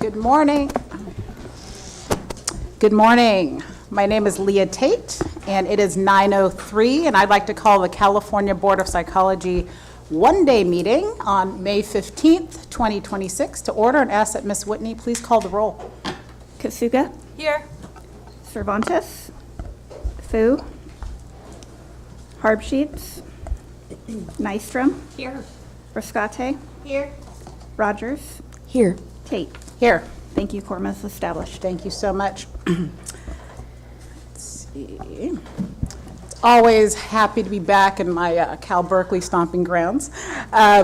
Good morning. Good morning. My name is Leah Tate, and it is 9:03, and I'd like to call the California Board of Psychology one-day meeting on May 15th, 2026 to order, and ask that Ms. Whitney please call the roll. Kasuga. Here. Cervantes. Fu. Harbsheets. Nystrom. Here. Rascate. Here. Rogers. Here. Tate. Here. Thank you, quorum is established. Thank you so much. Let's see. Always happy to be back in my Cal Berkeley stomping grounds.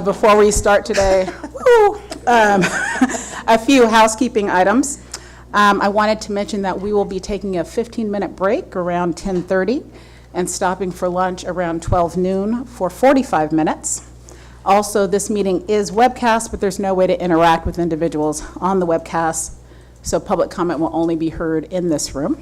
Before we start today, a few housekeeping items. I wanted to mention that we will be taking a 15-minute break around 10:30 and stopping for lunch around 12 noon for 45 minutes. Also, this meeting is webcast, but there's no way to interact with individuals on the webcast, so public comment will only be heard in this room.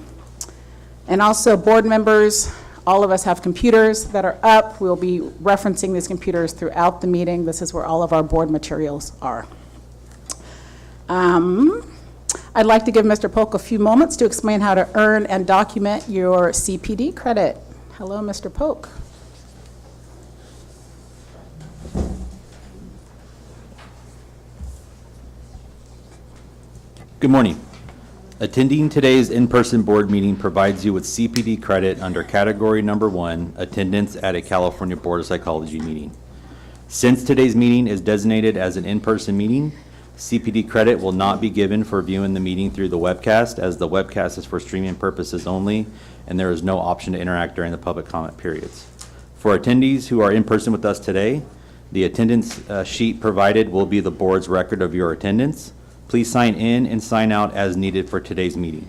And also, board members, all of us have computers that are up. We'll be referencing these computers throughout the meeting. This is where all of our board materials are. I'd like to give Mr. Polk a few moments to explain how to earn and document your CPD credit. Hello, Mr. Polk. Good morning. Attending today's in-person board meeting provides you with CPD credit under category number 1, attendance at a California Board of Psychology meeting. Since today's meeting is designated as an in-person meeting, CPD credit will not be given for viewing the meeting through the webcast, as the webcast is for streaming purposes only, and there is no option to interact during the public comment periods. For attendees who are in person with us today, the attendance sheet provided will be the board's record of your attendance. Please sign in and sign out as needed for today's meeting.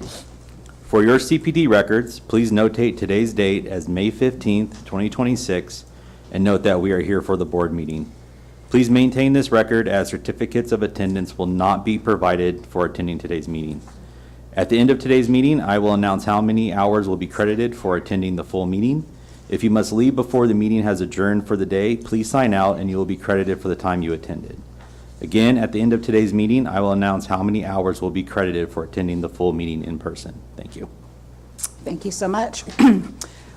For your CPD records, please notate today's date as May 15th, 2026, and note that we are here for the board meeting. Please maintain this record, as certificates of attendance will not be provided for attending today's meeting. At the end of today's meeting, I will announce how many hours will be credited for attending the full meeting. If you must leave before the meeting has adjourned for the day, please sign out and you will be credited for the time you attended. Again, at the end of today's meeting, I will announce how many hours will be credited for attending the full meeting in person. Thank you. Thank you so much.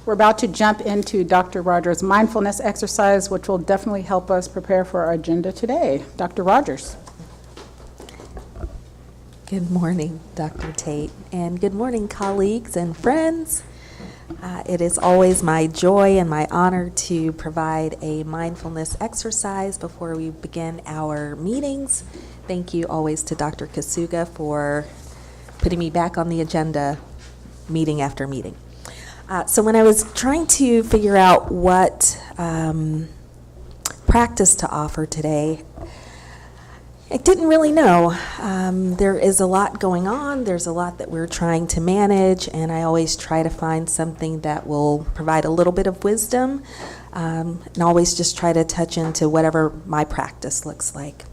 We're about to jump into Dr. Rogers' mindfulness exercise, which will definitely help us prepare for our agenda today. Dr. Rogers. Good morning, Dr. Tate, and good morning, colleagues and friends. It is always my joy and my honor to provide a mindfulness exercise before we begin our meetings. Thank you always to Dr. Kasuga for putting me back on the agenda meeting after meeting. So when I was trying to figure out what practice to offer today, I didn't really know. There is a lot going on. There's a lot that we're trying to manage, and I always try to find something that will provide a little bit of wisdom, and always just try to touch into whatever my practice looks like.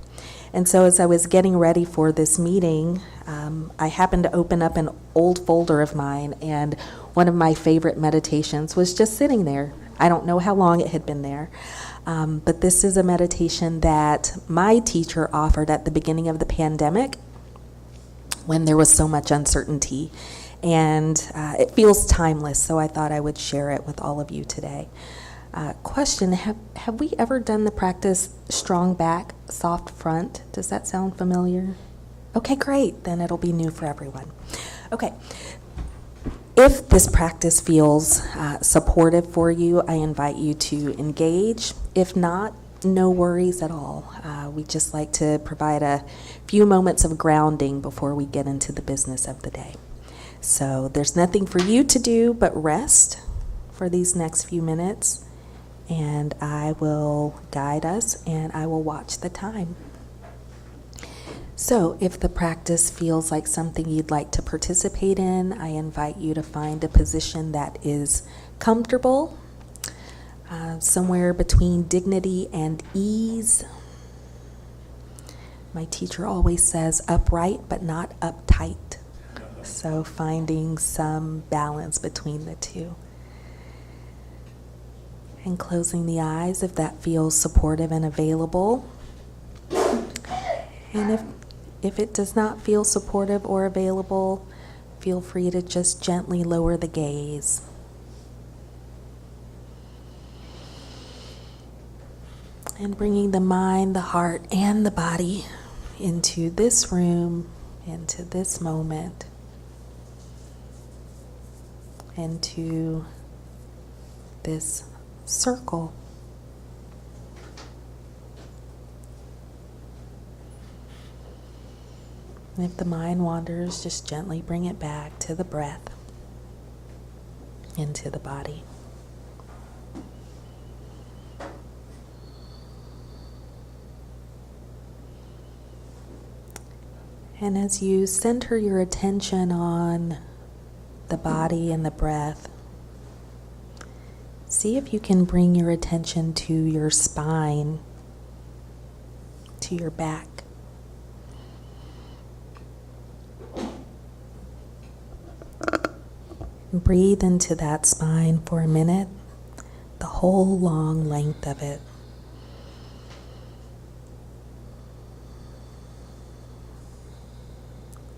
And so as I was getting ready for this meeting, I happened to open up an old folder of mine, and one of my favorite meditations was just sitting there. I don't know how long it had been there. But this is a meditation that my teacher offered at the beginning of the pandemic when there was so much uncertainty. And it feels timeless, so I thought I would share it with all of you today. Question, have we ever done the practice strong back, soft front? Does that sound familiar? Okay, great. Then it'll be new for everyone. Okay. If this practice feels supportive for you, I invite you to engage. If not, no worries at all. We just like to provide a few moments of grounding before we get into the business of the day. So there's nothing for you to do but rest for these next few minutes, and I will guide us and I will watch the time. So if the practice feels like something you'd like to participate in, I invite you to find a position that is comfortable, somewhere between dignity and ease. My teacher always says upright but not uptight. So finding some balance between the two. And closing the eyes if that feels supportive and available. And If it does not feel supportive or available, feel free to just gently lower the gaze. And bringing the mind, the heart, and the body into this room, into this moment, into this circle. And if the mind wanders, just gently bring it back to the breath, into the body. And as you center your attention on the body and the breath, see if you can bring your attention to your spine, to your back. Breathe into that spine for a minute, the whole long length of it.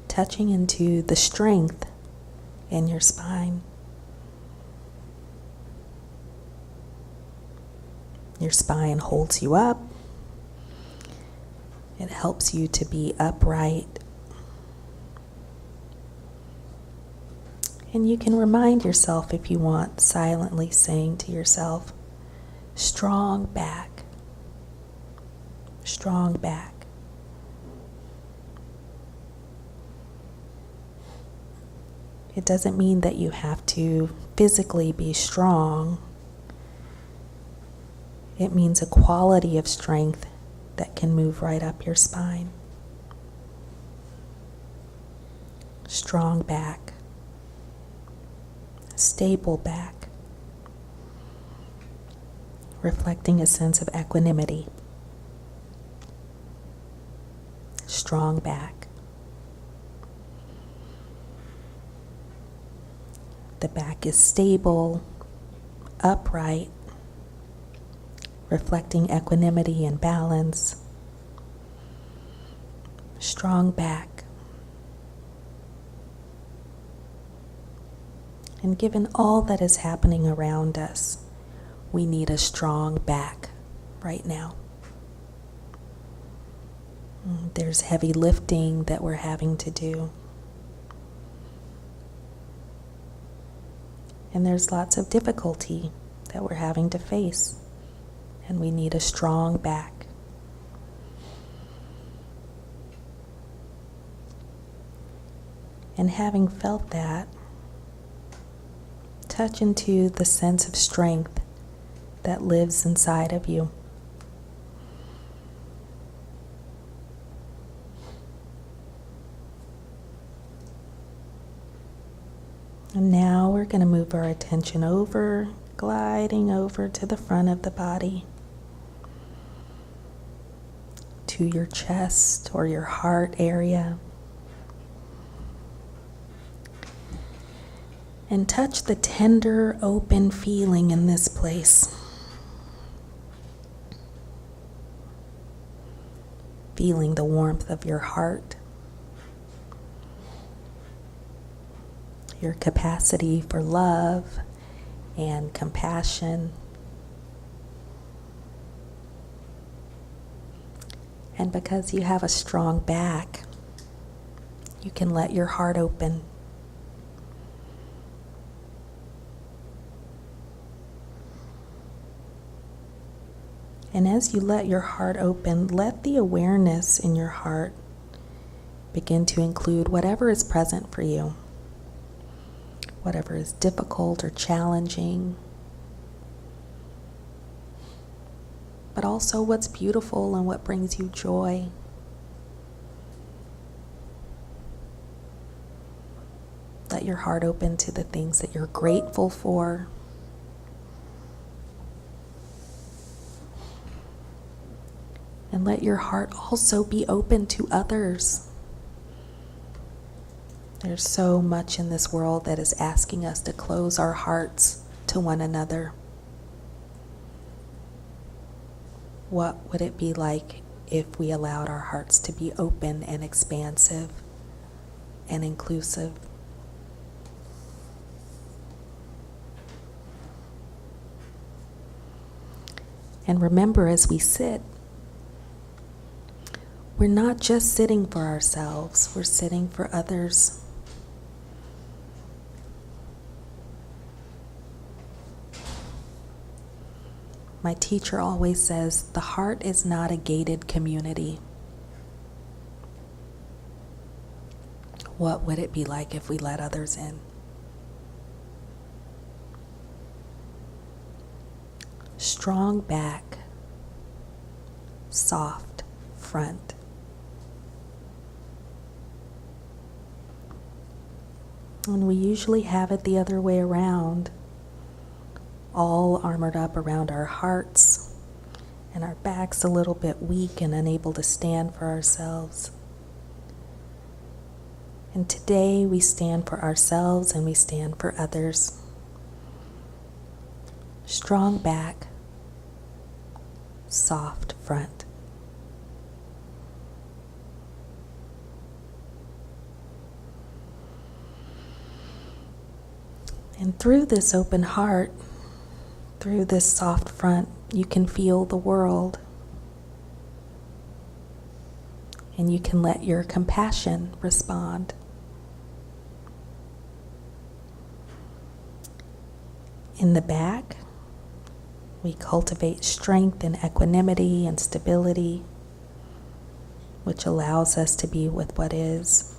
Touching into the strength in your spine. Your spine holds you up. It helps you to be upright. And you can remind yourself, if you want, silently saying to yourself, strong back, strong back. It doesn't mean that you have to physically be strong. It means a quality of strength that can move right up your spine. Strong back. Stable back. Reflecting a sense of equanimity. Strong back. The back is stable, upright, reflecting equanimity and balance. Strong back. And given all that is happening around us, we need a strong back right now. There's heavy lifting that we're having to do. And there's lots of difficulty that we're having to face. And we need a strong back. And having felt that, touch into the sense of strength that lives inside of you. And now we're going to move our attention over, gliding over to the front of the body, to your chest or your heart area. And touch the tender, open feeling in this place. Feeling the warmth of your heart. Your capacity for love and compassion. And because you have a strong back, you can let your heart open. And as you let your heart open, let the awareness in your heart begin to include whatever is present for you. Whatever is difficult or challenging, but also what's beautiful and what brings you joy. Let your heart open to the things that you're grateful for. And let your heart also be open to others. There's so much in this world that is asking us to close our hearts to one another. What would it be like if we allowed our hearts to be open and expansive and inclusive. And remember, as we sit, we're not just sitting for ourselves, we're sitting for others. My teacher always says, the heart is not a gated community. What would it be like if we let others in? Strong back, soft front. And we usually have it the other way around, all armored up around our hearts, and our backs a little bit weak and unable to stand for ourselves. And today we stand for ourselves and we stand for others. Strong back, soft front. And through this open heart, through this soft front, you can feel the world. And you can let your compassion respond. In the back, we cultivate strength and equanimity and stability, which allows us to be with what is.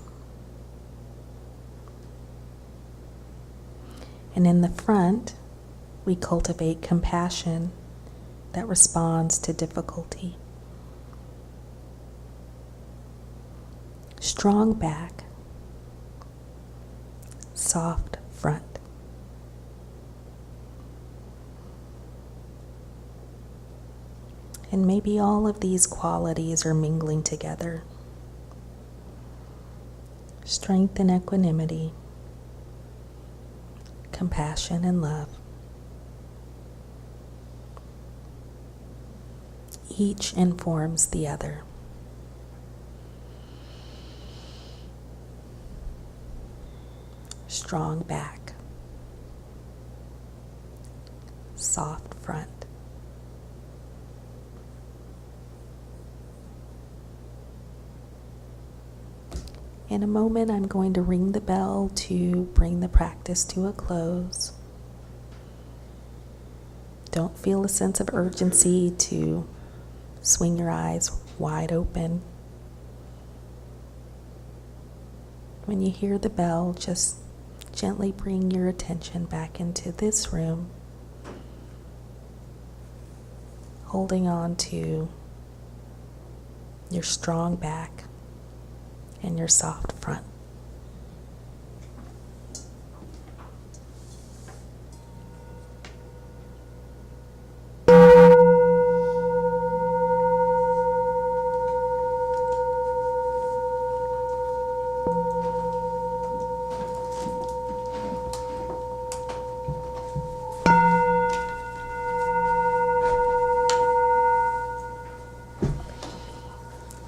And in the front, we cultivate compassion that responds to difficulty. Strong back, soft front. And maybe all of these qualities are mingling together. Strength and equanimity, compassion and love. Each informs the other. Strong back, soft front. In a moment, I'm going to ring the bell to bring the practice to a close. Don't feel a sense of urgency to swing your eyes wide open. When you hear the bell, just gently bring your attention back into this room, holding on to your strong back and your soft front.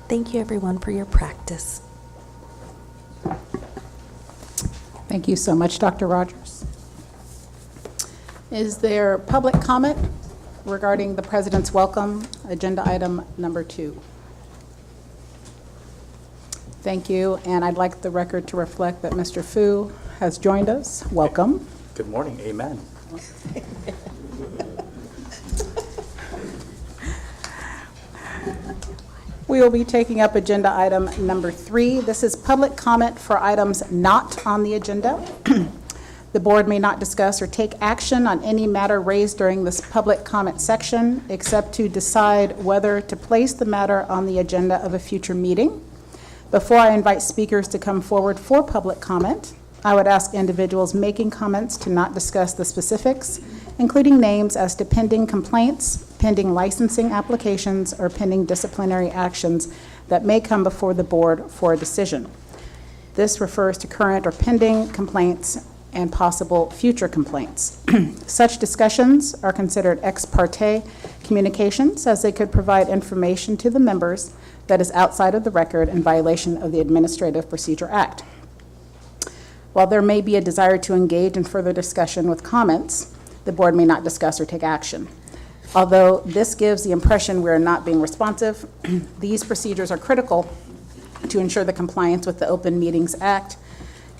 Thank you, everyone, for your practice. Thank you so much, Dr. Rogers. Is there public comment regarding the President's Welcome, agenda item number 2? Thank you, and I'd like the record to reflect that Mr. Fu has joined us. Welcome. Good morning. Amen. We will be taking up agenda item number 3. This is public comment for items not on the agenda. The board may not discuss or take action on any matter raised during this public comment section, except to decide whether to place the matter on the agenda of a future meeting. Before I invite speakers to come forward for public comment, I would ask individuals making comments to not discuss the specifics, including names as to pending complaints, pending licensing applications, or pending disciplinary actions that may come before the board for a decision. This refers to current or pending complaints and possible future complaints. Such discussions are considered ex parte communications, as they could provide information to the members that is outside of the record in violation of the Administrative Procedure Act. While there may be a desire to engage in further discussion with comments, the board may not discuss or take action. Although this gives the impression we are not being responsive, these procedures are critical to ensure the compliance with the Open Meetings Act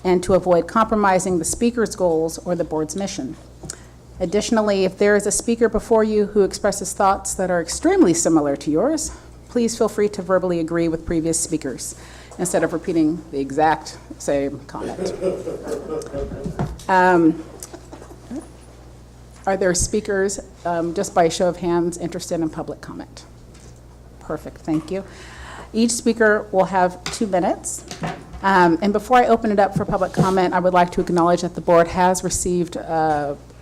and to avoid compromising the speaker's goals or the board's mission. Additionally, if there is a speaker before you who expresses thoughts that are extremely similar to yours, please feel free to verbally agree with previous speakers instead of repeating the exact same comment. Are there speakers, just by show of hands, interested in public comment? Perfect, thank you. Each speaker will have 2 minutes. And before I open it up for public comment, I would like to acknowledge that the board has received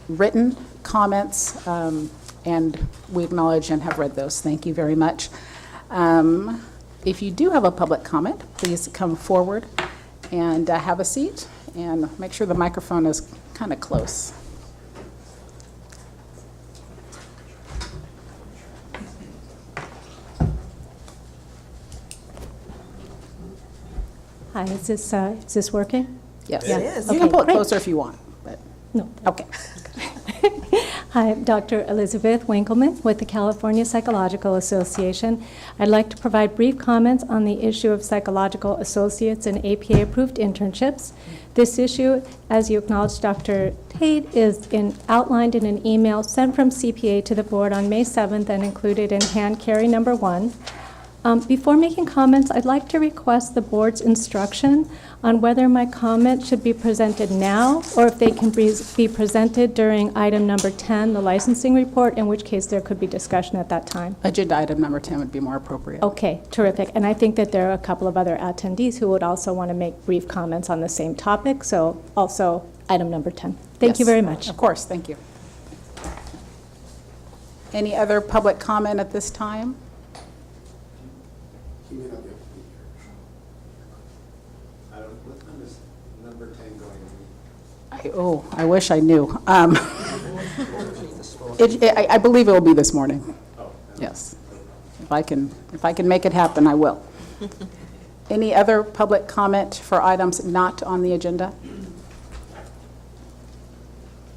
written comments, and we acknowledge and have read those. Thank you very much. If you do have a public comment, please come forward and have a seat, and make sure the microphone is kind of close. Hi, is this working? Yes. It is. You can Okay, pull it great. closer if you want, but, No. okay. Hi, I'm Dr. Elizabeth Winkleman with the California Psychological Association. I'd like to provide brief comments on the issue of psychological associates and APA-approved internships. This issue, as you acknowledged, Dr. Tate, is outlined in an email sent from CPA to the board on May 7th and included in hand carry number 1. Before making comments, I'd like to request the board's instruction on whether my comment should be presented now or if they can be presented during item number 10, the licensing report, in which case there could be discussion at that time. Agenda item number 10 would be more appropriate. Okay, terrific. And I think that there are a couple of other attendees who would also want to make brief comments on the same topic, so also item number 10. Thank you Yes, very much. Of course, thank you. Any other public comment at this time? He may not be able to be here. I don't, what time is number 10 going to be? I wish I knew. I believe it will be this morning. Yes. If I can make it happen, I will. Any other public comment for items not on the agenda?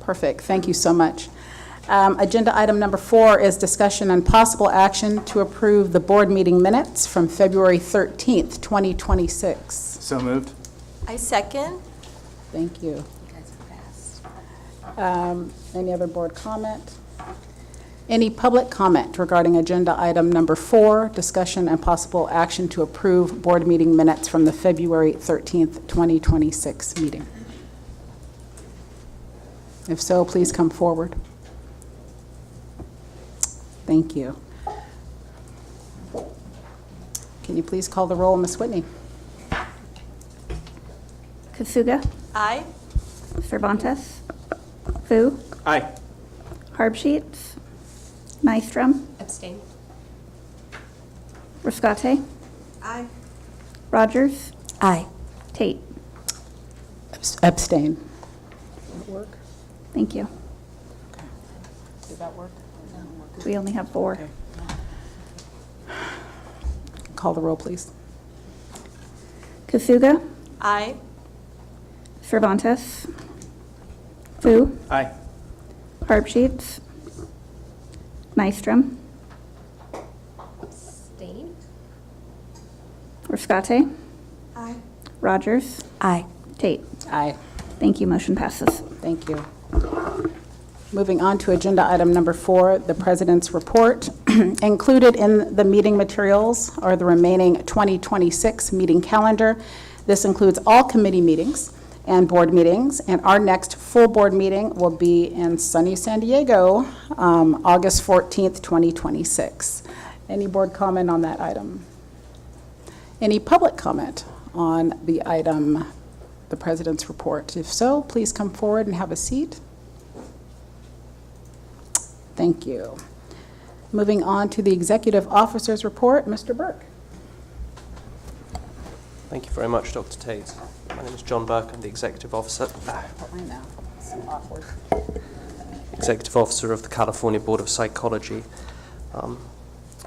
Perfect, thank you so much. Agenda item number 4 is discussion and possible action to approve the board meeting minutes from February 13th, 2026. So moved. I second. Thank you. You guys are fast. Any other board comment? Any public comment regarding agenda item number 4, discussion and possible action to approve board meeting minutes from the February 13th, 2026 meeting? If so, please come forward. Thank you. Can you please call the roll, Ms. Whitney? Kasuga. Aye. Cervantes. Fu. Aye. Harbsheets. Nystrom. Abstain. Rascate. Aye. Rogers. Aye. Tate. Abstain. Did it work? Thank you. Did that work? We only have 4. Okay. Call the roll, please. Kasuga. Aye. Cervantes. Fu. Aye. Harbsheets. Nystrom. Abstain. Rascate. Aye. Rogers. Aye. Tate. Aye. Thank you, motion passes. Thank you. Moving on to agenda item number 4, the President's Report. Included in the meeting materials are the remaining 2026 meeting calendar. This includes all committee meetings and board meetings, and our next full board meeting will be in sunny San Diego, August 14th, 2026. Any board comment on that item? Any public comment on the item, the President's Report? If so, please come forward and have a seat. Thank you. Moving on to the Executive Officer's Report, Mr. Burke. Thank you very much, Dr. Tate. My name is John Burke. I'm the Executive Officer. I know, it's so awkward. Executive Officer of the California Board of Psychology. Item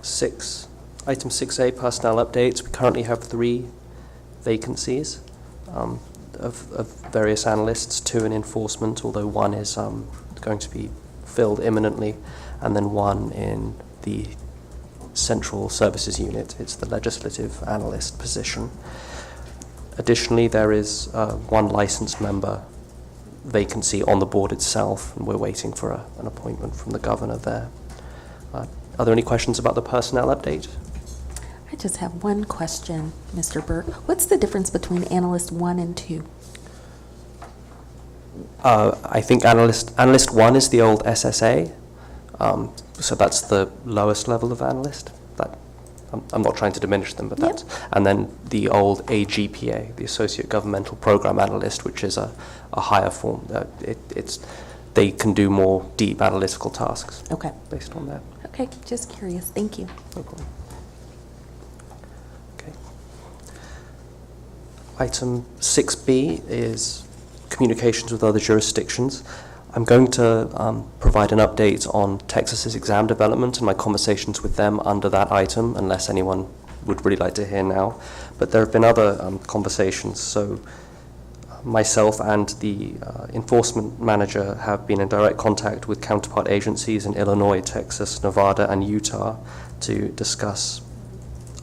6A, personnel updates. We currently have 3 vacancies of various analysts, 2 in enforcement, although 1 is going to be filled imminently, and then 1 in the Central Services Unit. It's the legislative analyst position. Additionally, there is 1 licensed member vacancy on the board itself, and we're waiting for an appointment from the governor there. Are there any questions about the personnel update? I just have one question, Mr. Burke. What's the difference between analyst 1 and 2? I think analyst 1 is the old SSA, so that's the lowest level of analyst. I'm not trying to diminish them, but that's, and then the old AGPA, the Associate Governmental Program Analyst, which is a higher form. They can do more deep analytical tasks. Okay. Based on that. Okay, just curious. Thank you. No problem. Okay. Item 6B is communications with other jurisdictions. I'm going to provide an update on Texas's exam development and my conversations with them under that item, unless anyone would really like to hear now. But there have been other conversations. So myself and the enforcement manager have been in direct contact with counterpart agencies in Illinois, Texas, Nevada, and Utah to discuss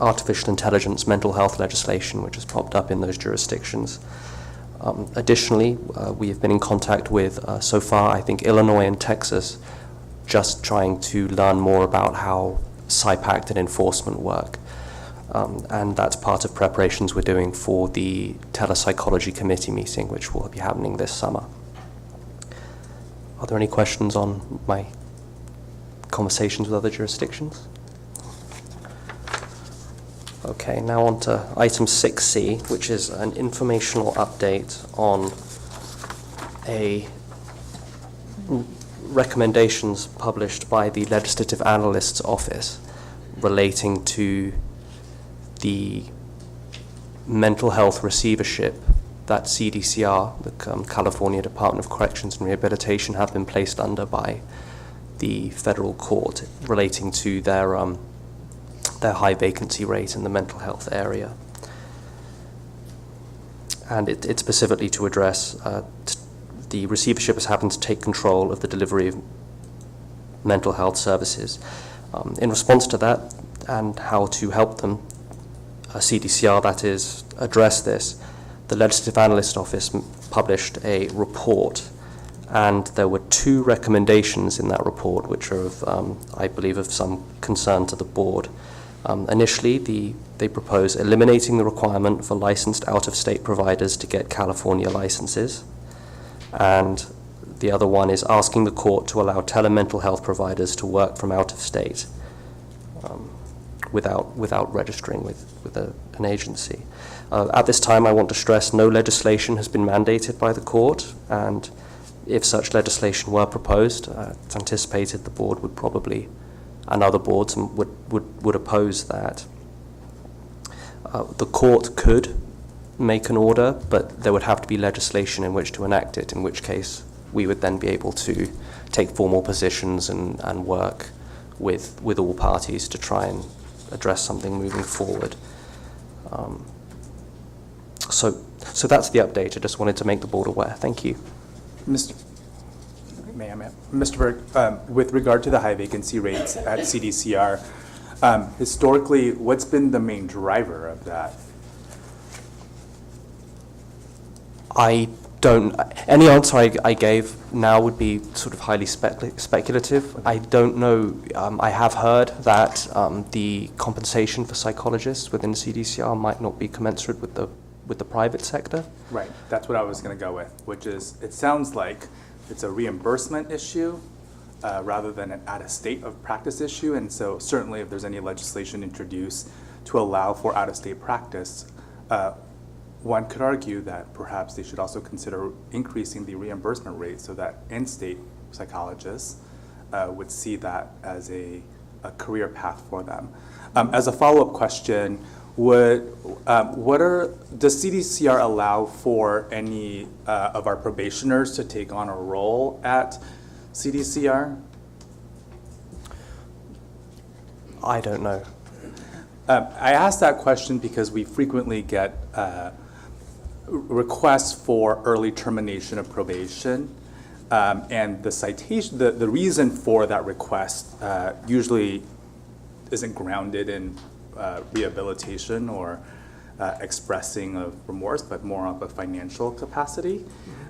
artificial intelligence mental health legislation, which has popped up in those jurisdictions. Additionally, we have been in contact with, so far, I think, Illinois and Texas, just trying to learn more about how PsyPact and enforcement work. And that's part of preparations we're doing for the Telepsychology Committee meeting, which will be happening this summer. Are there any questions on my conversations with other jurisdictions? Okay, now on to item 6C, which is an informational update on recommendations published by the Legislative Analyst's Office relating to the mental health receivership that CDCR, the California Department of Corrections and Rehabilitation, have been placed under by the federal court relating to their high vacancy rate in the mental health area. And it's specifically to address the receivership has happened to take control of the delivery of mental health services. In response to that and how to help them, CDCR, that is, address this, the Legislative Analyst Office published a report, and there were 2 recommendations in that report which are of, I believe, of some concern to the board. Initially, they propose eliminating the requirement for licensed out-of-state providers to get California licenses, and the other one is asking the court to allow telemental health providers to work from out of state without registering with an agency. At this time, I want to stress no legislation has been mandated by the court, and if such legislation were proposed, it's anticipated the board would probably, and other boards would oppose that. The court could make an order, but there would have to be legislation in which to enact it, in which case we would then be able to take formal positions and work with all parties to try and address something moving forward. So that's the update. I just wanted to make the board aware. Thank you. Mr. Burke, with regard to the high vacancy rates at CDCR, historically, what's been the main driver of that? Any answer I gave now would be sort of highly speculative. I don't know. I have heard that the compensation for psychologists within CDCR might not be commensurate with the private sector. Right, that's what I was going to go with, which is, it sounds like it's a reimbursement issue rather than an out-of-state of practice issue, and so certainly if there's any legislation introduced to allow for out-of-state practice, one could argue that perhaps they should also consider increasing the reimbursement rate so that in-state psychologists would see that as a career path for them. As a follow-up question, Does CDCR allow for any of our probationers to take on a role at CDCR? I don't know. I ask that question because we frequently get requests for early termination of probation. And the citation, the reason for that request usually isn't grounded in rehabilitation or expressing of remorse, but more of a financial capacity.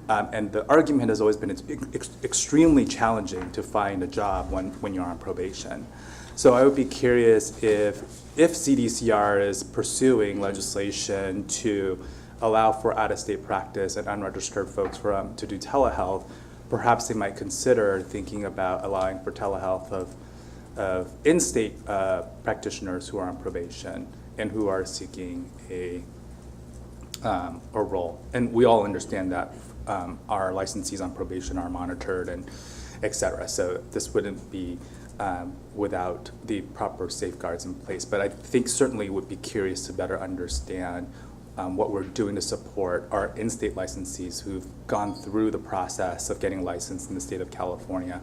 And the argument has always been it's extremely challenging to find a job when you're on probation. So I would be curious if CDCR is pursuing legislation to allow for out-of-state practice and unregistered folks to do telehealth, perhaps they might consider thinking about allowing for telehealth of in-state practitioners who are on probation and who are seeking a role. And we all understand that our licensees on probation are monitored and et cetera. So this wouldn't be without the proper safeguards in place. But I think certainly would be curious to better understand what we're doing to support our in-state licensees who've gone through the process of getting licensed in the state of California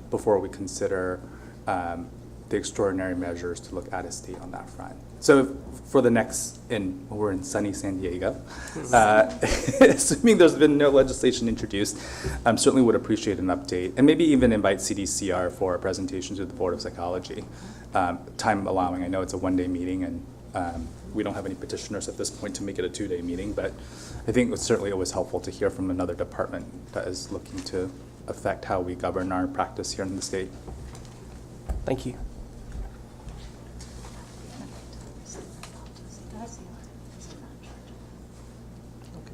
before we consider the extraordinary measures to look out of state on that front. So for the next, we're in sunny San Diego, assuming there's been no legislation introduced, certainly would appreciate an update and maybe even invite CDCR for a presentation to the Board of Psychology. Time allowing, I know it's a one-day meeting and we don't have any petitioners at this point to make it a two-day meeting, but I think it's certainly always helpful to hear from another department that is looking to affect how we govern our practice here in the state. Thank you.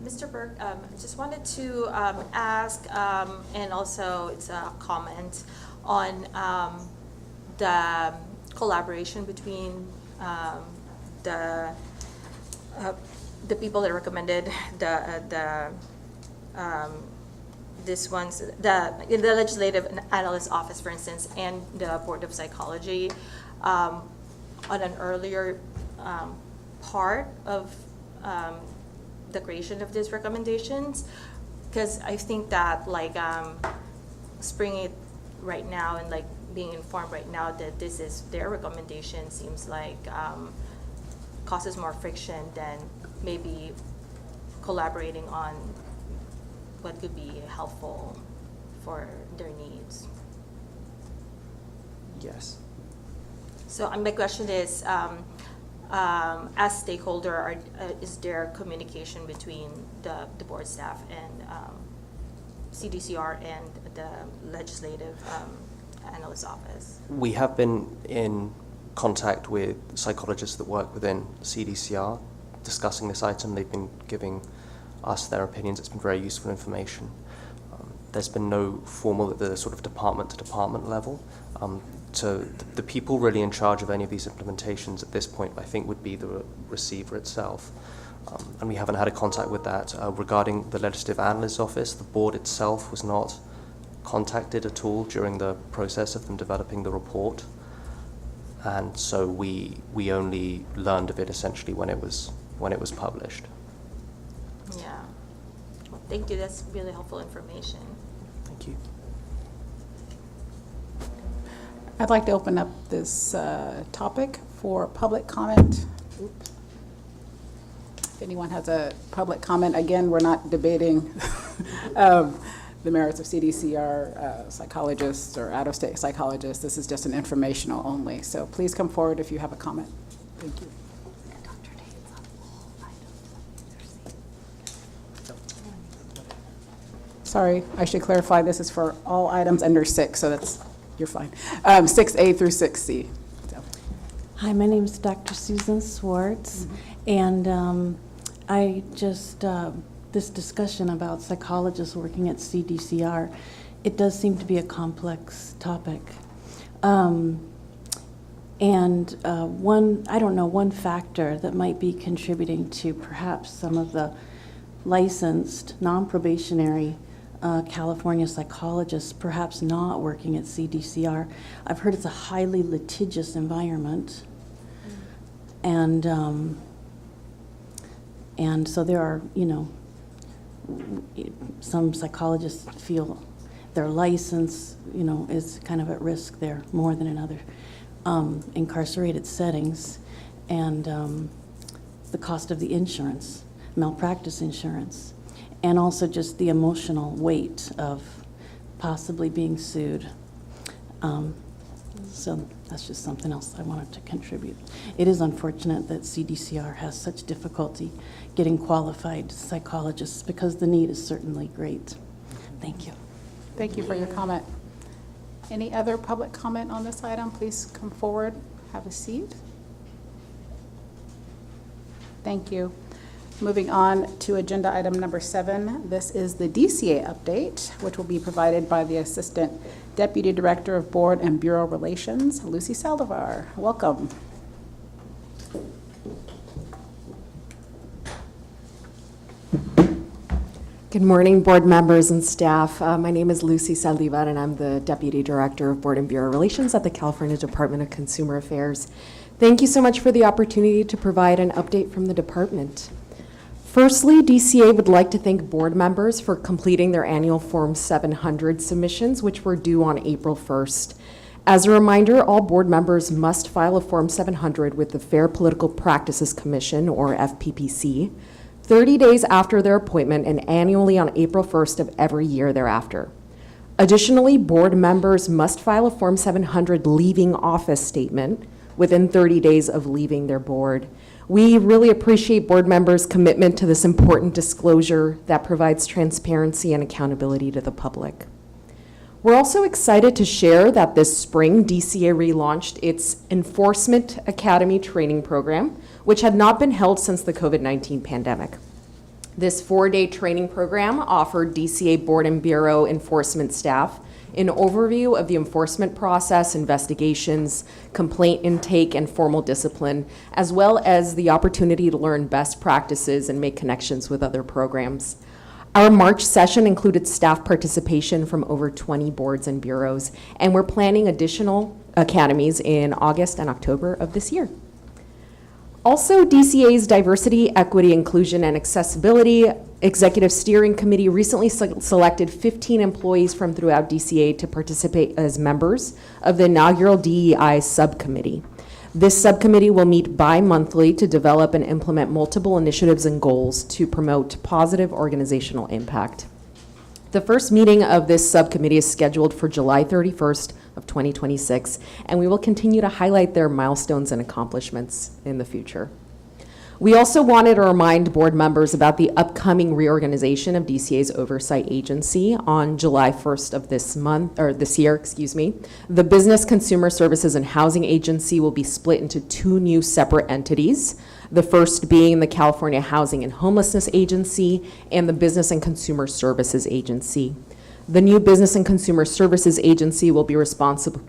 Mr. Burke, just wanted to ask, and also it's a comment on the collaboration between the people that recommended the Legislative Analyst Office, for instance, and the Board of Psychology on an earlier part of the creation of these recommendations, because I think that springing it right now and being informed right now that this is their recommendation seems like causes more friction than maybe collaborating on what could be helpful for their needs. Yes. So my question is, as stakeholder, is there communication between the board staff and CDCR and the Legislative Analyst Office? We have been in contact with psychologists that work within CDCR discussing this item. They've been giving us their opinions. It's been very useful information. There's been no formal at the sort of department to department level. So the people really in charge of any of these implementations at this point, I think, would be the receiver itself. And we haven't had a contact with that. Regarding the Legislative Analyst's Office, the board itself was not contacted at all during the process of them developing the report. And so we only learned of it essentially when it was published. Yeah. Well, thank you. That's really helpful information. Thank you. I'd like to open up this topic for public comment. If anyone has a public comment, again, we're not debating the merits of CDCR psychologists or out-of-state psychologists. This is just an informational only. So please come forward if you have a comment. Thank you. Sorry, I should clarify, this is for all items under 6, so you're fine. 6A through 6C. So. Hi, my name is Dr. Susan Swartz, and I just, this discussion about psychologists working at CDCR, it does seem to be a complex topic. One factor that might be contributing to perhaps some of the licensed, non-probationary California psychologists perhaps not working at CDCR. I've heard it's a highly litigious environment, and And so there are, some psychologists feel their license, is kind of at risk there more than in other incarcerated settings. And the cost of the insurance, malpractice insurance, and also just the emotional weight of possibly being sued. So that's just something else I wanted to contribute. It is unfortunate that CDCR has such difficulty getting qualified psychologists because the need is certainly great. Thank you. Thank you for your comment. Any other public comment on this item? Please come forward, have a seat. Thank you. Moving on to agenda item number 7. This is the DCA update, which will be provided by the Assistant Deputy Director of Board and Bureau Relations, Lucy Saldivar. Welcome. Good morning, board members and staff. My name is Lucy Saldivar, and I'm the Deputy Director of Board and Bureau Relations at the California Department of Consumer Affairs. Thank you so much for the opportunity to provide an update from the department. Firstly, DCA would like to thank board members for completing their annual Form 700 submissions, which were due on April 1st. As a reminder, all board members must file a Form 700 with the Fair Political Practices Commission, or FPPC, 30 days after their appointment and annually on April 1st of every year thereafter. Additionally, board members must file a Form 700 leaving office statement within 30 days of leaving their board. We really appreciate board members' commitment to this important disclosure that provides transparency and accountability to the public. We're also excited to share that this spring, DCA relaunched its Enforcement Academy training program, which had not been held since the COVID-19 pandemic. This 4-day training program offered DCA Board and Bureau enforcement staff an overview of the enforcement process, investigations, complaint intake, and formal discipline, as well as the opportunity to learn best practices and make connections with other programs. Our March session included staff participation from over 20 boards and bureaus, and we're planning additional academies in August and October of this year. Also, DCA's Diversity, Equity, Inclusion, and Accessibility Executive Steering Committee recently selected 15 employees from throughout DCA to participate as members of the inaugural DEI subcommittee. This subcommittee will meet bi-monthly to develop and implement multiple initiatives and goals to promote positive organizational impact. The first meeting of this subcommittee is scheduled for July 31st of 2026, and we will continue to highlight their milestones and accomplishments in the future. We also wanted to remind board members about the upcoming reorganization of DCA's oversight agency on July 1st of this year. The Business Consumer Services and Housing Agency will be split into 2 new separate entities, the first being the California Housing and Homelessness Agency and the Business and Consumer Services Agency. The new Business and Consumer Services Agency will be responsible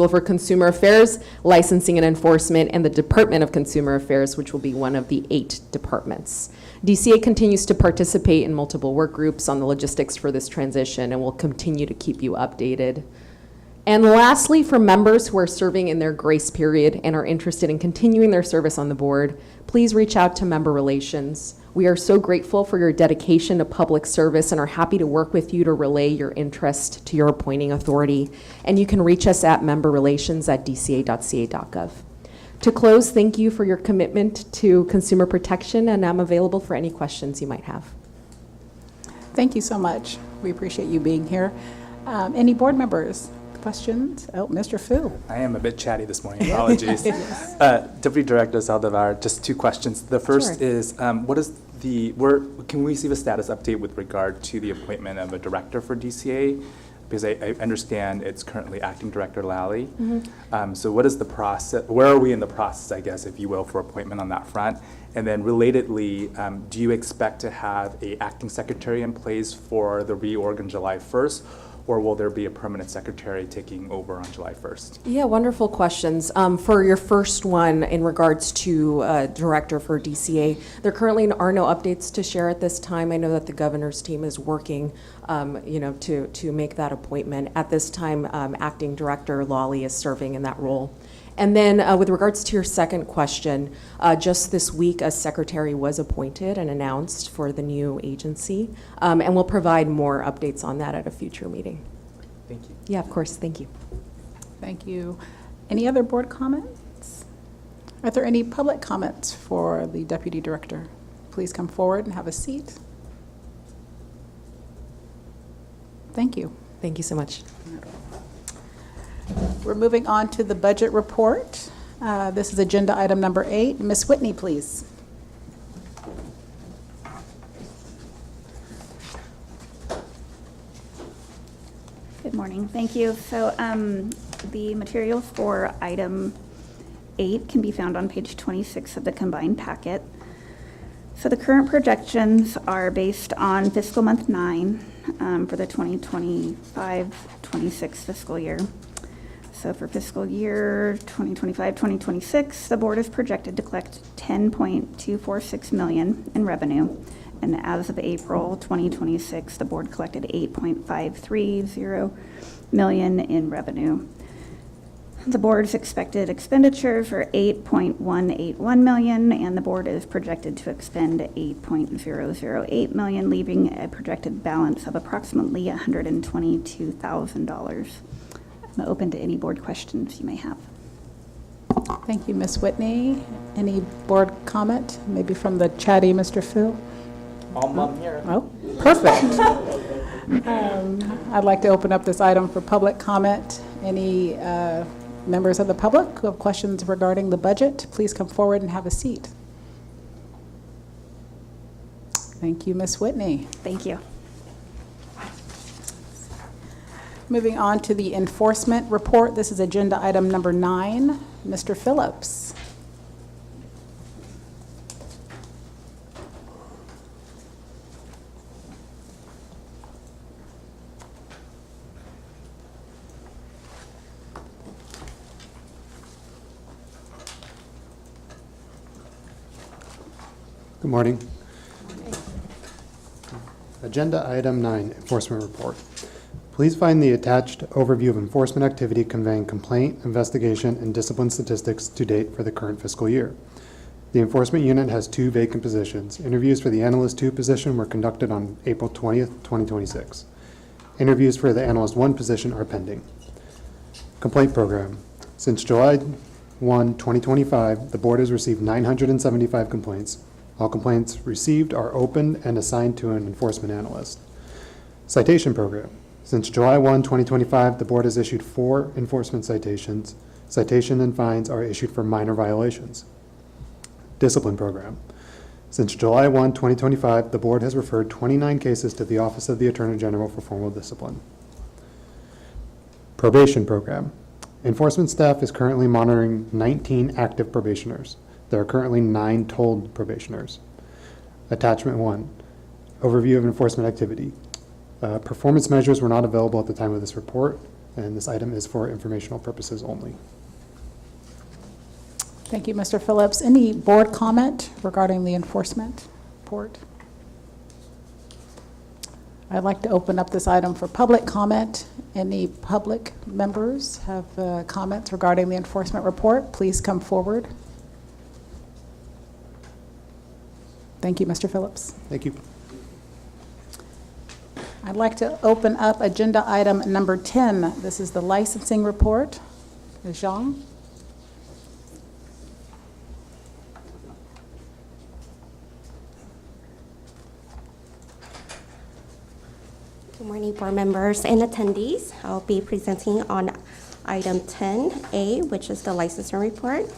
for consumer affairs, licensing and enforcement, and the Department of Consumer Affairs, which will be one of the 8 departments. DCA continues to participate in multiple work groups on the logistics for this transition and will continue to keep you updated. And lastly, for members who are serving in their grace period and are interested in continuing their service on the board, please reach out to Member Relations. We are so grateful for your dedication to public service and are happy to work with you to relay your interest to your appointing authority. And you can reach us at memberrelations@dca.ca.gov. To close, thank you for your commitment to consumer protection, and I'm available for any questions you might have. Thank you so much. We appreciate you being here. Any board members? Questions? Oh, Mr. Fu. I am a bit chatty this morning, apologies. Deputy Director Saldivar, just 2 questions. The first is, can we receive a status update with regard to the appointment of a director for DCA? Because I understand it's currently Acting Director Lally. So what is the process, where are we in the process, I guess, if you will, for appointment on that front? And then relatedly, do you expect to have a acting secretary in place for the reorg on July 1st? Or will there be a permanent secretary taking over on July 1st? Yeah, wonderful questions. For your first one, in regards to director for DCA, there currently are no updates to share at this time. I know that the governor's team is working, to make that appointment. At this time, Acting Director Lawley is serving in that role. And then with regards to your second question, just this week, a secretary was appointed and announced for the new agency, and we'll provide more updates on that at a future meeting. Thank you. Yeah, of course. Thank you. Thank you. Any other board comments? Are there any public comments for the Deputy Director? Please come forward and have a seat. Thank you. Thank you so much. We're moving on to the budget report. This is agenda item number 8. Ms. Whitney, please. Good morning. Thank you. So the materials for item 8 can be found on page 26 of the combined packet. So the current projections are based on fiscal month 9 for the 2025-26 fiscal year. So for fiscal year 2025-2026, the board is projected to collect $10.246 million in revenue. And as of April 2026, the board collected $8.530 million in revenue. The board's expected expenditures are $8.181 million, and the board is projected to expend $8.008 million, leaving a projected balance of approximately $122,000. I'm open to any board questions you may have. Thank you, Ms. Whitney. Any board comment, maybe from the chatty Mr. Fu? I'm here. Oh, perfect. I'd like to open up this item for public comment. Any members of the public who have questions regarding the budget, please come forward and have a seat. Thank you, Ms. Whitney. Thank you. Moving on to the enforcement report. This is agenda item number 9. Mr. Phillips. Good morning. Agenda item 9, enforcement report. Please find the attached overview of enforcement activity conveying complaint, investigation, and discipline statistics to date for the current fiscal year. The enforcement unit has 2 vacant positions. Interviews for the Analyst 2 position were conducted on April 20th, 2026. Interviews for the Analyst 1 position are pending. Complaint program. Since July 1, 2025, the board has received 975 complaints. All complaints received are opened and assigned to an enforcement analyst. Citation program. Since July 1, 2025, the board has issued 4 enforcement citations. Citation and fines are issued for minor violations. Discipline program. Since July 1, 2025, the board has referred 29 cases to the Office of the Attorney General for formal discipline. Probation program. Enforcement staff is currently monitoring 19 active probationers. There are currently 9 told probationers. Attachment 1, overview of enforcement activity. Performance measures were not available at the time of this report, and this item is for informational purposes only. Thank you, Mr. Phillips. Any board comment regarding the enforcement report? I'd like to open up this item for public comment. Any public members have comments regarding the enforcement report? Please come forward. Thank you, Mr. Phillips. Thank you. I'd like to open up agenda item number 10. This is the licensing report. Ms. Zhang? Good morning, board members and attendees. I'll be presenting on item 10A, which is the licensing report.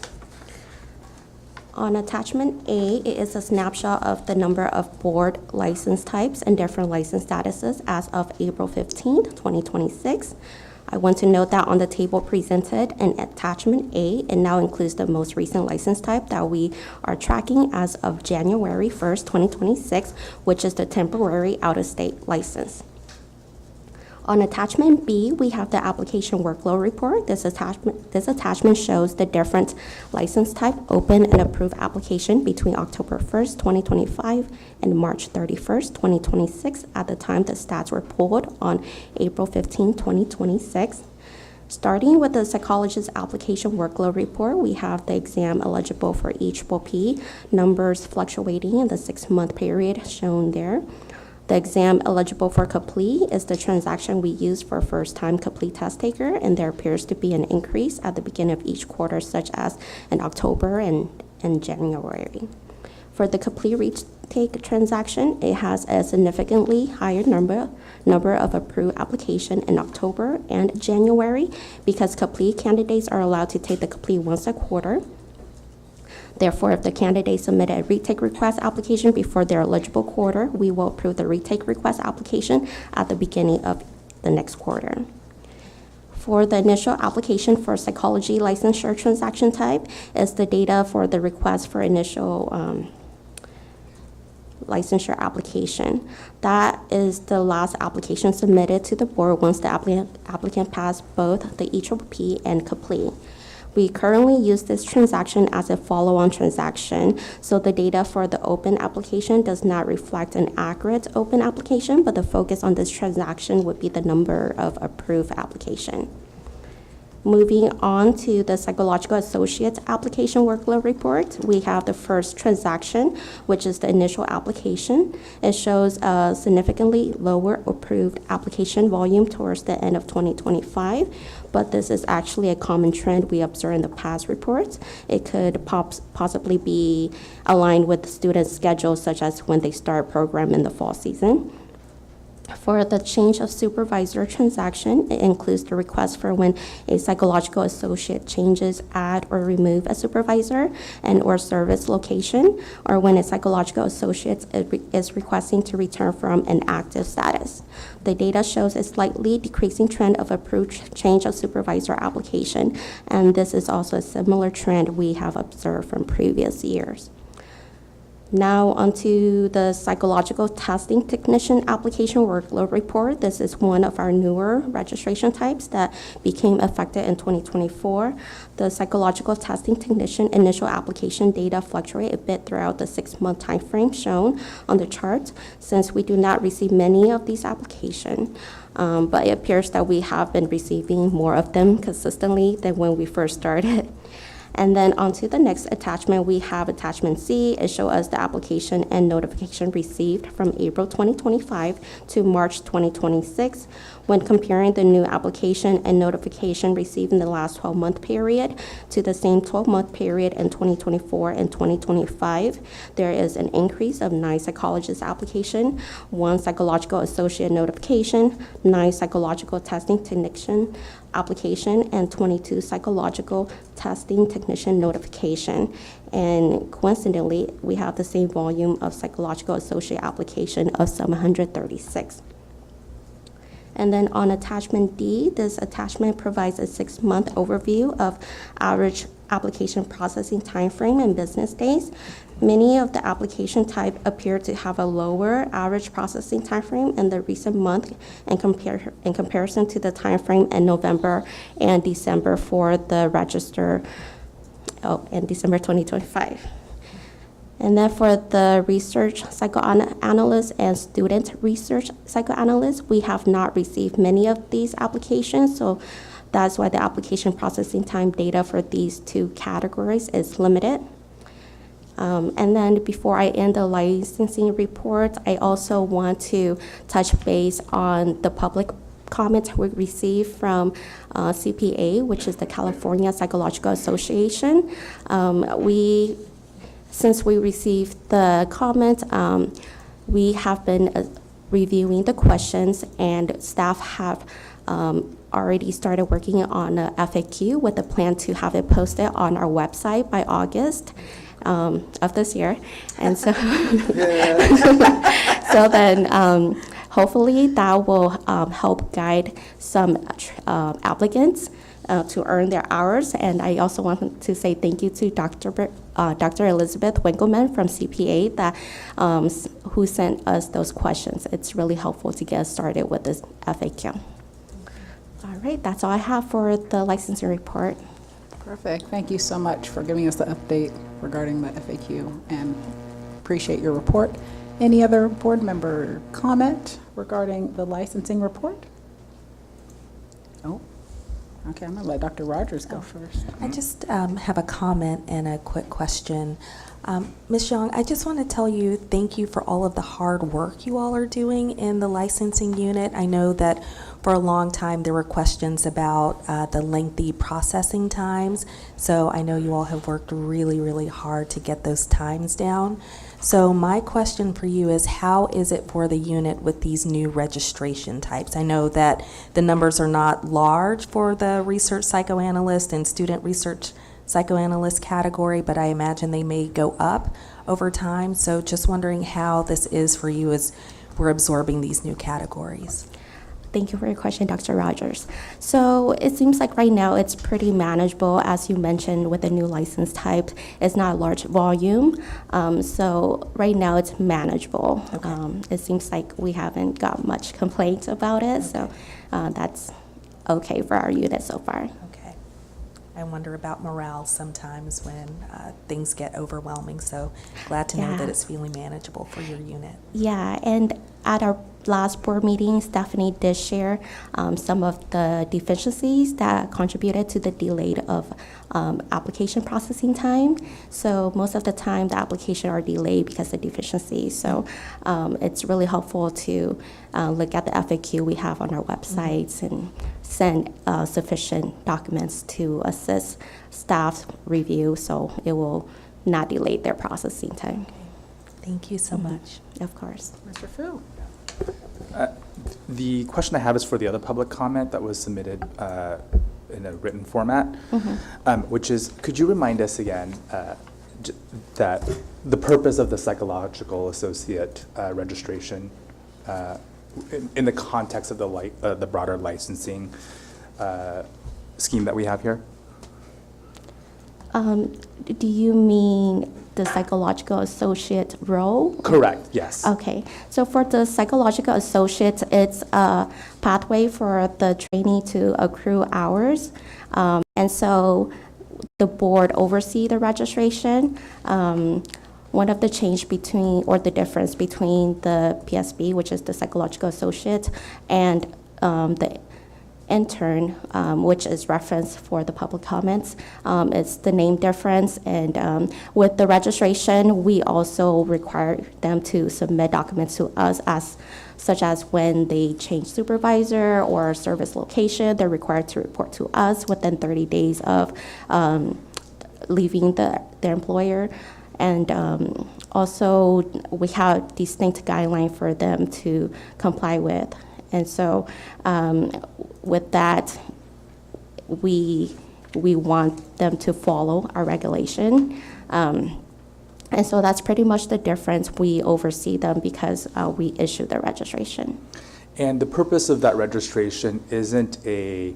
On attachment A, it is a snapshot of the number of board license types and different license statuses as of April 15th, 2026. I want to note that on the table presented in attachment A, it now includes the most recent license type that we are tracking as of January 1st, 2026, which is the temporary out-of-state license. On attachment B, we have the application workload report. This attachment shows the different license type, open and approved application between October 1st, 2025 and March 31st, 2026 at the time the stats were pulled on April 15, 2026. Starting with the psychologist application workload report, we have the exam eligible for each BOP, numbers fluctuating in the 6-month period shown there. The exam eligible for complete is the transaction we use for first-time complete test taker, and there appears to be an increase at the beginning of each quarter, such as in October and January. For the complete retake transaction, it has a significantly higher number of approved applications in October and January because complete candidates are allowed to take the complete once a quarter. Therefore, if the candidate submitted a retake request application before their eligible quarter, we will approve the retake request application at the beginning of the next quarter. For the initial application for psychology licensure transaction type is the data for the request for initial licensure application. That is the last application submitted to the board once the applicant passed both the EPP and complete. We currently use this transaction as a follow-on transaction, so the data for the open application does not reflect an accurate open application, but the focus on this transaction would be the number of approved application. Moving on to the psychological associates application workload report, we have the first transaction, which is the initial application. It shows a significantly lower approved application volume towards the end of 2025, but this is actually a common trend we observe in the past reports. It could possibly be aligned with the students' schedules, such as when they start program in the fall season. For the change of supervisor transaction, it includes the request for when a psychological associate changes, add, or remove a supervisor and or service location, or when a psychological associate is requesting to return from an active status. The data shows a slightly decreasing trend of approved change of supervisor application, and this is also a similar trend we have observed from previous years. Now onto the psychological testing technician application workload report. This is one of our newer registration types that became effective in 2024. The psychological testing technician initial application data fluctuate a bit throughout the 6-month time frame shown on the chart, since we do not receive many of these applications. But it appears that we have been receiving more of them consistently than when we first started. And then onto the next attachment, we have attachment C. It shows us the application and notification received from April 2025 to March 2026. When comparing the new application and notification received in the last 12-month period to the same 12-month period in 2024 and 2025, there is an increase of 9 psychologist application, 1 psychological associate notification, 9 psychological testing technician application, and 22 psychological testing technician notification. And coincidentally, we have the same volume of psychological associate application of 736. And then on attachment D, this attachment provides a 6-month overview of average application processing timeframe and business days. Many of the application type appear to have a lower average processing timeframe in the recent month in comparison to the timeframe in November and December for the register in December 2025. And then for the research psychoanalyst and student research psychoanalyst, we have not received many of these applications, so that's why the application processing time data for these 2 categories is limited. And then before I end the licensing report, I also want to touch base on the public comments we received from CPA, which is the California Psychological Association. Since we received the comments, we have been reviewing the questions, and staff have already started working on a FAQ with a plan to have it posted on our website by August of this year. And so, so then hopefully that will help guide some applicants to earn their hours. And I also want to say thank you to Dr. Elizabeth Winkleman from CPA that who sent us those questions. It's really helpful to get us started with this FAQ. All right, that's all I have for the licensing report. Perfect. Thank you so much for giving us the update regarding the FAQ, and appreciate your report. Any other board member comment regarding the licensing report? No? Okay, I'm going to let Dr. Rogers go first. I just have a comment and a quick question. Ms. Young, I just want to tell you thank you for all of the hard work you all are doing in the licensing unit. I know that for a long time there were questions about the lengthy processing times, so I know you all have worked really, really hard to get those times down. So my question for you is, how is it for the unit with these new registration types? I know that the numbers are not large for the research psychoanalyst and student research psychoanalyst category, but I imagine they may go up over time. So just wondering how this is for you as we're absorbing these new categories. Thank you for your question, Dr. Rogers. So it seems like right now it's pretty manageable. As you mentioned, with the new license type, it's not a large volume. So right now it's manageable. Okay. It seems like we haven't got much complaints about it, so that's okay for our unit so far. Okay. I wonder about morale sometimes when things get overwhelming, so glad to know Yeah. that it's feeling manageable for your unit. Yeah, and at our last board meeting, Stephanie did share some of the deficiencies that contributed to the delay of application processing time. So most of the time, the application are delayed because of deficiencies. So it's really helpful to look at the FAQ we have on our websites and send sufficient documents to assist staff review, so it will not delay their processing time. Thank you so much. Of course. Mr. Fu? The question I have is for the other public comment that was submitted in a written format, which is, could you remind us again that the purpose of the psychological associate registration in the context of the broader licensing scheme that we have here? Do you mean the psychological associate role? Correct, yes. Okay, so for the psychological associate, it's a pathway for the trainee to accrue hours. And so the board oversee the registration. One of the change between, or the difference between the PSB, which is the psychological associate, and the intern, which is referenced for the public comments. It's the name difference, and with the registration, we also require them to submit documents to us, such as when they change supervisor or service location, they're required to report to us within 30 days of leaving their employer. And also, we have distinct guidelines for them to comply with. And so with that, we want them to follow our regulation. And so that's pretty much the difference. We oversee them because we issue the registration. And the purpose of that registration isn't a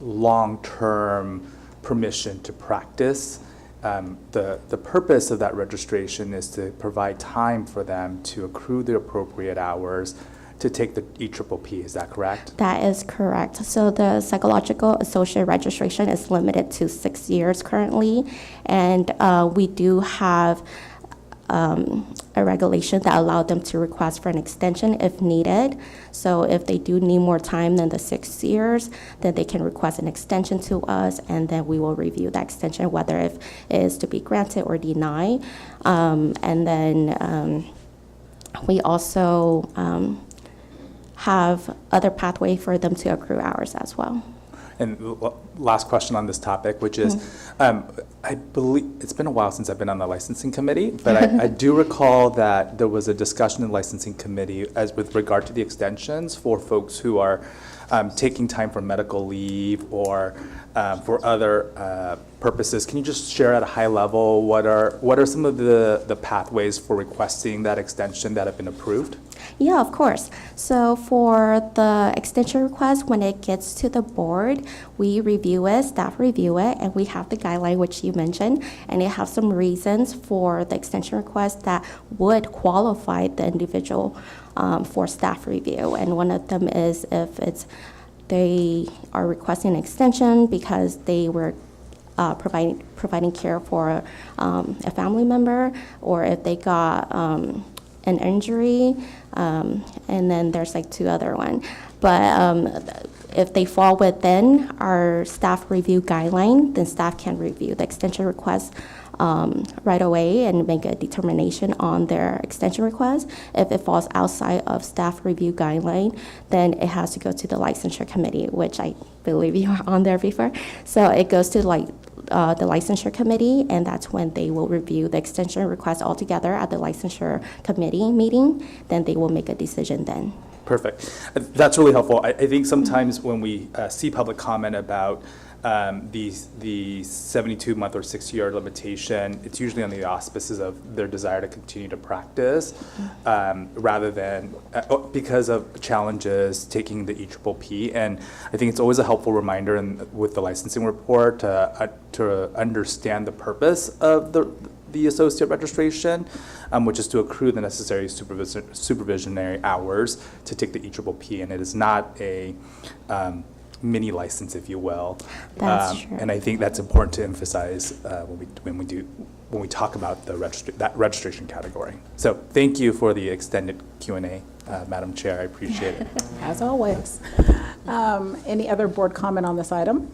long-term permission to practice. The purpose of that registration is to provide time for them to accrue the appropriate hours to take the EPPP, is that correct? That is correct. So the psychological associate registration is limited to 6 years currently, and we do have a regulation that allowed them to request for an extension if needed. So if they do need more time than the 6 years, then they can request an extension to us, and then we will review that extension, whether if it is to be granted or denied. And then we also have other pathway for them to accrue hours as well. And last question on this topic, which is, I believe, it's been a while since I've been on the licensing committee, but I do recall that there was a discussion in the licensing committee as with regard to the extensions for folks who are taking time for medical leave or for other purposes. Can you just share at a high level what are some of the pathways for requesting that extension that have been approved? Yeah, of course. So for the extension request, when it gets to the board, we review it, staff review it, and we have the guideline which you mentioned, and it has some reasons for the extension request that would qualify the individual for staff review. And one of them is if they are requesting an extension because they were providing care for a family member, or if they got an injury, and then there's like two other ones. But if they fall within our staff review guideline, then staff can review the extension request right away and make a determination on their extension request. If it falls outside of staff review guideline, then it has to go to the licensure committee, which I believe you are on there before. So it goes to the licensure committee, and that's when they will review the extension request altogether at the licensure committee meeting. Then they will make a decision then. Perfect. That's really helpful. I think sometimes when we see public comment about the 72-month or 6-year limitation, it's usually on the auspices of their desire to continue to practice, rather than because of challenges taking the EPPP. And I think it's always a helpful reminder with the licensing report to understand the purpose of the associate registration, which is to accrue the necessary supervisionary hours to take the EPPP, and it is not a mini license, if you will. That's true. And I think that's important to emphasize when we talk about that registration category. So thank you for the extended Q&A, Madam Chair. I appreciate it. As always. Any other board comment on this item?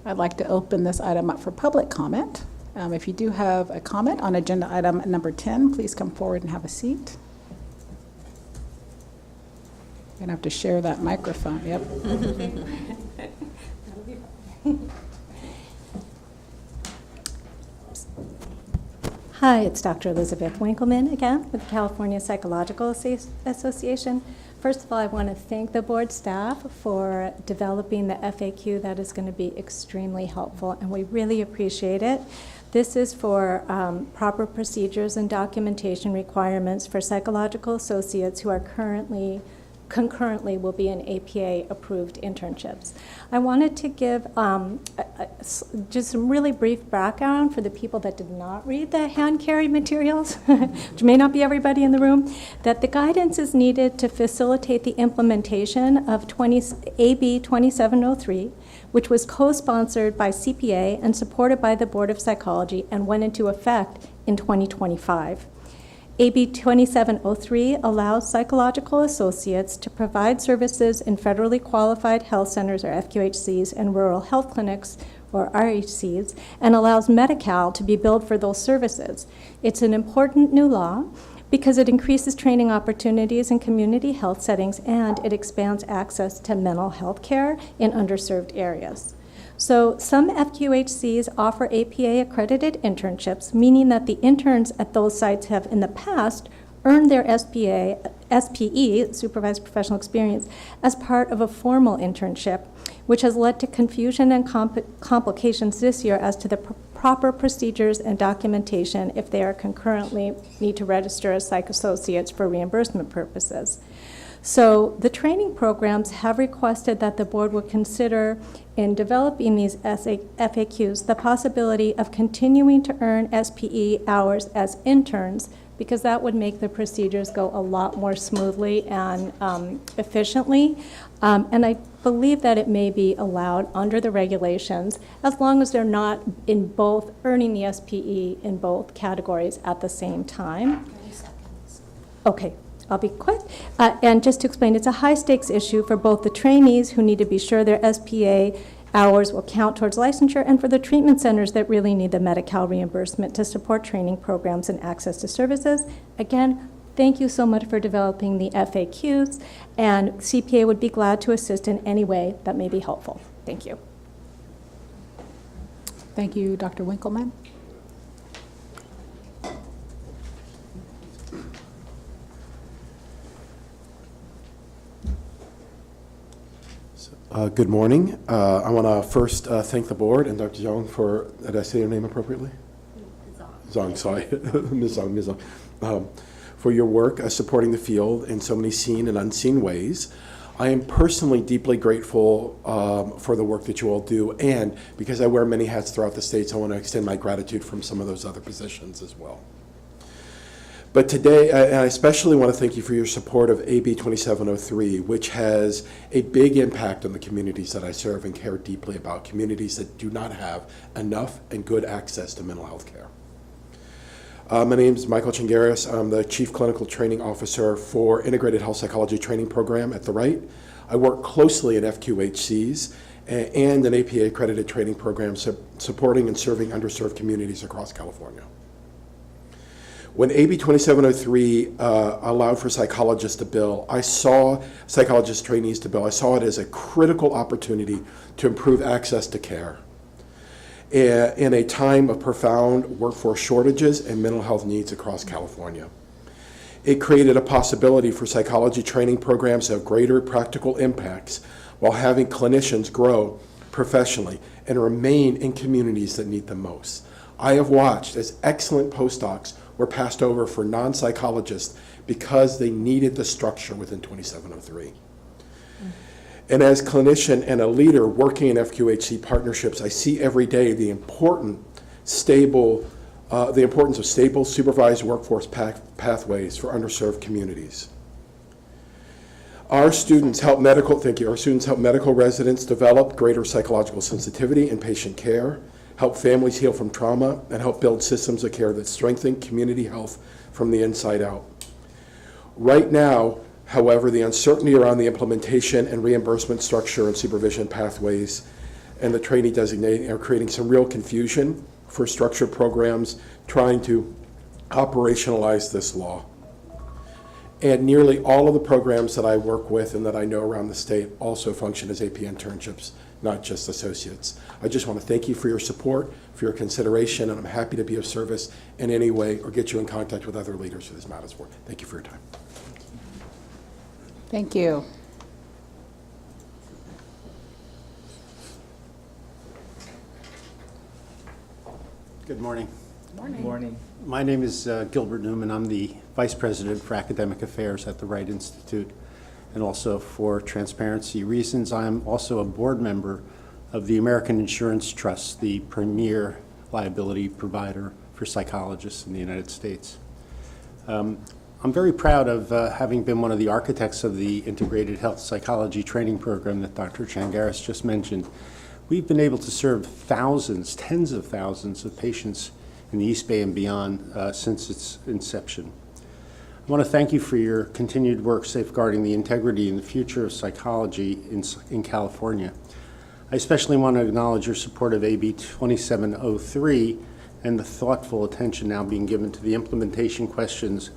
I'd like to open this item up for public comment. If you do have a comment on agenda item number 10, please come forward and have a seat. You're going to have to share that microphone. Yep. Hi, it's Dr. Elizabeth Winkleman again with the California Psychological Association. First of all, I want to thank the board staff for developing the FAQ. That is going to be extremely helpful, and we really appreciate it. This is for proper procedures and documentation requirements for psychological associates who are concurrently will be in APA-approved internships. I wanted to give just some really brief background for the people that did not read the hand-carry materials, which may not be everybody in the room, that the guidance is needed to facilitate the implementation of AB 2703, which was co-sponsored by CPA and supported by the Board of Psychology and went into effect in 2025. AB 2703 allows psychological associates to provide services in federally qualified health centers, or FQHCs, and rural health clinics, or RHCs, and allows Medi-Cal to be billed for those services. It's an important new law because it increases training opportunities in community health settings, and it expands access to mental health care in underserved areas. So some FQHCs offer APA-accredited internships, meaning that the interns at those sites have in the past earned their SPE, Supervised Professional Experience, as part of a formal internship, which has led to confusion and complications this year as to the proper procedures and documentation if they are concurrently need to register as psych associates for reimbursement purposes. So the training programs have requested that the board would consider in developing these FAQs the possibility of continuing to earn SPE hours as interns, because that would make the procedures go a lot more smoothly and efficiently. And I believe that it may be allowed under the regulations as long as they're not in both earning the SPE in both categories at the same time. 30 seconds. Okay. I'll be quick. And just to explain, it's a high-stakes issue for both the trainees who need to be sure their SPA hours will count towards licensure, and for the treatment centers that really need the Medi-Cal reimbursement to support training programs and access to services. Again, thank you so much for developing the FAQs, and CPA would be glad to assist in any way that may be helpful. Thank you. Thank you, Dr. Winkleman. Good morning. I want to first thank the board and Dr. Zhang for, did I say your name appropriately? Zhang, sorry. Ms. Zhang, for your work supporting the field in so many seen and unseen ways. I am personally deeply grateful for the work that you all do, and because I wear many hats throughout the states, I want to extend my gratitude from some of those other positions as well. But today, I especially want to thank you for your support of AB 2703, which has a big impact on the communities that I serve and care deeply about, communities that do not have enough and good access to mental health care. My name is Michael Chingaris. I'm the Chief Clinical Training Officer for Integrated Health Psychology Training Program at the Wright. I work closely at FQHCs and an APA-accredited training program supporting and serving underserved communities across California. When AB 2703 allowed for psychologists to bill, I saw psychologist trainees to bill. I saw it as a critical opportunity to improve access to care in a time of profound workforce shortages and mental health needs across California. It created a possibility for psychology training programs to have greater practical impacts while having clinicians grow professionally and remain in communities that need them most. I have watched as excellent postdocs were passed over for non-psychologists because they needed the structure within 2703. And as clinician and a leader working in FQHC partnerships, I see every day the importance of stable, supervised workforce pathways for underserved communities. Our students help medical residents develop greater psychological sensitivity in patient care, help families heal from trauma, and help build systems of care that strengthen community health from the inside out. Right now, however, the uncertainty around the implementation and reimbursement structure and supervision pathways and the trainee designating are creating some real confusion for structured programs trying to operationalize this law. And nearly all of the programs that I work with and that I know around the state also function as AP internships, not just associates. I just want to thank you for your support, for your consideration, and I'm happy to be of service in any way or get you in contact with other leaders who this matters for. Thank you for your time. Thank you. Good morning. Morning. Morning. My name is Gilbert Newman. I'm the Vice President for Academic Affairs at the Wright Institute. And also for transparency reasons, I'm also a board member of the American Insurance Trust, the premier liability provider for psychologists in the United States. I'm very proud of having been one of the architects of the Integrated Health Psychology Training Program that Dr. Changaris just mentioned. We've been able to serve thousands, tens of thousands of patients in the East Bay and beyond since its inception. I want to thank you for your continued work safeguarding the integrity and the future of psychology in California. I especially want to acknowledge your support of AB 2703 and the thoughtful attention now being given to the implementation questions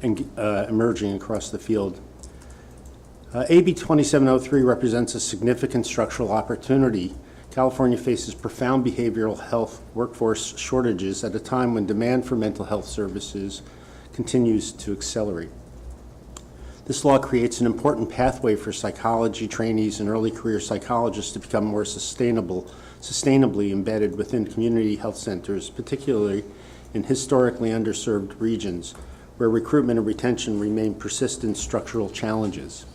emerging across the field. AB 2703 represents a significant structural opportunity. California faces profound behavioral health workforce shortages at a time when demand for mental health services continues to accelerate. This law creates an important pathway for psychology trainees and early career psychologists to become more sustainably embedded within community health centers, particularly in historically underserved regions where recruitment and retention remain persistent structural challenges.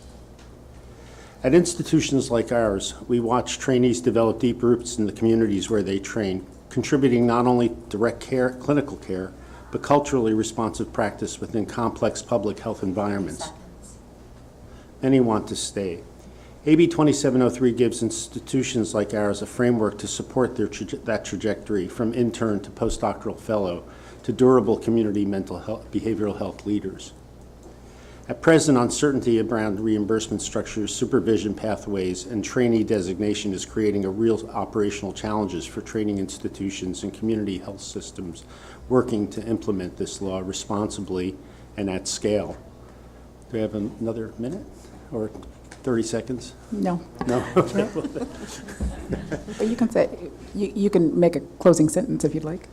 At institutions like ours, we watch trainees develop deep roots in the communities where they train, contributing not only direct care, clinical care, but culturally responsive practice within complex public health environments. Many want to stay. AB 2703 gives institutions like ours a framework to support that trajectory from intern to postdoctoral fellow to durable community mental health, behavioral health leaders. At present, uncertainty around reimbursement structures, supervision pathways, and trainee designation is creating a real operational challenges for training institutions and community health systems working to implement this law responsibly and at scale. Do we have another minute or 30 seconds? No. No? Okay. But you can say, you can make a closing sentence if you'd like.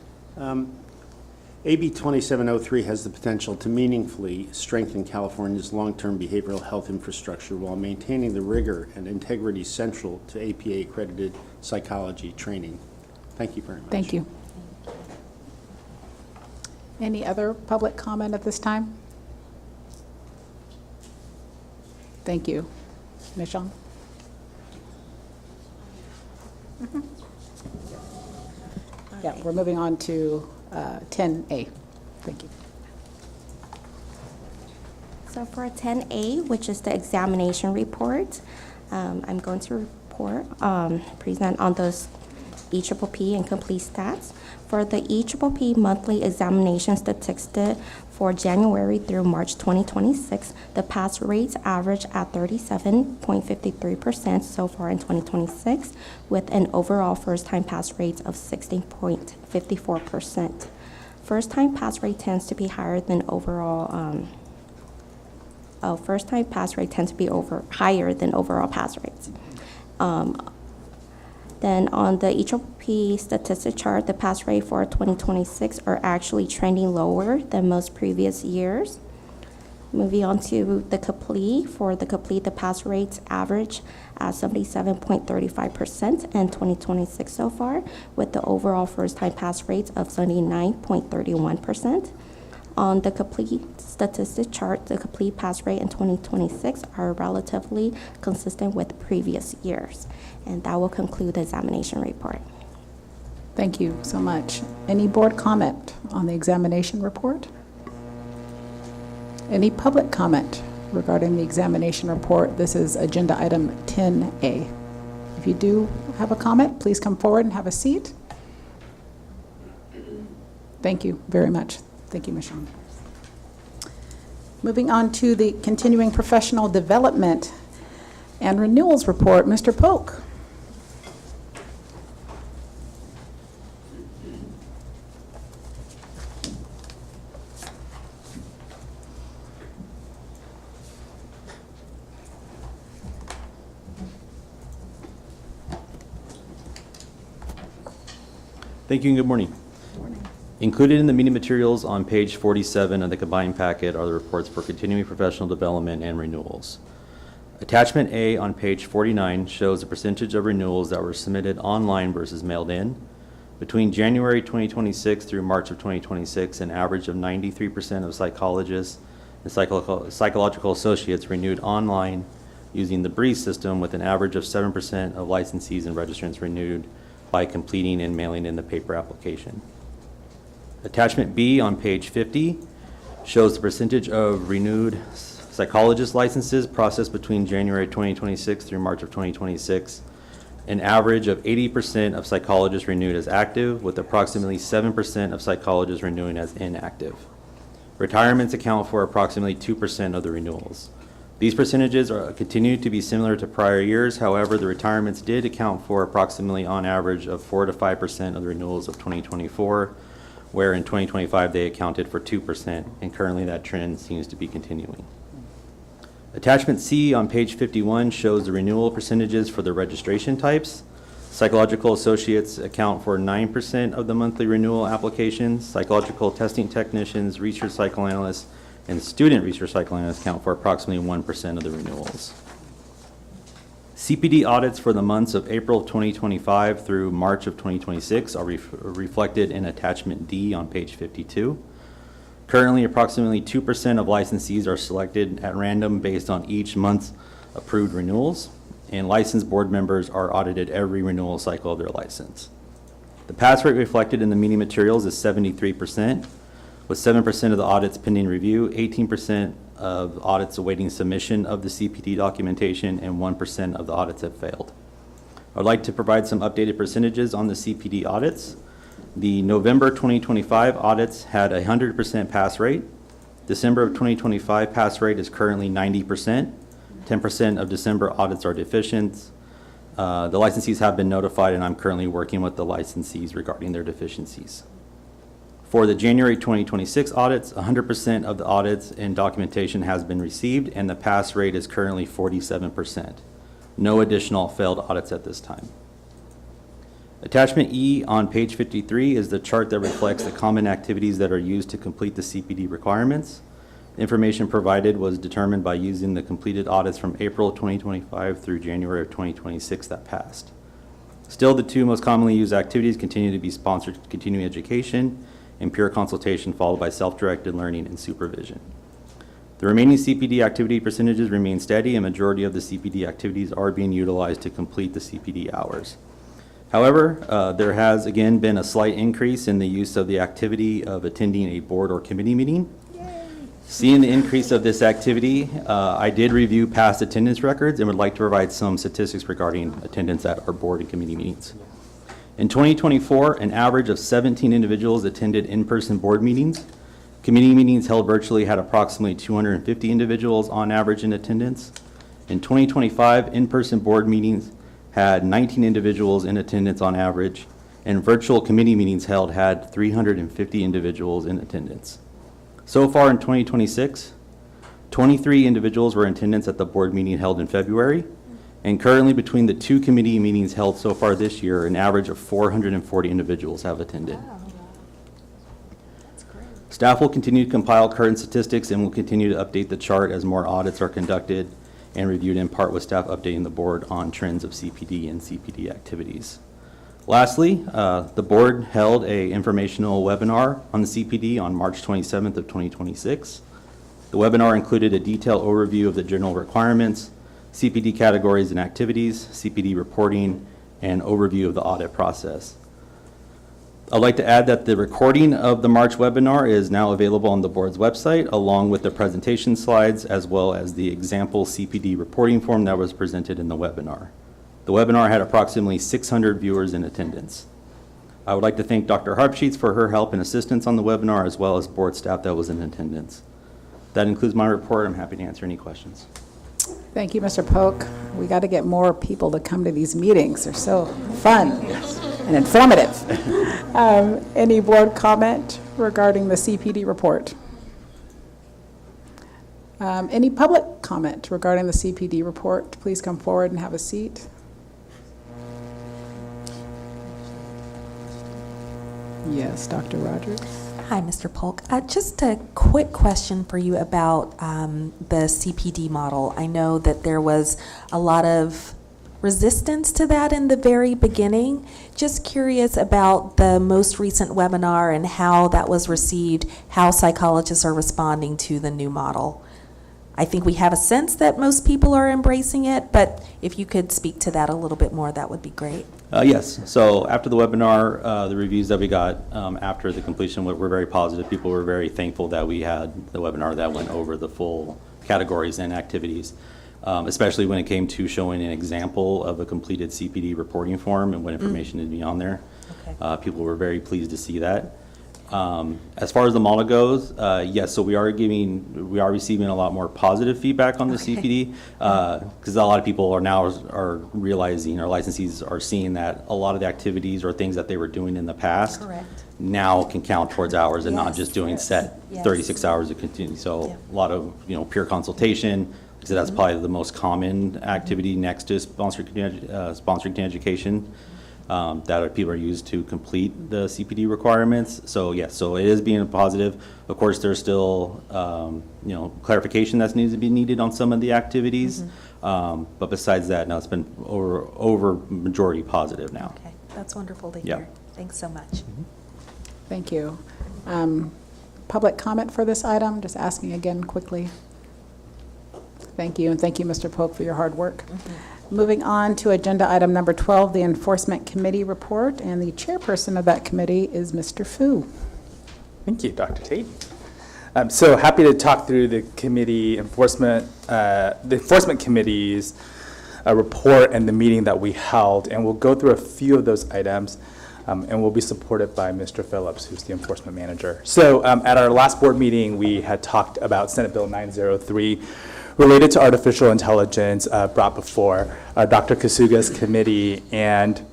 AB 2703 has the potential to meaningfully strengthen California's long-term behavioral health infrastructure while maintaining the rigor and integrity central to APA-accredited psychology training. Thank you very much. Thank you. Any other public comment at this time? Thank you. Ms. Jean? Yeah, we're moving on to 10A. Thank you. So for 10A, which is the examination report, I'm going to present on those EPPP and complete stats. For the EPPP monthly examination statistics for January through March 2026, the pass rates average at 37.53% so far in 2026, with an overall first-time pass rate of 16.54%. First-time pass rate tends to be higher than overall. First-time pass rate tends to be higher than overall pass rates. Then on the EPP statistic chart, the pass rate for 2026 are actually trending lower than most previous years. Moving on to the complete. For the complete, the pass rates average at 77.35% in 2026 so far, with the overall first-time pass rates of 79.31%. On the complete statistic chart, the complete pass rate in 2026 are relatively consistent with previous years. And that will conclude the examination report. Thank you so much. Any board comment on the examination report? Any public comment regarding the examination report? This is agenda item 10A. If you do have a comment, please come forward and have a seat. Thank you very much. Thank you, Michelle. Moving on to the continuing professional development and renewals report, Mr. Polk. Thank you and good morning. Included in the meeting materials on page 47 of the combined packet are the reports for continuing professional development and renewals. Attachment A on page 49 shows the percentage of renewals that were submitted online versus mailed in. Between January 2026 through March of 2026, an average of 93% of psychologists and psychological associates renewed online using the BREEZE system, with an average of 7% of licensees and registrants renewed by completing and mailing in the paper application. Attachment B on page 50 shows the percentage of renewed psychologist licenses processed between January 2026 through March of 2026. An average of 80% of psychologists renewed as active, with approximately 7% of psychologists renewing as inactive. Retirements account for approximately 2% of the renewals. These percentages continue to be similar to prior years. However, the retirements did account for approximately on average of 4 to 5% of the renewals of 2024, where in 2025 they accounted for 2%, and currently that trend seems to be continuing. Attachment C on page 51 shows the renewal percentages for the registration types. Psychological associates account for 9% of the monthly renewal applications. Psychological testing technicians, research psychoanalysts, and student research psychoanalysts account for approximately 1% of the renewals. CPD audits for the months of April 2025 through March of 2026 are reflected in attachment D on page 52. Currently, approximately 2% of licensees are selected at random based on each month's approved renewals, and licensed board members are audited every renewal cycle of their license. The pass rate reflected in the meeting materials is 73%, with 7% of the audits pending review, 18% of audits awaiting submission of the CPD documentation, and 1% of the audits have failed. I'd like to provide some updated percentages on the CPD audits. The November 2025 audits had a 100% pass rate. December of 2025 pass rate is currently 90%. 10% of December audits are deficient. The licensees have been notified, and I'm currently working with the licensees regarding their deficiencies. For the January 2026 audits, 100% of the audits and documentation has been received, and the pass rate is currently 47%. No additional failed audits at this time. Attachment E on page 53 is the chart that reflects the common activities that are used to complete the CPD requirements. The information provided was determined by using the completed audits from April 2025 through January of 2026 that passed. Still, the two most commonly used activities continue to be sponsored continuing education and peer consultation, followed by self-directed learning and supervision. The remaining CPD activity percentages remain steady, and majority of the CPD activities are being utilized to complete the CPD hours. However, there has again been a slight increase in the use of the activity of attending a board or committee meeting. Seeing the increase of this activity, I did review past attendance records and would like to provide some statistics regarding attendance at our board and committee meetings. In 2024, an average of 17 individuals attended in-person board meetings. Committee meetings held virtually had approximately 250 individuals on average in attendance. In 2025, in-person board meetings had 19 individuals in attendance on average, and virtual committee meetings held had 350 individuals in attendance. So far in 2026, 23 individuals were in attendance at the board meeting held in February, and currently between the 2 committee meetings held so far this year, an average of 440 individuals have attended. Staff will continue to compile current statistics and will continue to update the chart as more audits are conducted and reviewed, in part with staff updating the board on trends of CPD and CPD activities. Lastly, the board held an informational webinar on the CPD on March 27th of 2026. The webinar included a detailed overview of the general requirements, CPD categories and activities, CPD reporting, and overview of the audit process. I'd like to add that the recording of the March webinar is now available on the board's website, along with the presentation slides, as well as the example CPD reporting form that was presented in the webinar. The webinar had approximately 600 viewers in attendance. I would like to thank Dr. Harpsheets for her help and assistance on the webinar, as well as board staff that was in attendance. That includes my report. I'm happy to answer any questions. Thank you, Mr. Polk. We got to get more people to come to these meetings. They're so fun and informative. Any board comment regarding the CPD report? Any public comment regarding the CPD report? Please come forward and have a seat. Yes, Dr. Rogers. Hi, Mr. Polk. Just a quick question for you about the CPD model. I know that there was a lot of resistance to that in the very beginning. Just curious about the most recent webinar and how that was received, how psychologists are responding to the new model. I think we have a sense that most people are embracing it, but if you could speak to that a little bit more, that would be great. Yes. So after the webinar, the reviews that we got after the completion were very positive. People were very thankful that we had the webinar that went over the full categories and activities, especially when it came to showing an example of a completed CPD reporting form and what information would be on there. Okay. People were very pleased to see that. As far as the model goes, yes, so we are receiving a lot more positive feedback on the CPD, because a lot of people are realizing, our licensees are seeing that a lot of the activities or things that they were doing in the past now can count towards hours and not just doing set 36 hours of continue. So a lot of, peer consultation, so that's probably the most common activity next to sponsoring education. That people are used to complete the CPD requirements. So yes, so it is being positive. Of course, there's still clarification that's needed on some of the activities. But besides that, no, it's been over majority positive now. Okay, that's wonderful to hear. Thanks so much. Thank you. Public comment for this item? Just asking again quickly. Thank you, and thank you, Mr. Polk, for your hard work. Moving on to agenda item number 12, the Enforcement Committee report, and the chairperson of that committee is Mr. Fu. Thank you, Dr. Tate. I'm so happy to talk through the enforcement committee's report and the meeting that we held, and we'll go through a few of those items, and we'll be supported by Mr. Phillips, who's the enforcement manager. So at our last board meeting, we had talked about Senate Bill 903, related to artificial intelligence, brought before Dr. Kasuga's committee, and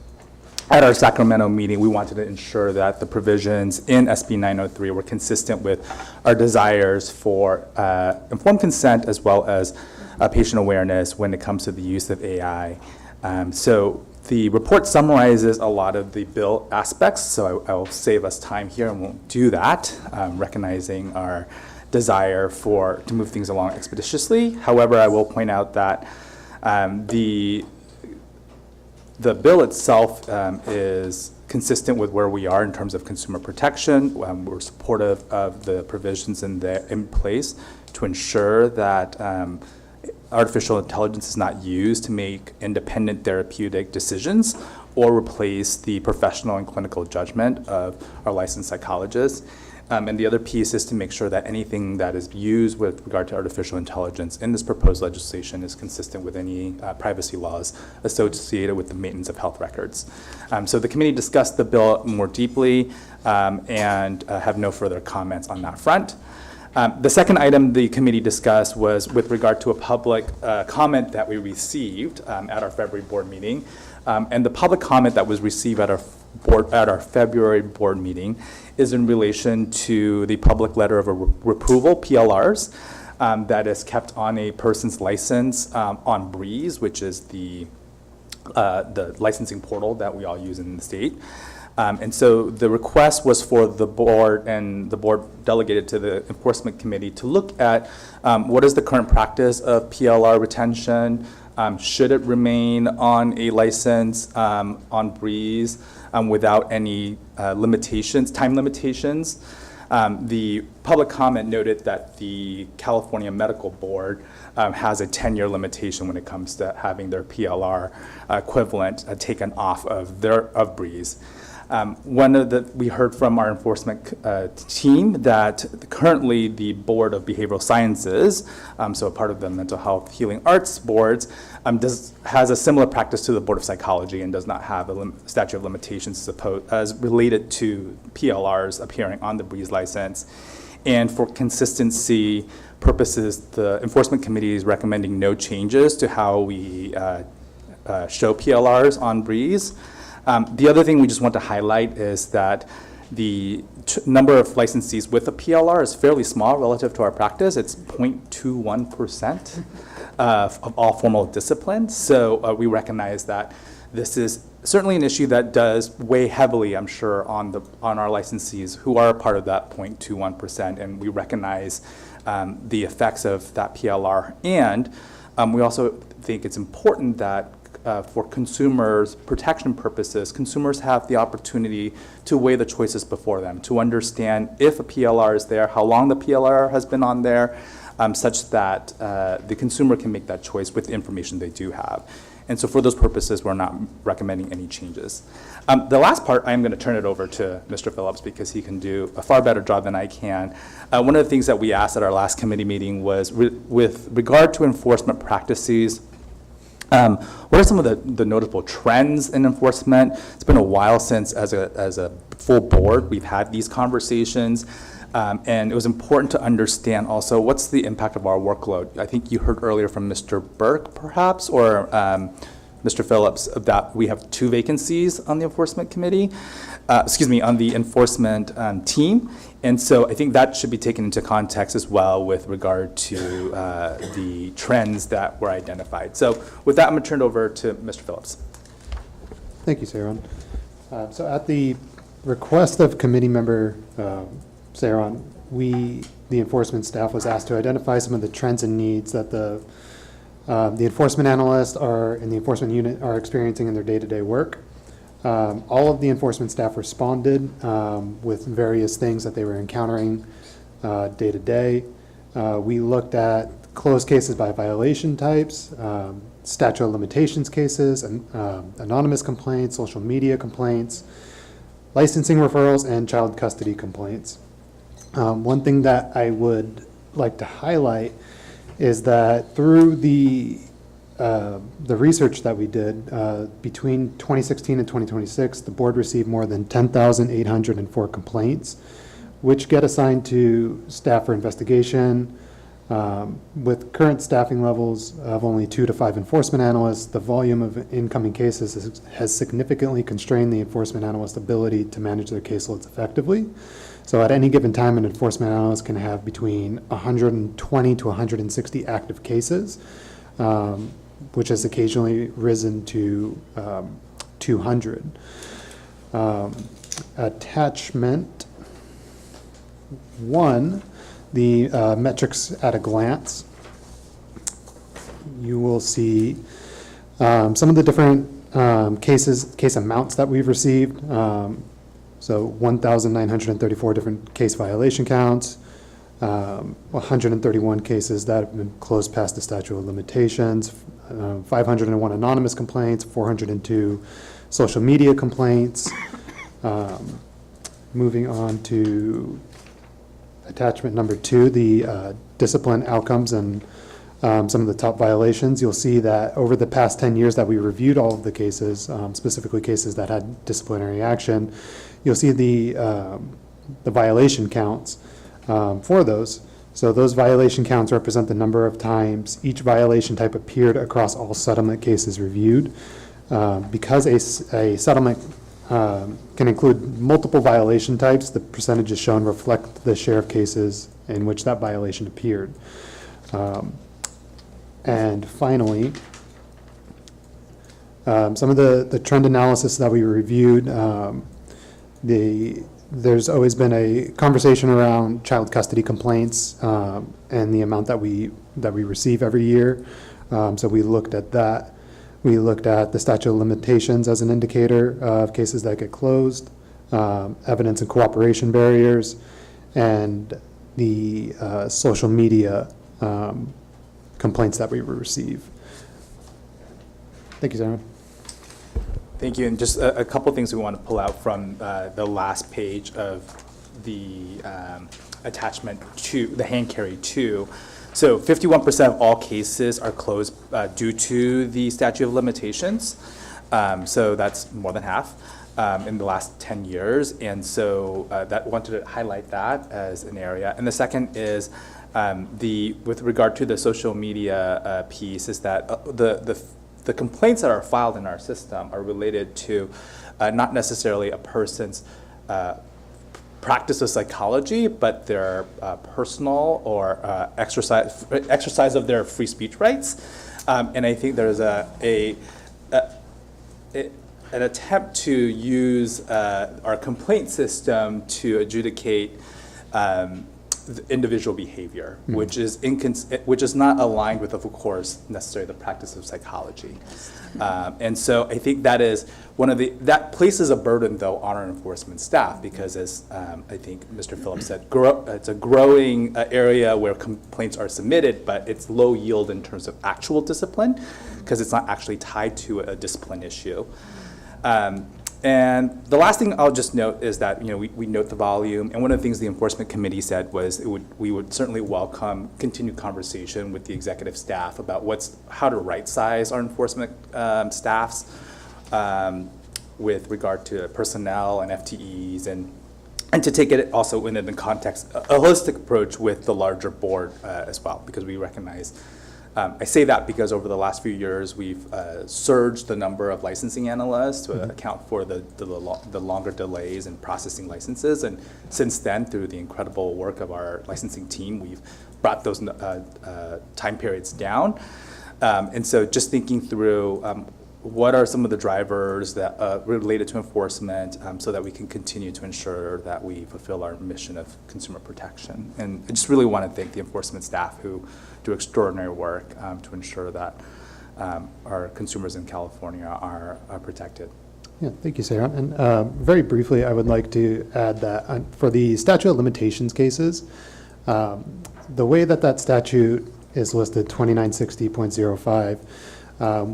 at our Sacramento meeting, we wanted to ensure that the provisions in SB 903 were consistent with our desires for informed consent as well as patient awareness when it comes to the use of AI. So the report summarizes a lot of the bill aspects, so I will save us time here and won't do that, recognizing our desire to move things along expeditiously. However, I will point out that the bill itself is consistent with where we are in terms of consumer protection. We're supportive of the provisions in place to ensure that artificial intelligence is not used to make independent therapeutic decisions or replace the professional and clinical judgment of our licensed psychologists. And the other piece is to make sure that anything that is used with regard to artificial intelligence in this proposed legislation is consistent with any privacy laws associated with the maintenance of health records. So the committee discussed the bill more deeply and have no further comments on that front. The second item the committee discussed was with regard to a public comment that we received at our February board meeting. And the public comment that was received at our February board meeting is in relation to the public letter of approval, PLRs, that is kept on a person's license on Breeze, which is the licensing portal that we all use in the state. And so the request was for the board, and the board delegated to the enforcement committee to look at what is the current practice of PLR retention. Should it remain on a license on Breeze without any limitations, time limitations? The public comment noted that the California Medical Board has a 10-year limitation when it comes to having their PLR equivalent taken off of Breeze. We heard from our enforcement team that currently the Board of Behavioral Sciences, so a part of the Mental Health Healing Arts Boards, has a similar practice to the Board of Psychology and does not have a statute of limitations as related to PLRs appearing on the Breeze license. And for consistency purposes, the enforcement committee is recommending no changes to how we show PLRs on Breeze. The other thing we just want to highlight is that the number of licensees with a PLR is fairly small relative to our practice. It's 0.21% of all formal disciplines. So we recognize that this is certainly an issue that does weigh heavily, I'm sure, on our licensees who are a part of that 0.21%, and we recognize the effects of that PLR. And we also think it's important that for consumers' protection purposes, consumers have the opportunity to weigh the choices before them, to understand if a PLR is there, how long the PLR has been on there, such that the consumer can make that choice with the information they do have. And so for those purposes, we're not recommending any changes. The last part, I'm going to turn it over to Mr. Phillips because he can do a far better job than I can. One of the things that we asked at our last committee meeting was with regard to enforcement practices, what are some of the notable trends in enforcement? It's been a while since, as a full board, we've had these conversations, and it was important to understand also what's the impact of our workload. I think you heard earlier from Mr. Burke, perhaps, or Mr. Phillips, that we have 2 vacancies on the enforcement committee, on the enforcement team. And so I think that should be taken into context as well with regard to the trends that were identified. So with that, I'm going to turn it over to Mr. Phillips. Thank you, Saron. So at the request of committee member Saron, the enforcement staff was asked to identify some of the trends and needs that the enforcement analysts and the enforcement unit are experiencing in their day-to-day work. All of the enforcement staff responded with various things that they were encountering day to day. We looked at closed cases by violation types, statute of limitations cases, and anonymous complaints, social media complaints, licensing referrals, and child custody complaints. One thing that I would like to highlight is that through the research that we did between 2016 and 2026, the board received more than 10,804 complaints, which get assigned to staff for investigation. With current staffing levels of only 2 to 5 enforcement analysts, the volume of incoming cases has significantly constrained the enforcement analyst's ability to manage their caseloads effectively. So at any given time, an enforcement analyst can have between 120 to 160 active cases, which has occasionally risen to 200. Attachment 1, the metrics at a glance. You will see some of the different case amounts that we've received. So 1,934 different case violation counts, 131 cases that have been closed past the statute of limitations, 501 anonymous complaints, 402 social media complaints. Moving on to attachment number 2, the discipline outcomes and some of the top violations, you'll see that over the past 10 years that we reviewed all of the cases, specifically cases that had disciplinary action, you'll see the violation counts for those. So those violation counts represent the number of times each violation type appeared across all settlement cases reviewed. Because a settlement can include multiple violation types, the percentages shown reflect the share of cases in which that violation appeared. And finally, some of the trend analysis that we reviewed, there's always been a conversation around child custody complaints and the amount that we receive every year. So we looked at that. We looked at the statute of limitations as an indicator of cases that get closed, evidence and cooperation barriers, and the social media complaints that we receive. Thank you, Sarah. Thank you. And just a couple things we want to pull out from the last page of the attachment to the hand carry 2. So 51% of all cases are closed due to the statute of limitations. So that's more than half in the last 10 years. And so that wanted to highlight that as an area. And the second is with regard to the social media piece is that the complaints that are filed in our system are related to not necessarily a person's practice of psychology, but their personal or exercise of their free speech rights. And I think there's an attempt to use our complaint system to adjudicate individual behavior, which is not aligned with, of course, necessarily the practice of psychology. And so I think that is that places a burden, though, on our enforcement staff, because as I think Mr. Phillips said, it's a growing area where complaints are submitted, but it's low yield in terms of actual discipline, because it's not actually tied to a discipline issue. And the last thing I'll just note is that we note the volume, and one of the things the enforcement committee said was we would certainly welcome continued conversation with the executive staff about how to right size our enforcement staffs with regard to personnel and FTEs, and to take it also within the context, a holistic approach with the larger board as well, because we recognize. I say that because over the last few years, we've surged the number of licensing analysts to account for the longer delays in processing licenses. And since then, through the incredible work of our licensing team, we've brought those time periods down. And so just thinking through what are some of the drivers that related to enforcement so that we can continue to ensure that we fulfill our mission of consumer protection. And I just really want to thank the enforcement staff who do extraordinary work to ensure that our consumers in California are protected. Yeah, thank you, Sarah. And very briefly, I would like to add that for the statute of limitations cases, the way that statute is listed, 2960.05,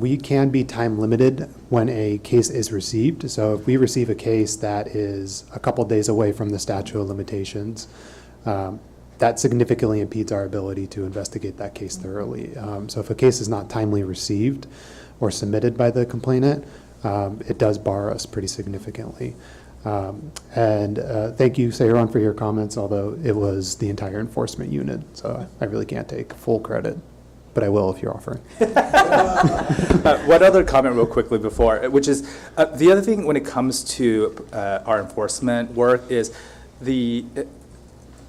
we can be time limited when a case is received. So if we receive a case that is a couple days away from the statute of limitations, that significantly impedes our ability to investigate that case thoroughly. So if a case is not timely received or submitted by the complainant, it does bar us pretty significantly. And thank you, Sayron, for your comments, although it was the entire enforcement unit, so I really can't take full credit, but I will if you're offering. One other comment real quickly before, which is the other thing when it comes to our enforcement work is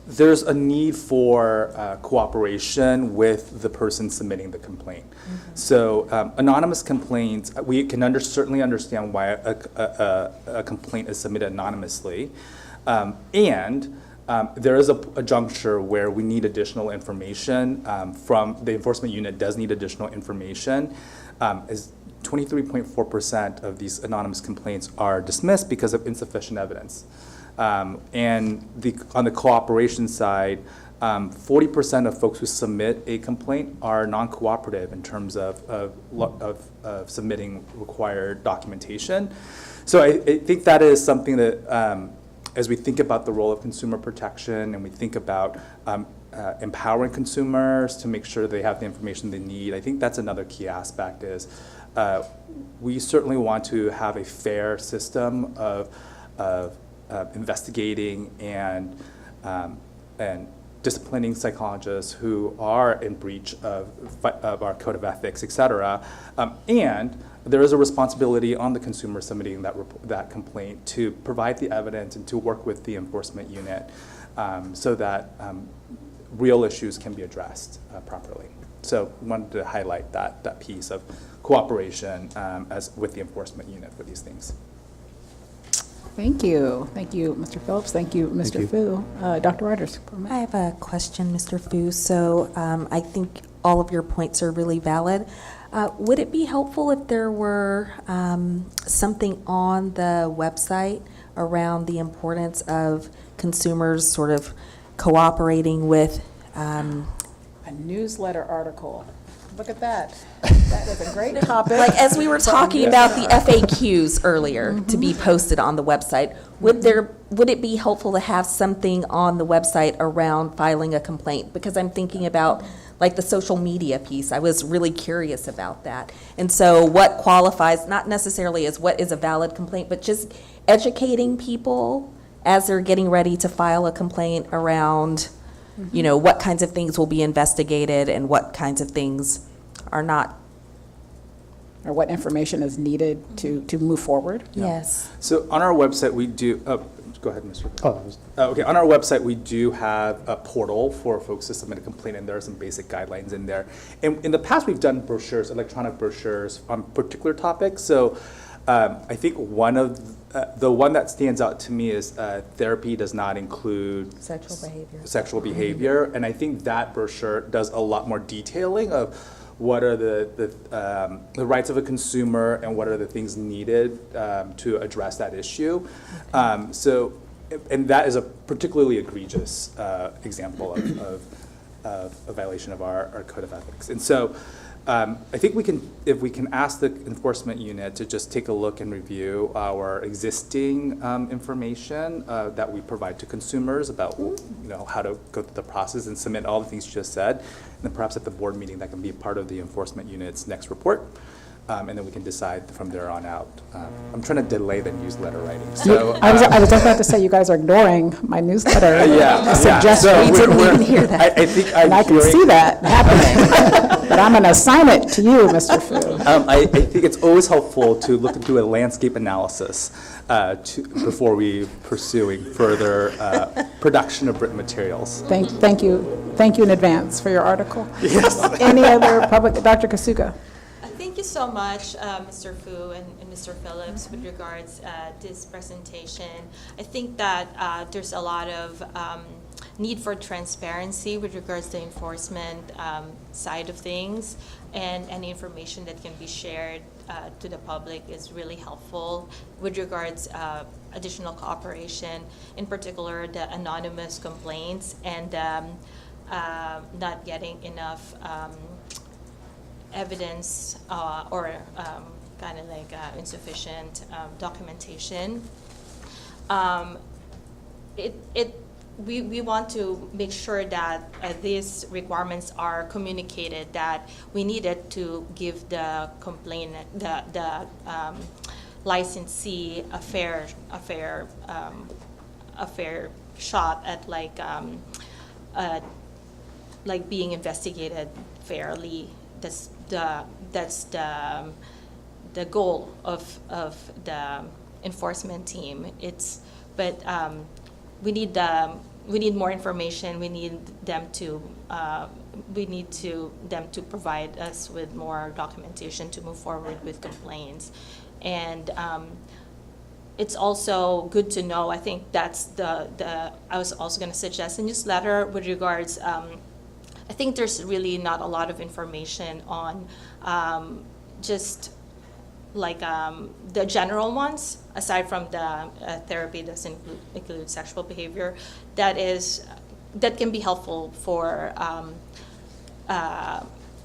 there's a need for cooperation with the person submitting the complaint. So anonymous complaints, we can certainly understand why a complaint is submitted anonymously. And there is a juncture where we need additional information from the enforcement unit does need additional information. As 23.4% of these anonymous complaints are dismissed because of insufficient evidence. And on the cooperation side, 40% of folks who submit a complaint are non-cooperative in terms of submitting required documentation. So I think that is something that as we think about the role of consumer protection and we think about empowering consumers to make sure they have the information they need, I think that's another key aspect is we certainly want to have a fair system of investigating and disciplining psychologists who are in breach of our code of ethics, et cetera. And there is a responsibility on the consumer submitting that complaint to provide the evidence and to work with the enforcement unit so that real issues can be addressed properly. So I wanted to highlight that piece of cooperation with the enforcement unit for these things. Thank you. Thank you, Mr. Phillips. Thank you, Mr. Fu. Dr. Rogers. I have a question, Mr. Fu. So I think all of your points are really valid. Would it be helpful if there were something on the website around the importance of consumers sort of cooperating with A newsletter article. Look at that. That is a great topic. Like, as we were talking about the FAQs earlier to be posted on the website, would it be helpful to have something on the website around filing a complaint? Because I'm thinking about like the social media piece. I was really curious about that. And so what qualifies, not necessarily as what is a valid complaint, but just educating people as they're getting ready to file a complaint around, you know, what kinds of things will be investigated and what kinds of things are not. Or what information is needed to move forward. Yes. So on our website, we do, go ahead, Mr. Okay, on our website, we do have a portal for folks to submit a complaint, and there are some basic guidelines in there. And in the past, we've done brochures, electronic brochures on particular topics. So I think one of the one that stands out to me is therapy does not include sexual behavior. And I think that brochure does a lot more detailing of what are the rights of a consumer and what are the things needed to address that issue. And that is a particularly egregious example of a violation of our code of ethics. And so I think if we can ask the enforcement unit to just take a look and review our existing information that we provide to consumers about how to go through the process and submit all the things you just said, and then perhaps at the board meeting that can be part of the enforcement unit's next report. And then we can decide from there on out. I'm trying to delay the newsletter writing. So I was just about to say, you guys are ignoring my newsletter suggestion. So we didn't even hear that. I think I can see that happening. But I'm going to assign it to you, Mr. Fu. I think it's always helpful to look into a landscape analysis before we pursuing further production of written materials. Thank you in advance for your article. Yes. Any other public, Dr. Kasuga? Thank you so much, Mr. Fu and Mr. Phillips, with regards this presentation. I think that there's a lot of need for transparency with regards to enforcement side of things, and any information that can be shared to the public is really helpful with regards additional cooperation, in particular the anonymous complaints and not getting enough evidence or kind of like insufficient documentation. We want to make sure that these requirements are communicated, that we needed to give the complainant, the licensee a fair shot at like being investigated fairly. That's the goal of the enforcement team. We need more information. We need them to provide us with more documentation to move forward with complaints. And it's also good to know. I think that's I was also going to suggest a newsletter with regards. I think there's really not a lot of information on just like the general ones, aside from the therapy that include sexual behavior, that can be helpful for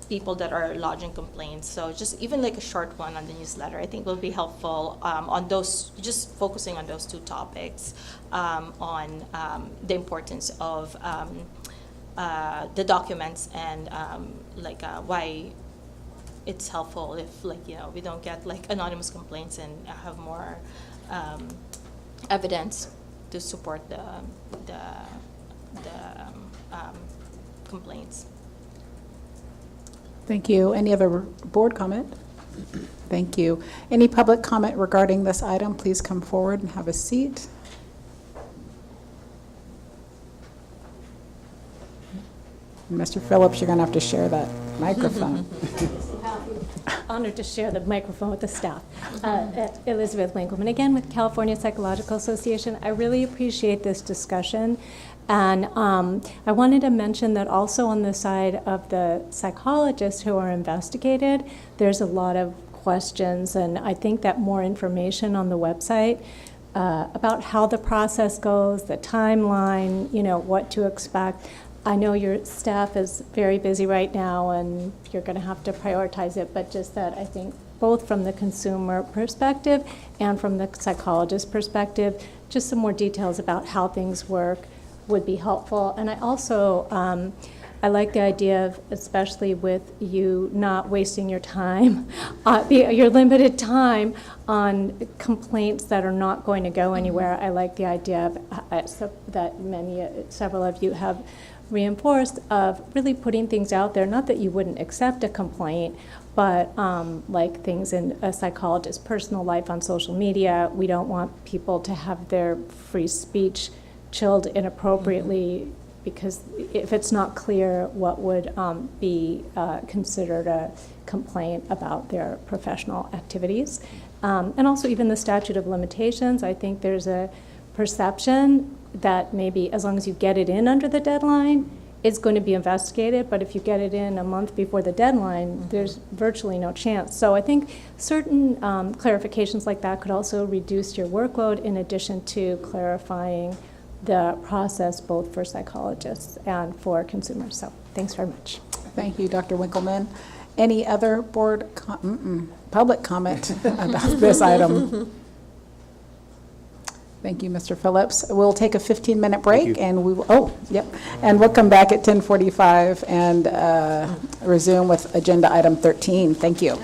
people that are lodging complaints. So just even like a short one on the newsletter, I think will be helpful on those, just focusing on those two topics, on the importance of the documents and why it's helpful if we don't get like anonymous complaints and have more evidence to support the complaints. Thank you. Any other board comment? Thank you. Any public comment regarding this item, please come forward and have a seat. Mr. Phillips, you're going to have to share that microphone. Honored to share the microphone with the staff. Elizabeth Winkleman, again with California Psychological Association. I really appreciate this discussion. And I wanted to mention that also on the side of the psychologists who are investigated, there's a lot of questions, and I think that more information on the website about how the process goes, the timeline, what to expect. I know your staff is very busy right now and you're going to have to prioritize it, but just that I think both from the consumer perspective and from the psychologist perspective, just some more details about how things work would be helpful. And I also, I like the idea of, especially with you not wasting your time, your limited time on complaints that are not going to go anywhere. I like the idea of that several of you have reinforced of really putting things out there, not that you wouldn't accept a complaint, but like things in a psychologist's personal life on social media. We don't want people to have their free speech chilled inappropriately, because if it's not clear what would be considered a complaint about their professional activities. And also even the statute of limitations, I think there's a perception that maybe as long as you get it in under the deadline, it's going to be investigated, but if you get it in a month before the deadline, there's virtually no chance. So I think certain clarifications like that could also reduce your workload, in addition to clarifying the process both for psychologists and for consumers. So thanks very much. Thank you, Dr. Winkleman. Any other board public comment about this item? Thank you, Mr. Phillips. We'll take a 15-minute break, and we will, and we'll come back at 10:45 and resume with agenda item 13. Thank you.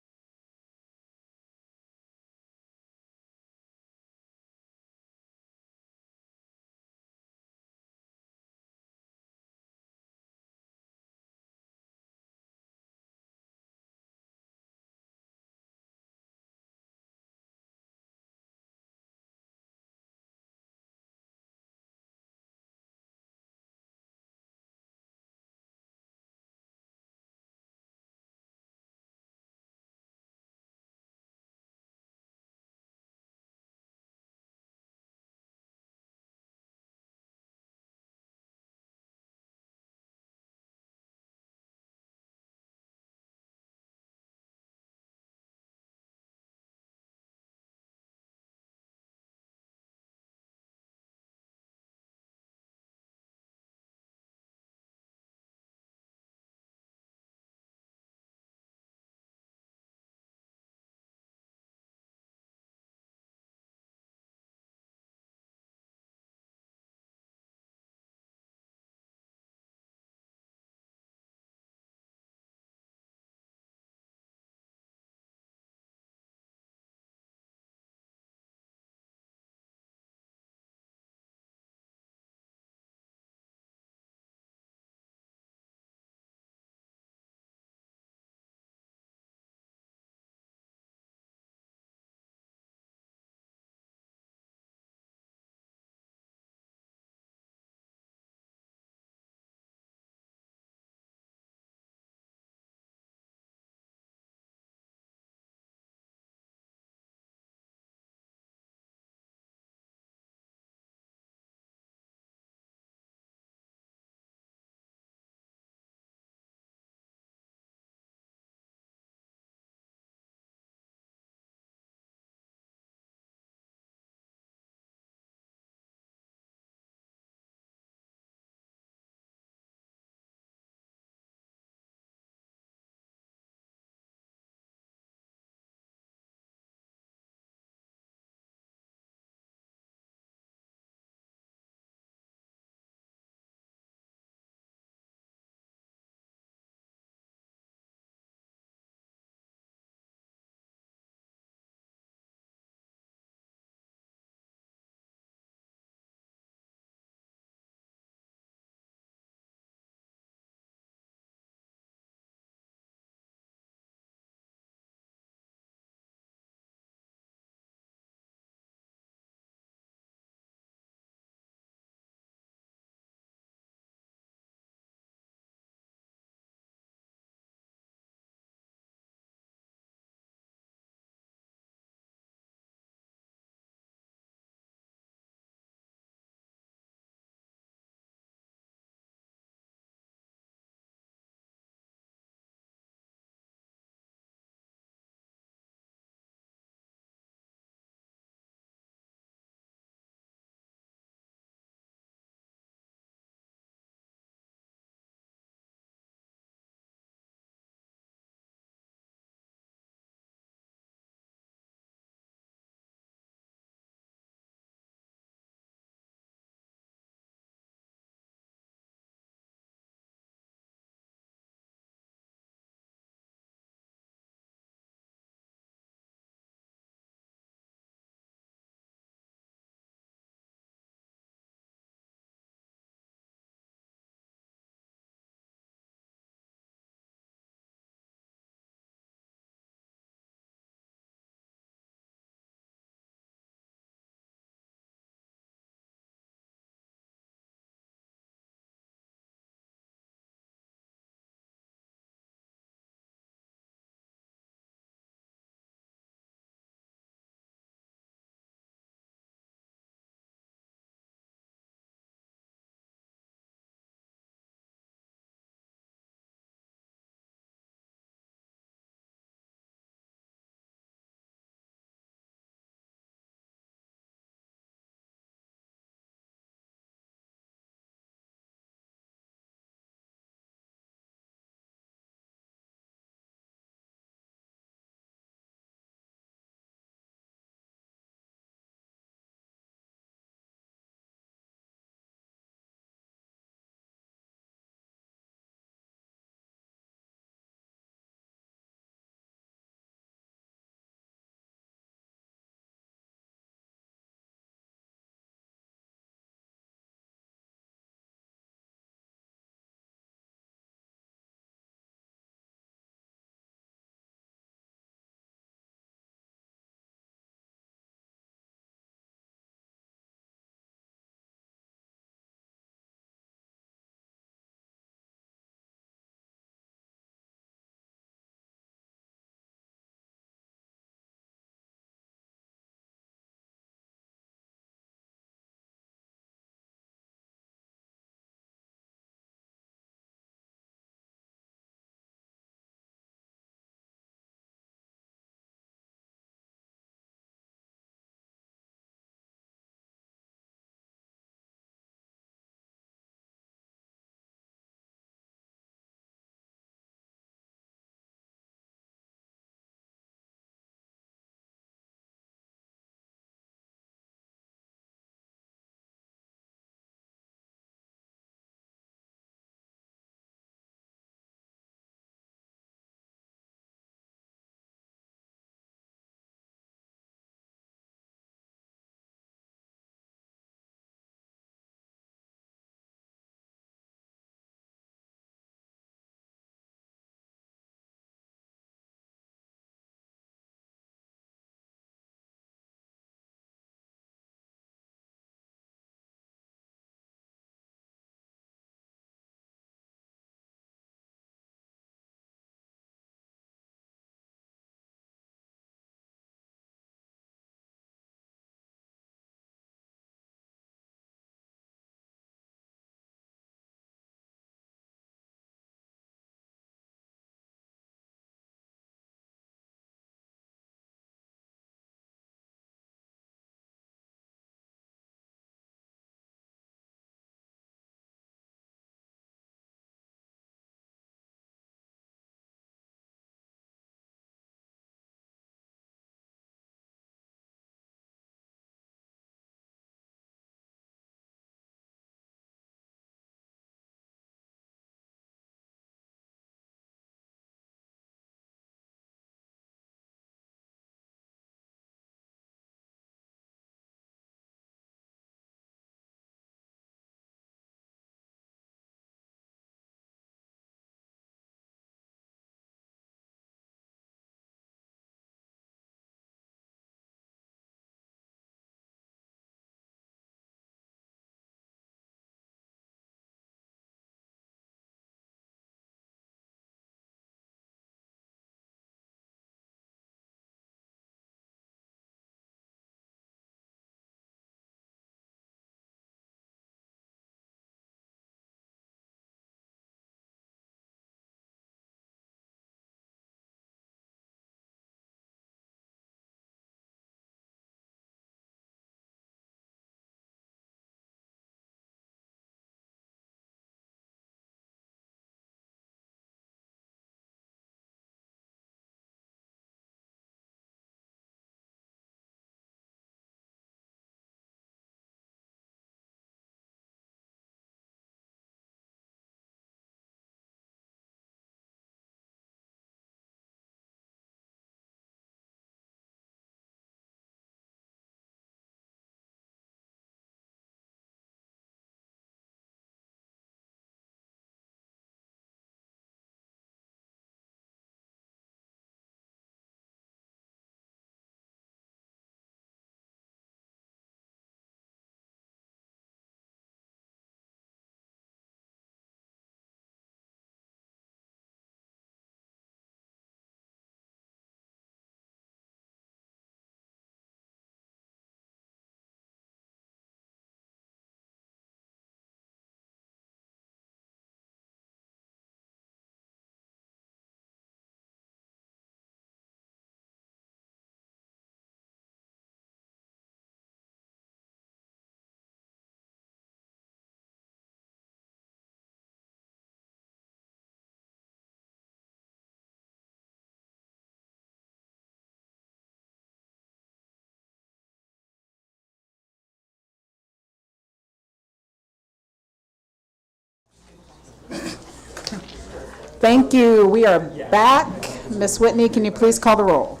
Thank you. We are back. Ms. Whitney, can you please call the roll?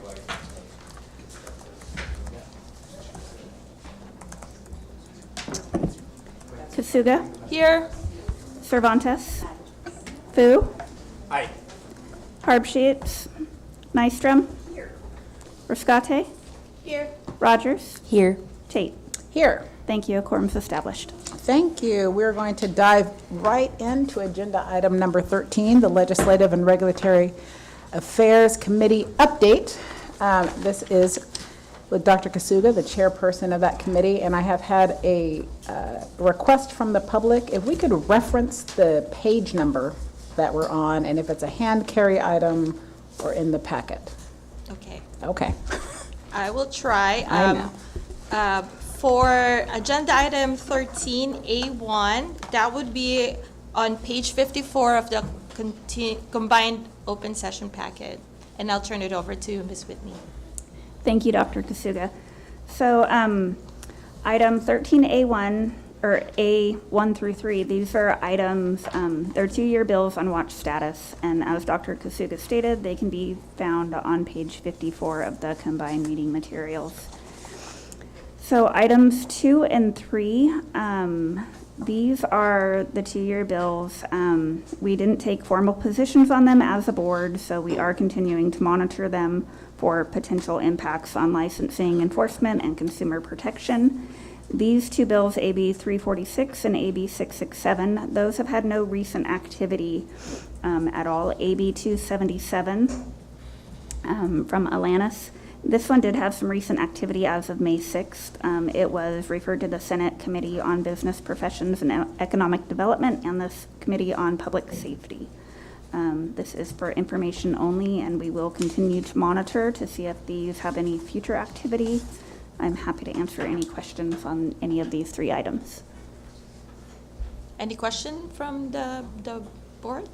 Kasuga. Here. Cervantes. Fu. Aye. Hardships. Nystrom. Riscate. Here. Rogers. Here. Tate. Here. Thank you. A quorum is established. Thank you. We're going to dive right into agenda item number 13, the Legislative and Regulatory Affairs Committee update. This is with Dr. Kasuga, the chairperson of that committee, and I have had a request from the public if we could reference the page number that we're on and if it's a hand carry item or in the packet. Okay. Okay. I will try. I know. For agenda item 13A1, that would be on page 54 of the combined open session packet. And I'll turn it over to Ms. Whitney. Thank you, Dr. Kasuga. So item 13A1, or A1 through 3, these are items, they're 2-year bills on watch status. And as Dr. Kasuga stated, they can be found on page 54 of the combined meeting materials. So items 2 and 3, these are the 2-year bills. We didn't take formal positions on them as a board, so we are continuing to monitor them for potential impacts on licensing, enforcement, and consumer protection. These 2 bills, AB 346 and AB 667, those have had no recent activity at all. AB 277 from Alanis. This one did have some recent activity as of May 6th. It was referred to the Senate Committee on Business Professions and Economic Development and the Committee on Public Safety. This is for information only, and we will continue to monitor to see if these have any future activity. I'm happy to answer any questions on any of these 3 items. Any question from the board?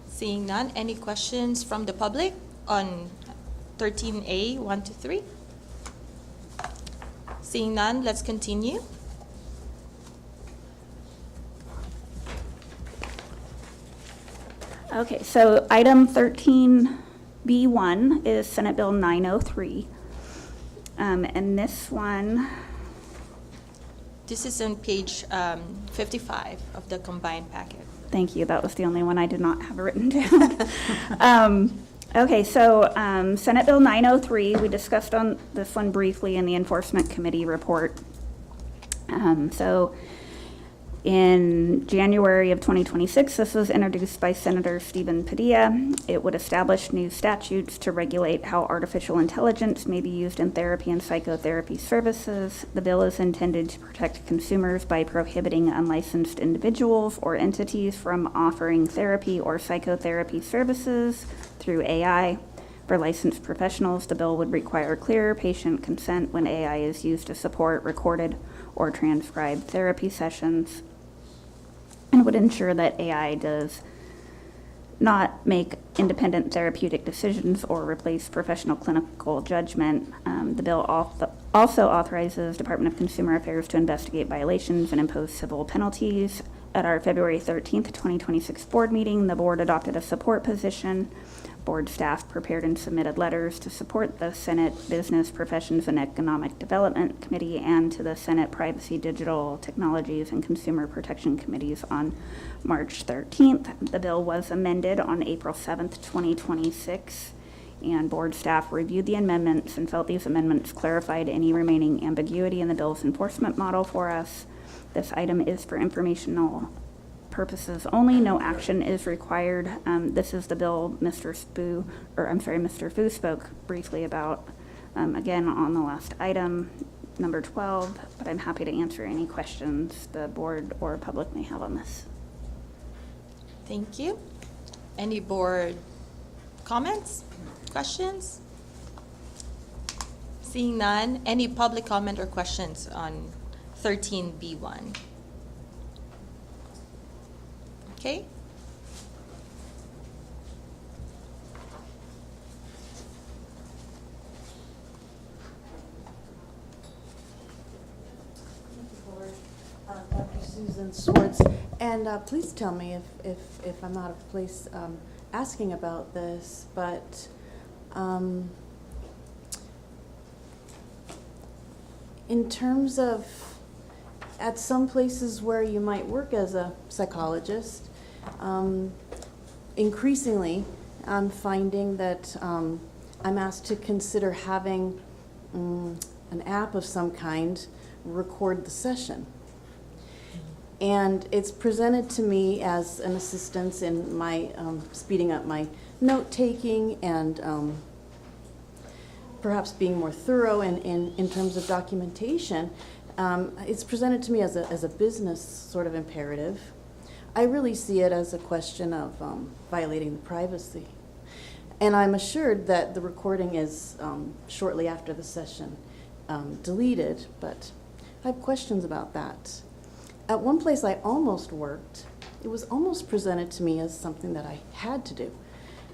Seeing none, any questions from the public on 13A, 1 to 3? Seeing none, let's continue. Okay, so item 13B1 is Senate Bill 903. And this one, This is on page 55 of the combined packet. thank you, that was the only one I did not have written down. Okay, so Senate Bill 903, we discussed on this one briefly in the Enforcement Committee report. So in January of 2026, this was introduced by Senator Stephen Padilla. It would establish new statutes to regulate how artificial intelligence may be used in therapy and psychotherapy services. The bill is intended to protect consumers by prohibiting unlicensed individuals or entities from offering therapy or psychotherapy services through AI. For licensed professionals, the bill would require clear patient consent when AI is used to support recorded or transcribed therapy sessions, and would ensure that AI does not make independent therapeutic decisions or replace professional clinical judgment. The bill also authorizes Department of Consumer Affairs to investigate violations and impose civil penalties. At our February 13th, 2026 board meeting, the board adopted a support position. Board staff prepared and submitted letters to support the Senate Business Professions and Economic Development Committee and to the Senate Privacy, Digital Technologies, and Consumer Protection Committees on March 13th. The bill was amended on April 7th, 2026, and board staff reviewed the amendments and felt these amendments clarified any remaining ambiguity in the bill's enforcement model for us. This item is for informational purposes only. No action is required. This is the bill Mr. Fu spoke briefly about, again, on the last item, number 12, but I'm happy to answer any questions the board or public may have on this. Thank you. Any board comments, questions? Seeing none, any public comment or questions on 13B1? Okay. Dr. Susan Swartz, And please tell me if I'm out of place asking about this, but in terms of at some places where you might work as a psychologist, increasingly I'm finding that I'm asked to consider having an app of some kind record the session. And it's presented to me as an assistance in my speeding up my note-taking and perhaps being more thorough in terms of documentation. It's presented to me as a business sort of imperative. I really see it as a question of violating the privacy. And I'm assured that the recording is shortly after the session deleted, but I have questions about that. At one place I almost worked, it was almost presented to me as something that I had to do.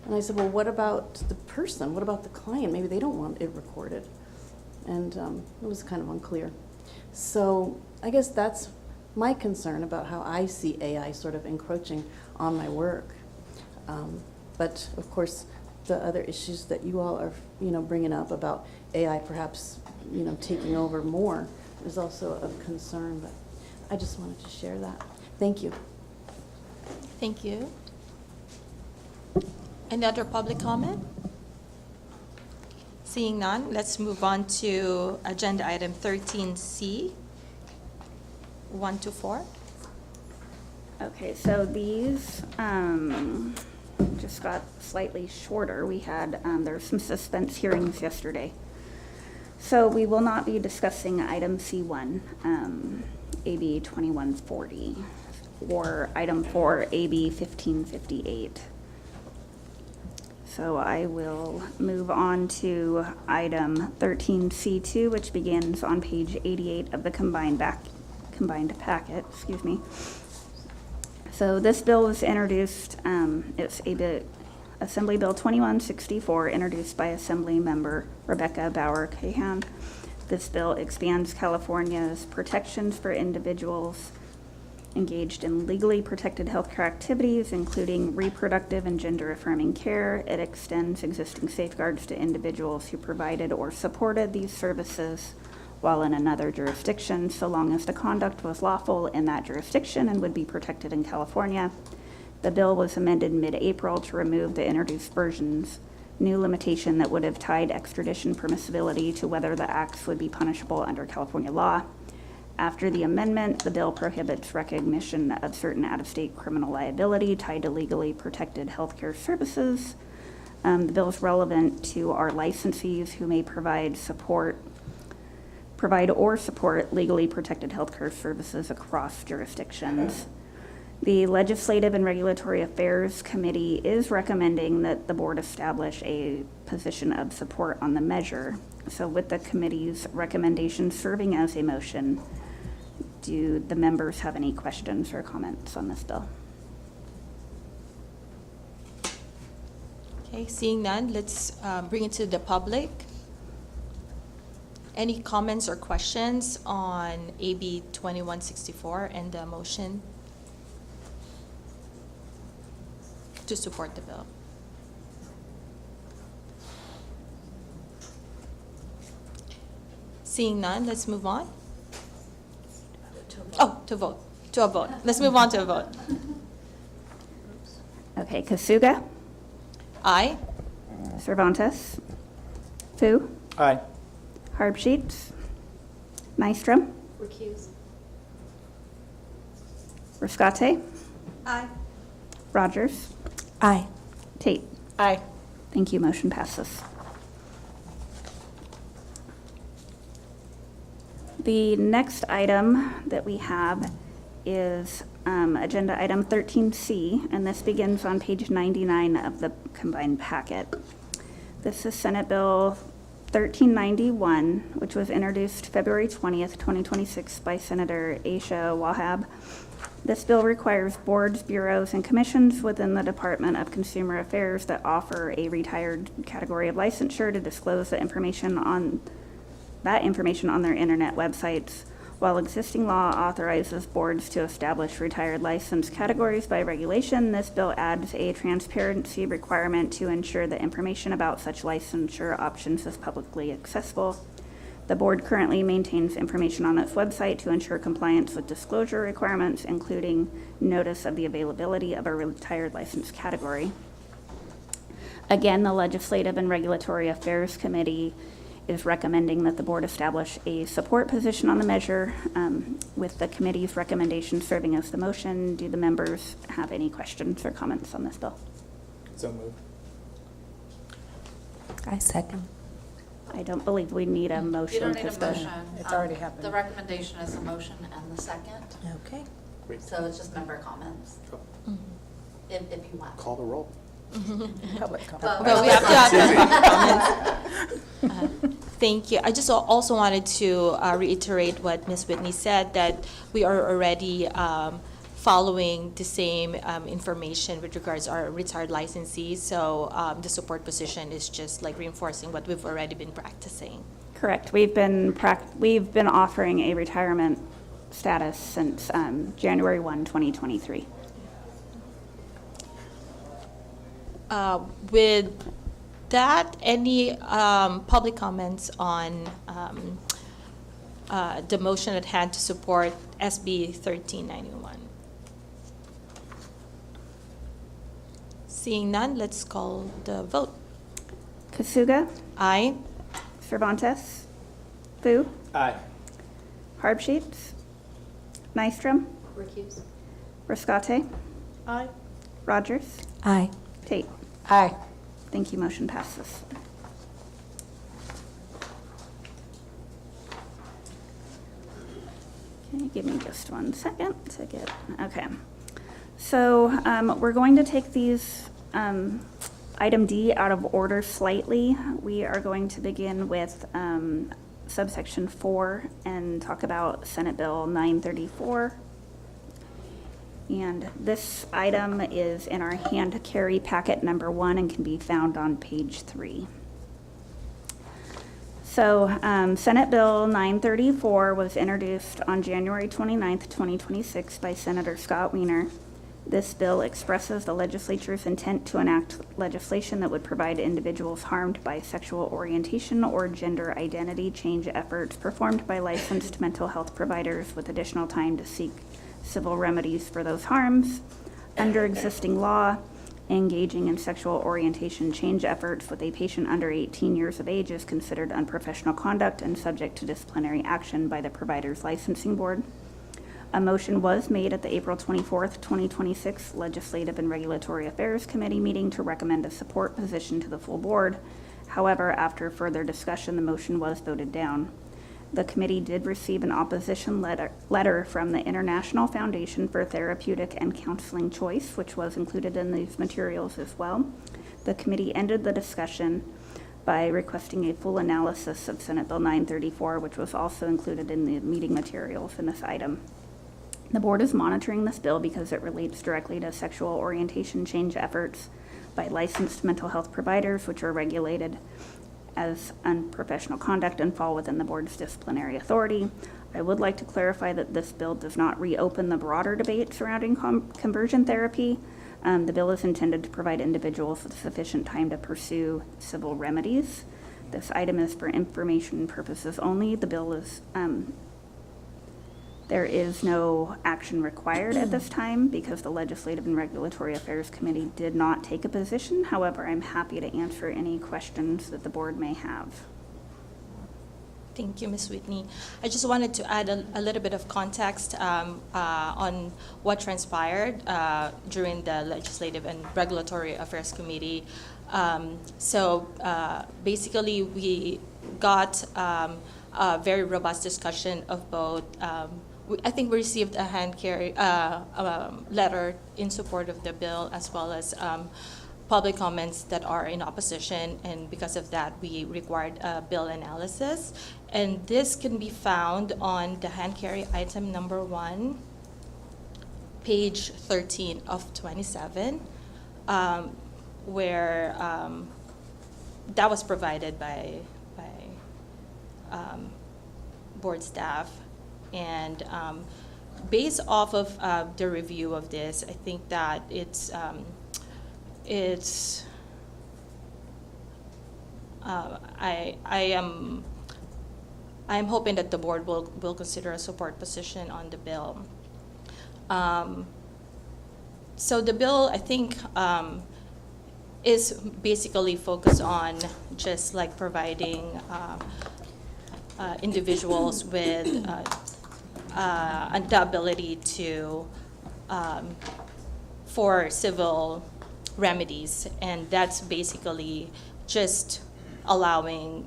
And I said, well, what about the person? What about the client? Maybe they don't want it recorded. And it was kind of unclear. So I guess that's my concern about how I see AI sort of encroaching on my work. But of course, the other issues that you all are, bringing up about AI perhaps, taking over more is also of concern. But I just wanted to share that. Thank you. Thank you. Any other public comment? Seeing none, let's move on to agenda item 13C, 1 to 4. Okay, so these just got slightly shorter. We had, there were some suspense hearings yesterday. So we will not be discussing item C1, AB 2140, or item 4, AB 1558. So I will move on to item 13C2, which begins on page 88 of the combined packet, excuse me. So this bill was introduced, it's Assembly Bill 2164, introduced by Assembly Member Rebecca Bauer-Cahan. This bill expands California's protections for individuals engaged in legally protected healthcare activities, including reproductive and gender-affirming care. It extends existing safeguards to individuals who provided or supported these services while in another jurisdiction, so long as the conduct was lawful in that jurisdiction and would be protected in California. The bill was amended mid-April to remove the introduced version's new limitation that would have tied extradition permissibility to whether the acts would be punishable under California law. After the amendment, the bill prohibits recognition of certain out-of-state criminal liability tied to legally protected healthcare services. The bill is relevant to our licensees who may provide or support legally protected healthcare services across jurisdictions. The Legislative and Regulatory Affairs Committee is recommending that the board establish a position of support on the measure. So with the committee's recommendation serving as a motion, do the members have any questions or comments on this bill? Okay, seeing none, let's bring it to the public. Any comments or questions on AB 2164 and the motion to support the bill? Seeing none, let's move on. Oh, to vote. To a vote. Let's move on to a vote. Okay, Kasuga, Aye. Cervantes, Fu, Aye. Harbsheets, Nystrom, Recuse. Riscate, Aye. Rogers, Aye. Tate. Aye. Thank you, motion passes. The next item that we have is agenda item 13C, and this begins on page 99 of the combined packet. This is Senate Bill 1391, which was introduced February 20th, 2026 by Senator Aisha Wahab. This bill requires boards, bureaus, and commissions within the Department of Consumer Affairs that offer a retired category of licensure to disclose that information on their internet websites While existing law authorizes boards to establish retired license categories by regulation, this bill adds a transparency requirement to ensure that information about such licensure options is publicly accessible. The board currently maintains information on its website to ensure compliance with disclosure requirements, including notice of the availability of a retired license category. Again, the Legislative and Regulatory Affairs Committee is recommending that the board establish a support position on the measure, with the committee's recommendation serving as the motion. Do the members have any questions or comments on this bill? So moved. I second. I don't believe we need a motion. You don't need a 'cause the- motion. It's already happened. The recommendation is a motion and the second, Okay. so it's just member comments, if you want. Call the roll. Public comment. Well, Well, we have to have comments. Thank you. I just also wanted to reiterate what Ms. Whitney said, that we are already following the same information with regards to our retired licensees. So the support position is just like reinforcing what we've already been practicing. Correct. We've been offering a retirement status since January 1, 2023. With that, any public comments on the motion at hand to support SB 1391? Seeing none, let's call the vote. Kasuga, Aye. Cervantes, Fu, Aye. Harbsheets, Nystrom, Recuse. Rascate, Aye. Rogers, Aye. Tate. Aye. Thank you, motion passes. Okay, give me just 1 second to get, okay. So we're going to take these item D out of order slightly. We are going to begin with subsection 4 and talk about Senate Bill 934. And this item is in our hand carry packet number 1 and can be found on page 3. So Senate Bill 934 was introduced on January 29th, 2026 by Senator Scott Wiener. This bill expresses the legislature's intent to enact legislation that would provide individuals harmed by sexual orientation or gender identity change efforts performed by licensed mental health providers with additional time to seek civil remedies for those harms. Under existing law, engaging in sexual orientation change efforts with a patient under 18 years of age is considered unprofessional conduct and subject to disciplinary action by the provider's licensing board. A motion was made at the April 24th, 2026 Legislative and Regulatory Affairs Committee meeting to recommend a support position to the full board. However, after further discussion, the motion was voted down. The committee did receive an opposition letter from the International Foundation for Therapeutic and Counseling Choice, which was included in these materials as well. The committee ended the discussion by requesting a full analysis of Senate Bill 934, which was also included in the meeting materials in this item. The board is monitoring this bill because it relates directly to sexual orientation change efforts by licensed mental health providers, which are regulated as unprofessional conduct and fall within the board's disciplinary authority. I would like to clarify that this bill does not reopen the broader debate surrounding conversion therapy. The bill is intended to provide individuals with sufficient time to pursue civil remedies. This item is for information purposes only. The bill is, there is no action required at this time because the Legislative and Regulatory Affairs Committee did not take a position. However, I'm happy to answer any questions that the board may have. Thank you, Ms. Whitney. I just wanted to add a little bit of context on what transpired during the Legislative and Regulatory Affairs Committee. Basically, we got a very robust discussion of both. I think we received a hand carry letter in support of the bill, as well as public comments that are in opposition, and because of that, we required a bill analysis. And this can be found on the hand carry item number 1, page 13 of 27, where that was provided by board staff. And based off of the review of this, I think that I'm hoping that the board will consider a support position on the bill. So the bill, I think, is basically focused on just like providing individuals with the ability to for civil remedies, and that's basically just allowing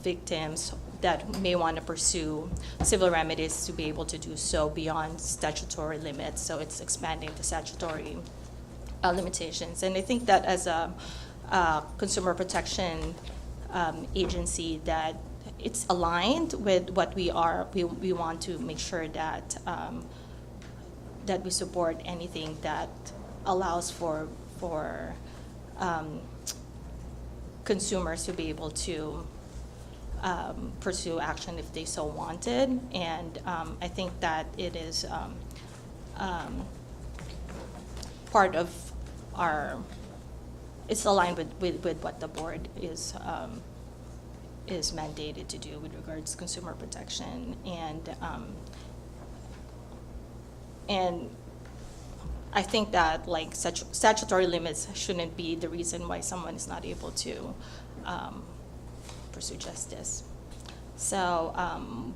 victims that may want to pursue civil remedies to be able to do so beyond statutory limits. So it's expanding the statutory limitations. And I think that as a consumer protection agency, that it's aligned with what we are. We want to make sure that that we support anything that allows for consumers to be able to pursue action if they so wanted. And I think that it is part of it's aligned with what the board is mandated to do with regards to consumer protection. And I think that like such statutory limits shouldn't be the reason why someone is not able to pursue justice. So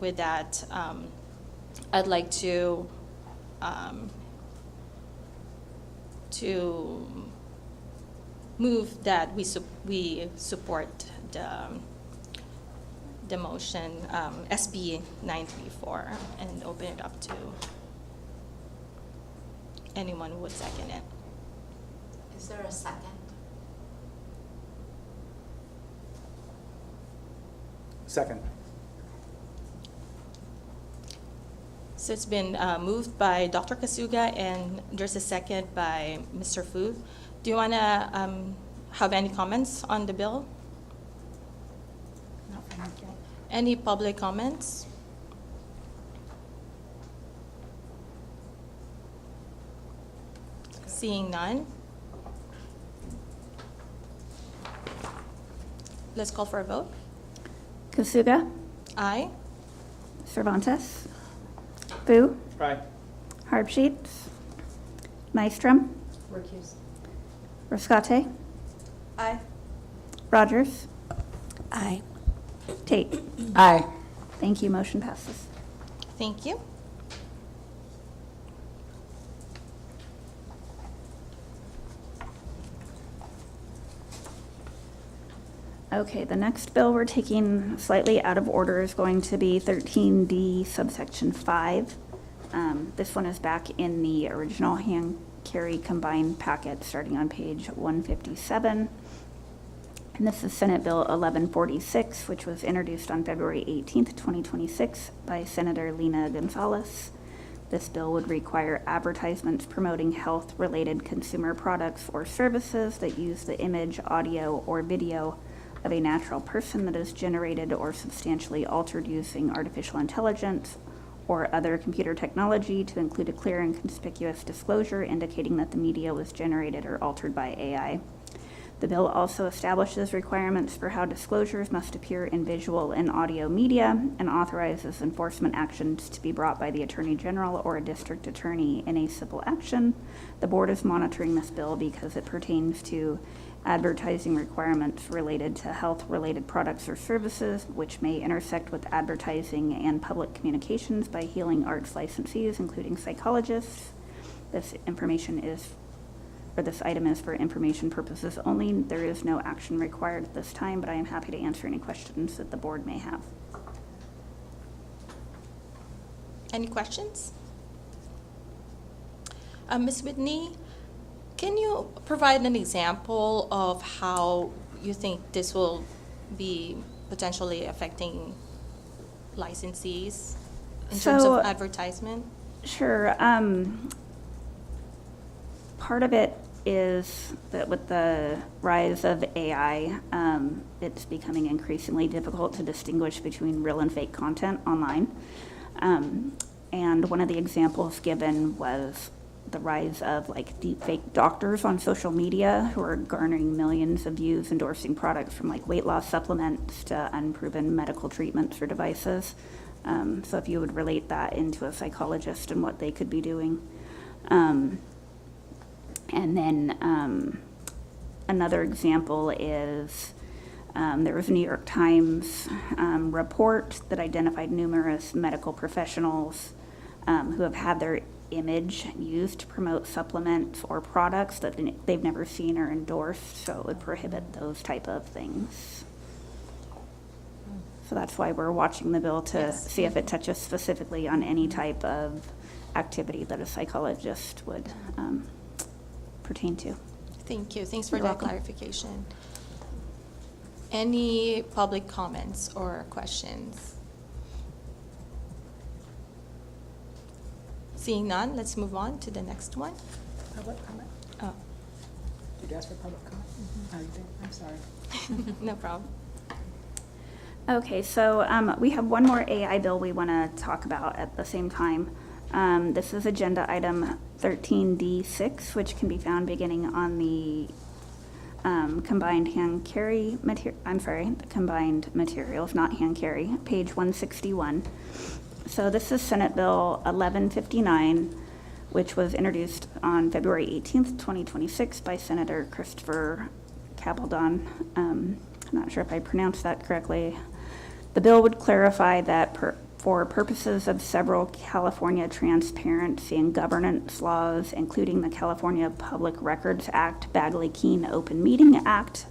with that, I'd like to move that we support the motion SB 934 and open it up to anyone who would second it. Is there a second? Second. So it's been moved by Dr. Kasuga, and there's a second by Mr. Fu. Do you want to have any comments on the bill? No. Okay. Any public comments? Seeing none. Let's call for a vote. Kasuga, Aye. Cervantes, Fu, Aye. Hardsheets, Nystrom, Recuse. Rascate, Aye. Rogers, Aye. Tate. Aye. Thank you, motion passes. Thank you. Okay, the next bill we're taking slightly out of order is going to be 13D subsection 5. This one is back in the original hand carry combined packet starting on page 157. And this is Senate Bill 1146, which was introduced on February 18th, 2026 by Senator Lina Gonzalez. This bill would require advertisements promoting health-related consumer products or services that use the image, audio, or video of a natural person that is generated or substantially altered using artificial intelligence or other computer technology, to include a clear and conspicuous disclosure indicating that the media was generated or altered by AI. The bill also establishes requirements for how disclosures must appear in visual and audio media, and authorizes enforcement actions to be brought by the Attorney General or a district attorney in a civil action. The board is monitoring this bill because it pertains to advertising requirements related to health-related products or services, which may intersect with advertising and public communications by healing arts licensees, including psychologists. This item is for information purposes only. There is no action required at this time, but I am happy to answer any questions that the board may have. Any questions? Ms. Whitney, can you provide an example of how you think this will be potentially affecting licensees in terms of advertisement? Sure. Part of it is that with the rise of AI, it's becoming increasingly difficult to distinguish between real and fake content online. And one of the examples given was the rise of like deepfake doctors on social media who are garnering millions of views endorsing products from like weight loss supplements to unproven medical treatments or devices. So if you would relate that into a psychologist and what they could be doing. And then another example is there was a New York Times report that identified numerous medical professionals who have had their image used to promote supplements or products that they've never seen or endorsed, so it would prohibit those type of things. So that's why we're watching the bill to see if it touches specifically on any type of activity that a psychologist would pertain to. Thank you. Thanks for You're that welcome. clarification. Any public comments or questions? Seeing none, let's move on to the next one. Public comment? Oh, Did you ask for public comment? Oh, you did? I'm sorry. no problem. Okay, so we have one more AI bill we want to talk about at the same time. This is agenda item 13D6, which can be found beginning on the combined hand carry the combined materials, not hand carry, page 161. So this is Senate Bill 1159, which was introduced on February 18th, 2026 by Senator Christopher Cabaldon. I'm not sure if I pronounced that correctly. The bill would clarify that for purposes of several California transparency and governance laws, including the California Public Records Act, Bagley-Keene Open Meeting Act,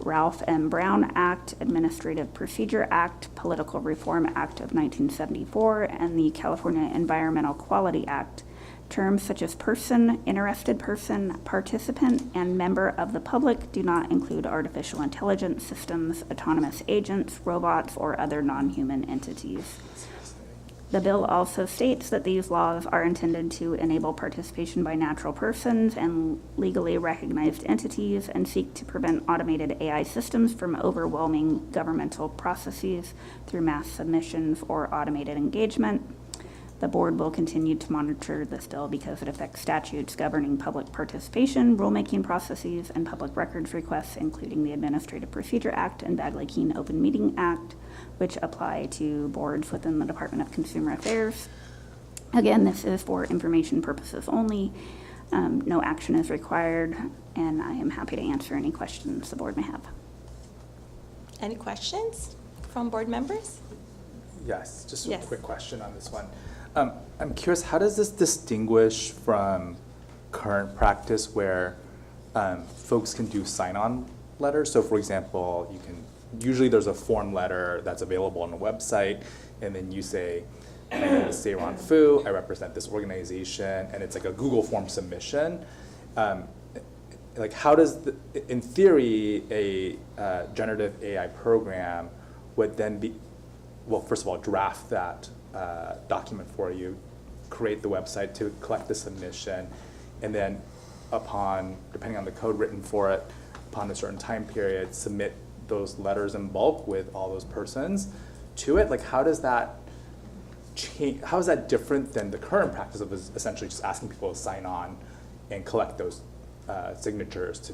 Ralph M. Brown Act, Administrative Procedure Act, Political Reform Act of 1974, and the California Environmental Quality Act, terms such as person, interested person, participant, and member of the public do not include artificial intelligence systems, autonomous agents, robots, or other non-human entities. The bill also states that these laws are intended to enable participation by natural persons and legally recognized entities and seek to prevent automated AI systems from overwhelming governmental processes through mass submissions or automated engagement. The board will continue to monitor this bill because it affects statutes governing public participation, rulemaking processes, and public records requests, including the Administrative Procedure Act and Bagley-Keene Open Meeting Act, which apply to boards within the Department of Consumer Affairs. Again, this is for information purposes only. No action is required, and I am happy to answer any questions the board may have. Any questions from board members? Yes, just a Yes. quick question on this one. I'm curious, how does this distinguish from current practice where folks can do sign-on letters? So for example, usually there's a form letter that's available on the website, and then you say, my name is Seiron Fu, I represent this organization, and it's like a Google form submission. Like how does, in theory, a generative AI program would then be, well, first of all, draft that document for you, create the website to collect the submission, and then upon, depending on the code written for it, upon a certain time period, submit those letters in bulk with all those persons to it? Like how does that change, how is that different than the current practice of essentially just asking people to sign on and collect those signatures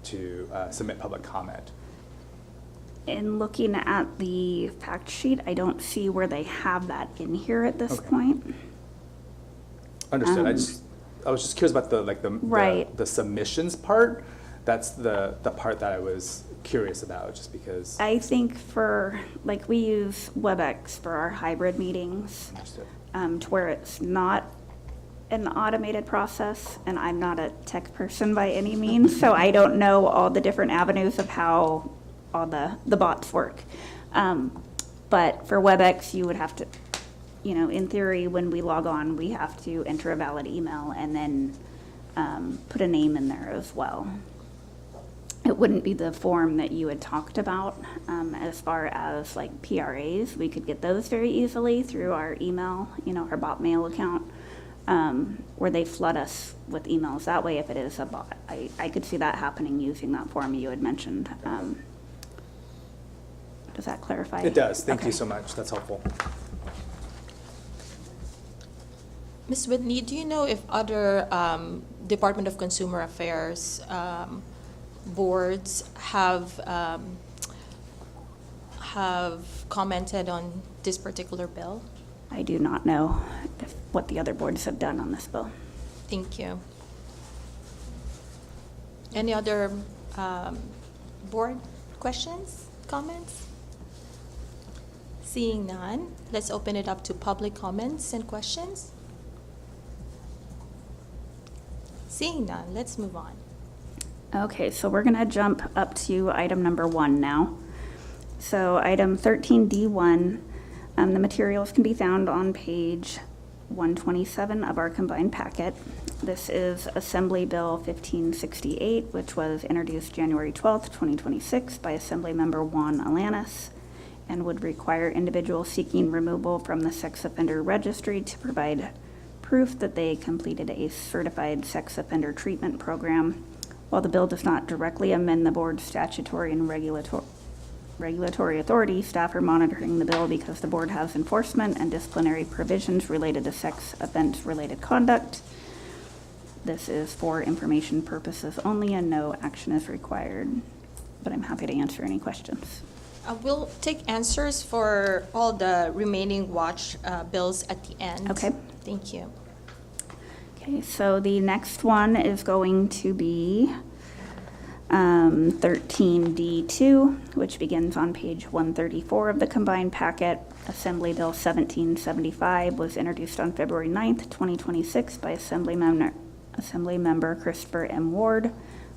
to submit public comment? In looking at the fact sheet, I don't see where they have that in here at this point. Understood. I was just curious about Right. the submissions part. That's the part that I was curious about, just because. I think we use WebEx for our hybrid meetings, Understood. to where it's not an automated process, and I'm not a tech person by any means, so I don't know all the different avenues of how all the bots work. But for WebEx, you would have to, in theory, when we log on, we have to enter a valid email and then put a name in there as well. It wouldn't be the form that you had talked about. As far as like PRAs, we could get those very easily through our email, our bot mail account, where they flood us with emails. That way, if it is a bot, I could see that happening using that form you had mentioned. Does that clarify? It does. Thank you Okay. so much. That's helpful. Ms. Whitney, do you know if other Department of Consumer Affairs boards have commented on this particular bill? I do not know what the other boards have done on this bill. Thank you. Any other board questions, comments? Seeing none, let's open it up to public comments and questions. Seeing none, let's move on. Okay, so we're gonna jump up to item number 1 now. So item 13D1, the materials can be found on page 127 of our combined packet. This is Assembly Bill 1568, which was introduced January 12th, 2026 by Assembly Member Juan Alanis, and would require individuals seeking removal from the sex offender registry to provide proof that they completed a certified sex offender treatment program. While the bill does not directly amend the board's statutory and regulatory authority, staff are monitoring the bill because the board has enforcement and disciplinary provisions related to sex offense-related conduct. This is for information purposes only and no action is required, but I'm happy to answer any questions. We'll take answers for all the remaining watch bills at the end. Okay. Thank you. Okay, so the next one is going to be 13D2, which begins on page 134 of the combined packet. Assembly Bill 1775 was introduced on February 9th, 2026 by Assembly Member Christopher M. Ward,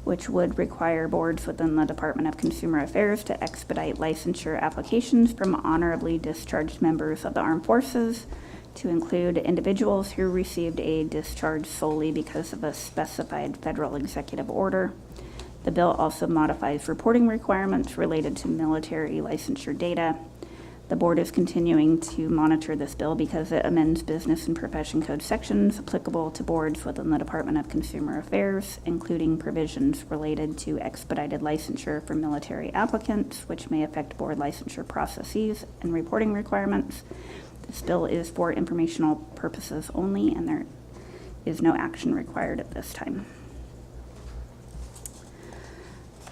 which would require boards within the Department of Consumer Affairs to expedite licensure applications from honorably discharged members of the armed forces, to include individuals who received a discharge solely because of a specified federal executive order. The bill also modifies reporting requirements related to military licensure data. The board is continuing to monitor this bill because it amends business and profession code sections applicable to boards within the Department of Consumer Affairs, including provisions related to expedited licensure for military applicants, which may affect board licensure processes and reporting requirements. This bill is for informational purposes only, and there is no action required at this time.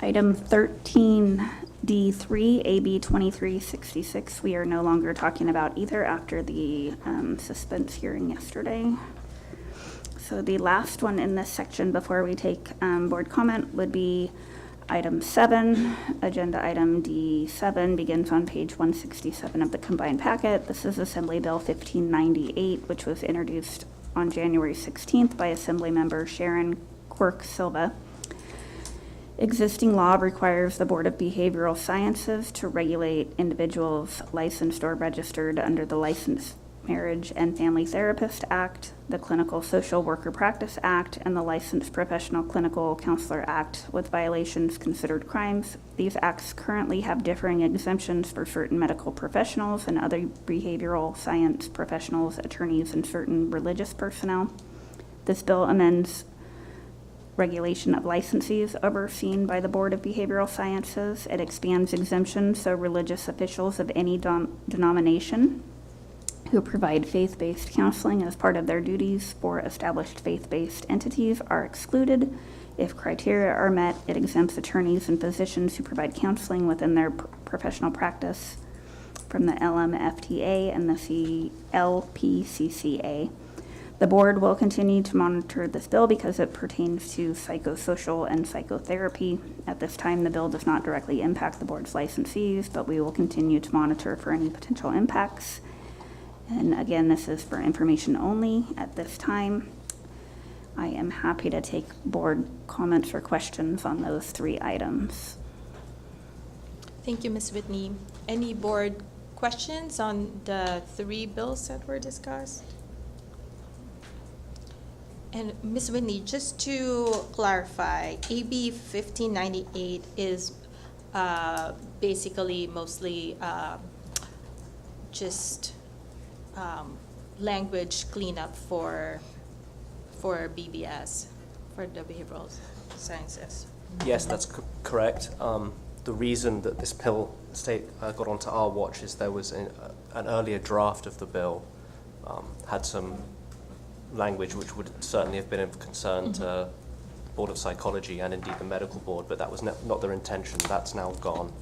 Item 13D3, AB 2366, we are no longer talking about either after the suspense hearing yesterday. So the last one in this section before we take board comment would be Item 7, agenda item D7, begins on page 167 of the combined packet. This is Assembly Bill 1598, which was introduced on January 16th by Assembly Member Sharon Quirk Silva. Existing law requires the Board of Behavioral Sciences to regulate individuals licensed or registered under the Licensed Marriage and Family Therapist Act, the Clinical Social Worker Practice Act, and the Licensed Professional Clinical Counselor Act with violations considered crimes. These acts currently have differing exemptions for certain medical professionals and other behavioral science professionals, attorneys, and certain religious personnel. This bill amends regulation of licensees overseen by the Board of Behavioral Sciences. It expands exemptions so religious officials of any denomination who provide faith-based counseling as part of their duties for established faith-based entities are excluded. If criteria are met, it exempts attorneys and physicians who provide counseling within their professional practice from the LMFTA and the LPCCA. The board will continue to monitor this bill because it pertains to psychosocial and psychotherapy. At this time, the bill does not directly impact the board's licensees, but we will continue to monitor for any potential impacts. And again, this is for information only at this time. I am happy to take board comments or questions on those 3 items. Thank you, Ms. Whitney. Any board questions on the 3 bills that were discussed? And Ms. Whitney, just to clarify, AB 1598 is basically mostly just language cleanup for BBS, for the behavioral sciences. Yes, that's correct. The reason that this bill got onto our watch is there was an earlier draft of the bill had some language which would certainly have been of concern to Board of Psychology and indeed the Medical Board, but that was not their intention. That's now gone,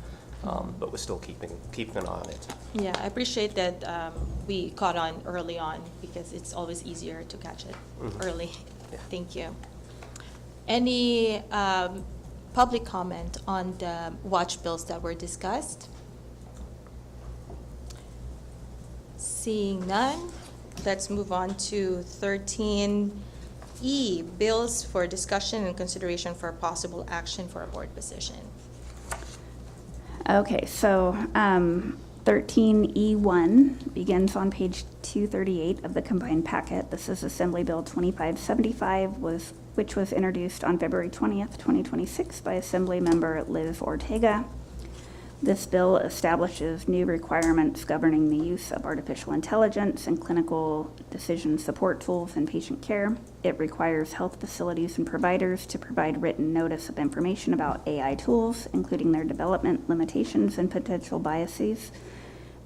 but we're still keeping an eye on it. Yeah, I appreciate that we caught on early on because it's always easier to catch it early. Yeah. Thank you. Any public comment on the watch bills that were discussed? Seeing none, let's move on to 13E, bills for discussion and consideration for possible action for a board position. Okay, so 13E1 begins on page 238 of the combined packet. This is Assembly Bill 2575, which was introduced on February 20th, 2026 by Assembly Member Liz Ortega. This bill establishes new requirements governing the use of artificial intelligence and clinical decision support tools in patient care. It requires health facilities and providers to provide written notice of information about AI tools, including their development, limitations, and potential biases,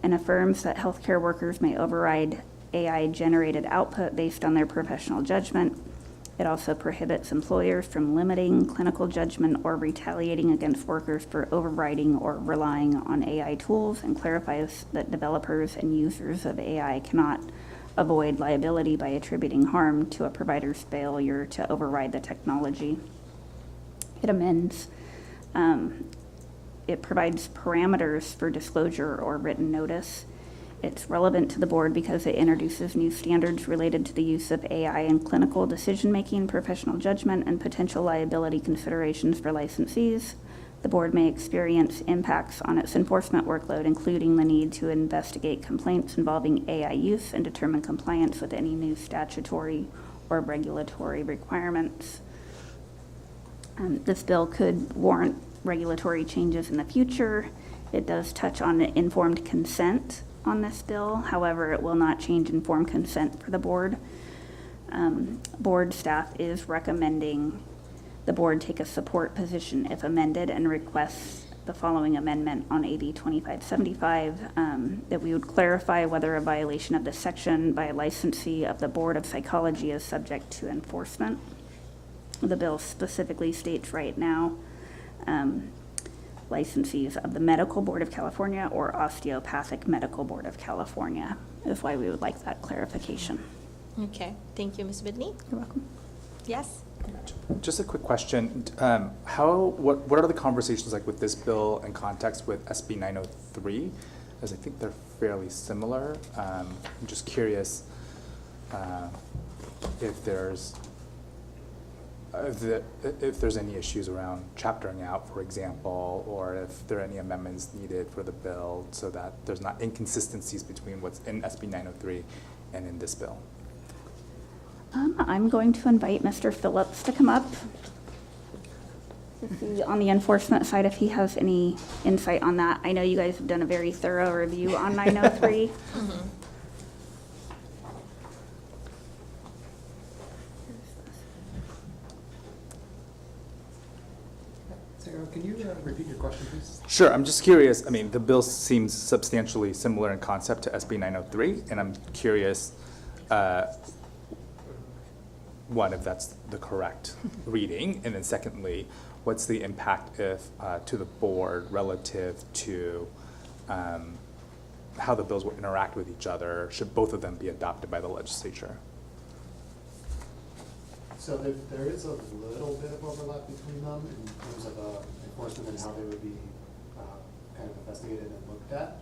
and affirms that healthcare workers may override AI-generated output based on their professional judgment. It also prohibits employers from limiting clinical judgment or retaliating against workers for overriding or relying on AI tools, and clarifies that developers and users of AI cannot avoid liability by attributing harm to a provider's failure to override the technology. It amends. It provides parameters for disclosure or written notice. It's relevant to the board because it introduces new standards related to the use of AI in clinical decision-making, professional judgment, and potential liability considerations for licensees. The board may experience impacts on its enforcement workload, including the need to investigate complaints involving AI use and determine compliance with any new statutory or regulatory requirements. This bill could warrant regulatory changes in the future. It does touch on informed consent on this bill. However, it will not change informed consent for the board. Board staff is recommending the board take a support position if amended and requests the following amendment on AB 2575, that we would clarify whether a violation of this section by a licensee of the Board of Psychology is subject to enforcement. The bill specifically states right now licensees of the Medical Board of California or Osteopathic Medical Board of California is why we would like that clarification. Okay, thank you, Ms. Bidney. You're welcome. Yes? Just a quick question. What are the conversations like with this bill in context with SB 903? As I think they're fairly similar. I'm just curious if there's any issues around chaptering out, for example, or if there are any amendments needed for the bill so that there's not inconsistencies between what's in SB 903 and in this bill. I'm going to invite Mr. Phillips to come up to see on the enforcement side if he has any insight on that. I know you guys have done a very thorough review on 903. Sarah, can you repeat your question, please? Sure, I'm just curious. I mean, the bill seems substantially similar in concept to SB 903, and I'm curious, one, if that's the correct reading, and then secondly, what's the impact if to the board relative to how the bills will interact with each other should both of them be adopted by the legislature? So there is a little bit of overlap between them in terms of enforcement and how they would be kind of investigated and looked at.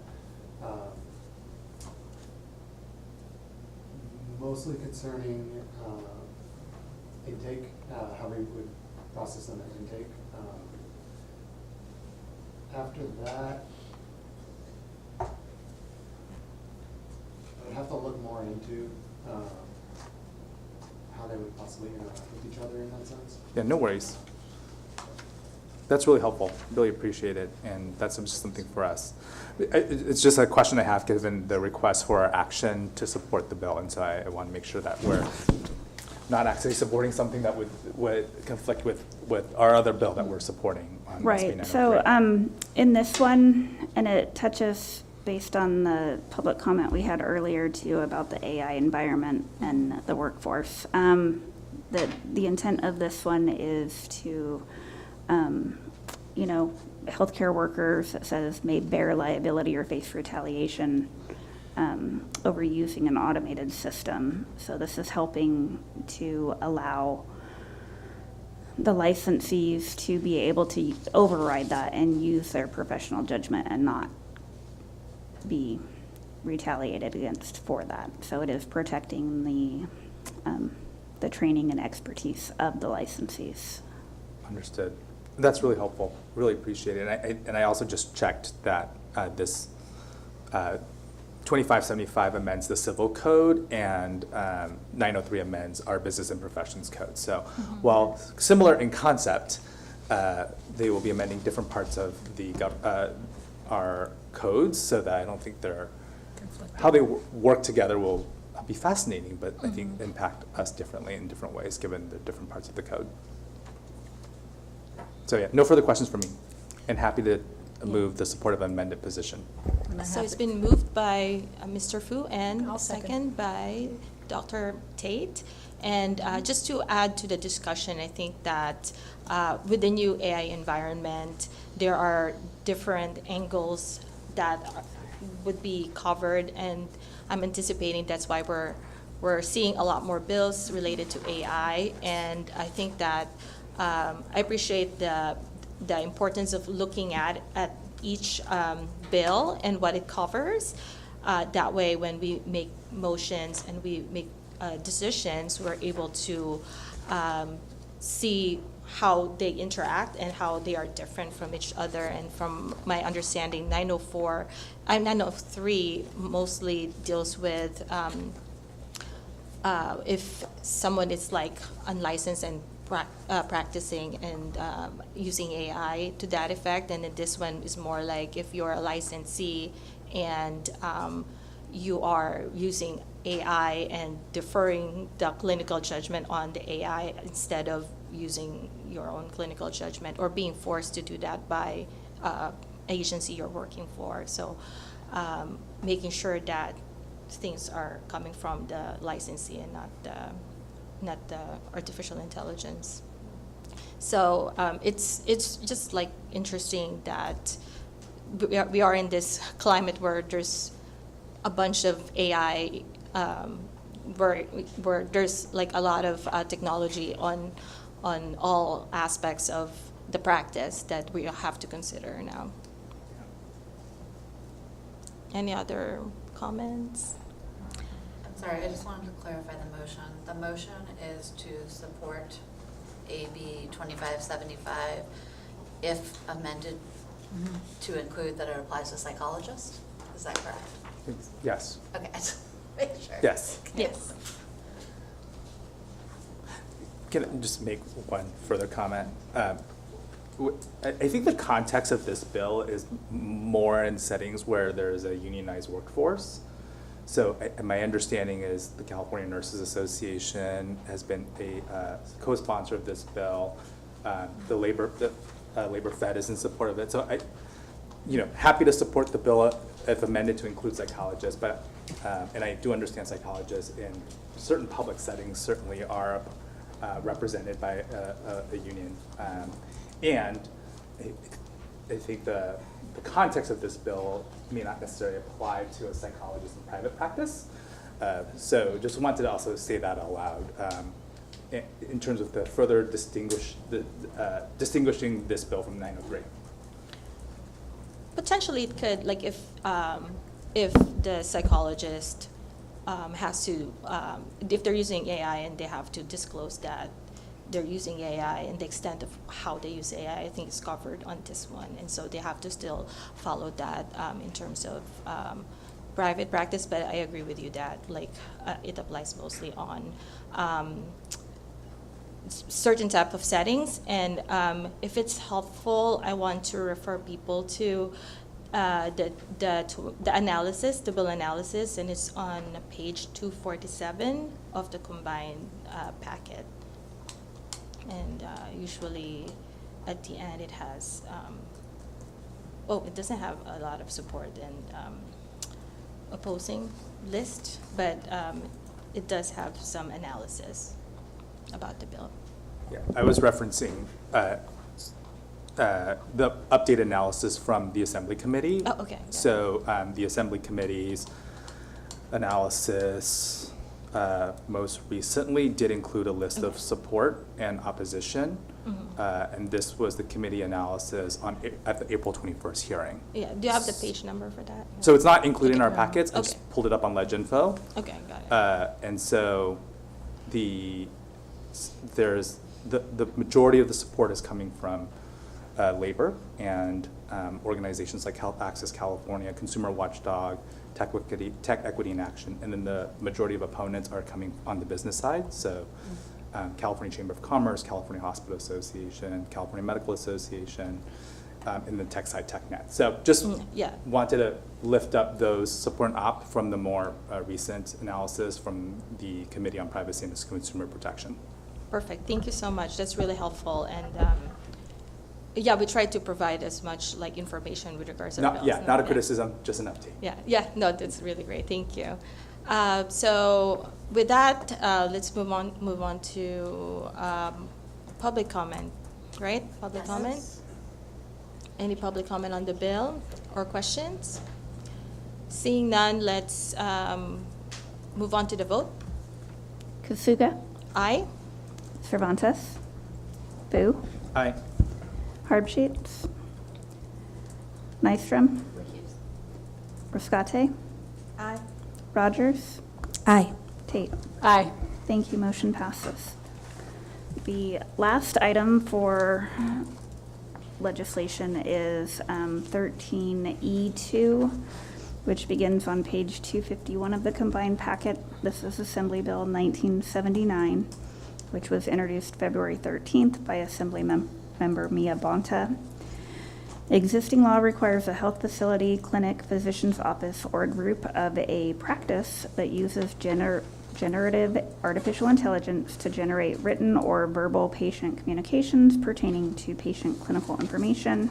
Mostly concerning intake, how we would process them at intake. After that, I would have to look more into how they would possibly interact with each other in that sense. Yeah, no worries. That's really helpful. Really appreciate it, and that's just something for us. It's just a question I have given the request for action to support the bill, and so I want to make sure that we're not actually supporting something that would conflict with our other bill that we're supporting on SB 903. Right, so in this one, and it touches based on the public comment we had earlier too about the AI environment and the workforce. The intent of this one is to, healthcare workers, it says, may bear liability or face retaliation over using an automated system. So this is helping to allow the licensees to be able to override that and use their professional judgment and not be retaliated against for that. So it is protecting the training and expertise of the licensees. Understood. That's really helpful. Really appreciate it. And I also just checked that this 2575 amends the Civil Code and 903 amends our Business and Professions Code. So while similar in concept, they will be amending different parts of the our codes, so that I don't think how they work together will be fascinating, but I think impact us differently in different ways given the different parts of the code. So yeah, no further questions from me, and happy to move the supportive amended position. So it's been moved by Mr. Fu and second by Dr. Tate. And just to add to the discussion, I think that with the new AI environment, there are different angles that would be covered, and I'm anticipating that's why we're seeing a lot more bills related to AI. And I think that I appreciate the importance of looking at each bill and what it covers. That way, when we make motions and we make decisions, we're able to see how they interact and how they are different from each other. And from my understanding, 903 mostly deals with if someone is like unlicensed and practicing and using AI to that effect. And then this one is more like if you're a licensee and you are using AI and deferring the clinical judgment on the AI instead of using your own clinical judgment, or being forced to do that by agency you're working for. So making sure that things are coming from the licensee and not the artificial intelligence. So it's just like interesting that we are in this climate where there's a bunch of AI, where there's like a lot of technology on all aspects of the practice that we have to consider now. Any other comments? I'm sorry, I just wanted to clarify the motion. The motion is to support AB 2575 if amended to include that it applies to psychologists. Is that correct? Yes. Okay, make sure. Yes. Yes. Can I just make one further comment? I think the context of this bill is more in settings where there is a unionized workforce. So my understanding is the California Nurses Association has been a co-sponsor of this bill. The Labor Fed is in support of it. So happy to support the bill if amended to include psychologists, but and I do understand psychologists in certain public settings certainly are represented by a union. And I think the context of this bill may not necessarily apply to a psychologist in private practice. So just wanted to also say that out loud in terms of the further distinguishing this bill from 903. Potentially it could, like if the psychologist has to, if they're using AI and they have to disclose that they're using AI and the extent of how they use AI, I think is covered on this one. And so they have to still follow that in terms of private practice. But I agree with you that it applies mostly on certain type of settings. And if it's helpful, I want to refer people to the analysis, the bill analysis, and it's on page 247 of the combined packet. And usually at the end it has it doesn't have a lot of support and opposing list, but it does have some analysis about the bill. Yeah, I was referencing the updated analysis from the Assembly Committee. Oh, okay. Yeah. So the Assembly Committee's analysis most recently did include a list of support and opposition. And this was the committee analysis at the April 21st hearing. Yeah, do you have the page number for that? So it's not included in our Okay. packets, I Okay. just pulled it up on LegInfo. Okay, got it. And so there's the majority of the support is coming from labor and organizations like Health Access California, Consumer Watchdog, Tech Equity in Action, and then the majority of opponents are coming on the business side. So California Chamber of Commerce, California Hospital Association, California Medical Association, and the tech side, TechNet. So just Yeah. wanted to lift up those support and op from the more recent analysis from the Committee on Privacy and Consumer Protection. Perfect, thank you so much, that's really helpful, and yeah, we tried to provide as much like information with regards to the bills. Not a criticism, just an update. Yeah, no, that's really great, thank you. So with that, let's move on to public comment, right? Public comment? Any public comment on the bill or questions? Seeing none, let's move on to the vote. Kasuga, Aye? Cervantes, Boo, Aye. Harbsheets, Nystrom, Bruscate, Aye. Rogers, Aye. Tate. Aye. Thank you, motion passes. The last item for legislation is 13E2, which begins on page 251 of the combined packet. This is Assembly Bill 1979, which was introduced February 13th by Assembly Member Mia Bonta. Existing law requires a health facility, clinic, physician's office, or group of a practice that uses generative artificial intelligence to generate written or verbal patient communications pertaining to patient clinical information,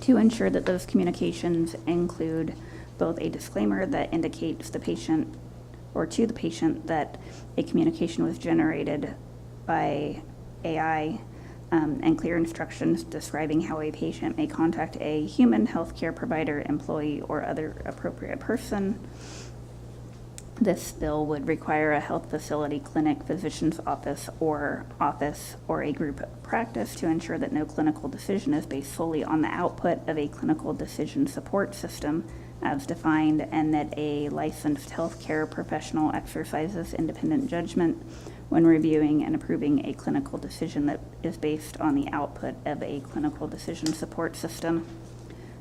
to ensure that those communications include both a disclaimer that indicates the patient or to the patient that a communication was generated by AI, and clear instructions describing how a patient may contact a human healthcare provider, employee, or other appropriate person. This bill would require a health facility, clinic, physician's office, or a group of practice to ensure that no clinical decision is based solely on the output of a clinical decision support system as defined, and that a licensed healthcare professional exercises independent judgment when reviewing and approving a clinical decision that is based on the output of a clinical decision support system.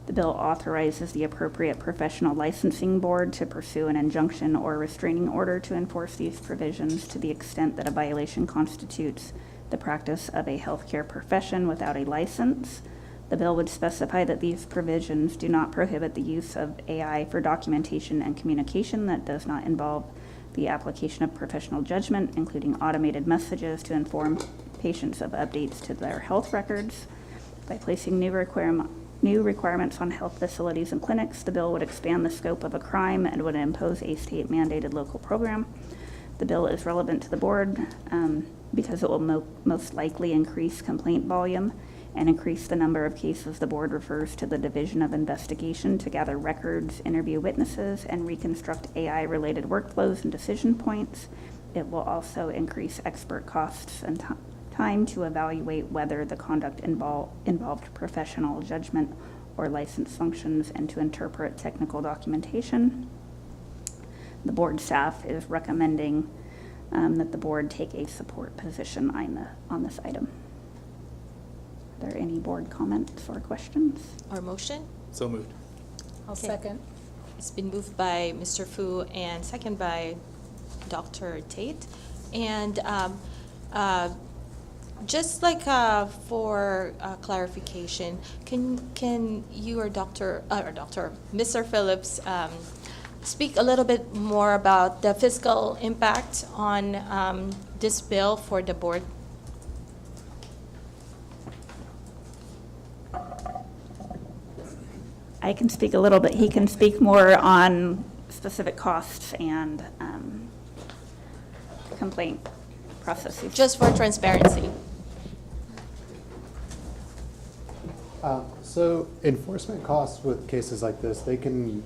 The bill authorizes the appropriate professional licensing board to pursue an injunction or restraining order to enforce these provisions to the extent that a violation constitutes the practice of a healthcare profession without a license. The bill would specify that these provisions do not prohibit the use of AI for documentation and communication that does not involve the application of professional judgment, including automated messages to inform patients of updates to their health records. By placing new requirements on health facilities and clinics, the bill would expand the scope of a crime and would impose a state-mandated local program. The bill is relevant to the board because it will most likely increase complaint volume and increase the number of cases the board refers to the Division of Investigation to gather records, interview witnesses, and reconstruct AI-related workflows and decision points. It will also increase expert costs and time to evaluate whether the conduct involved professional judgment or license functions and to interpret technical documentation. The board staff is recommending that the board take a support position on this item. Are there any board comments or questions? Or motion? So moved. I'll Okay. second. It's been moved by Mr. Fu and second by Dr. Tate. And just like for clarification, can you or Mr. Phillips speak a little bit more about the fiscal impact on this bill for the board? I can speak a little bit. He can speak more on specific costs and complaint processes. Just for transparency. So enforcement costs with cases like this, they can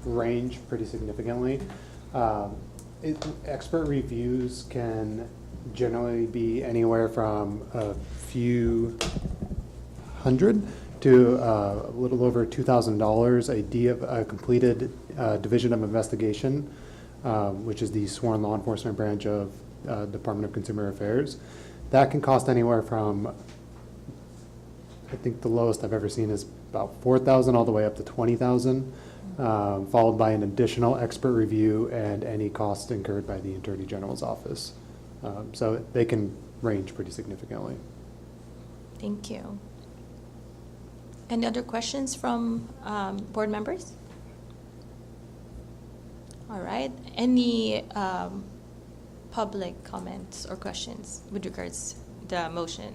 range pretty significantly. Expert reviews can generally be anywhere from a few hundred to a little over $2,000. A completed Division of Investigation, which is the sworn law enforcement branch of Department of Consumer Affairs, that can cost anywhere from, I think the lowest I've ever seen is about $4,000 all the way up to $20,000, followed by an additional expert review and any cost incurred by the Attorney General's office. So they can range pretty significantly. Thank you. Any other questions from board members? All right. Any public comments or questions with regards to the motion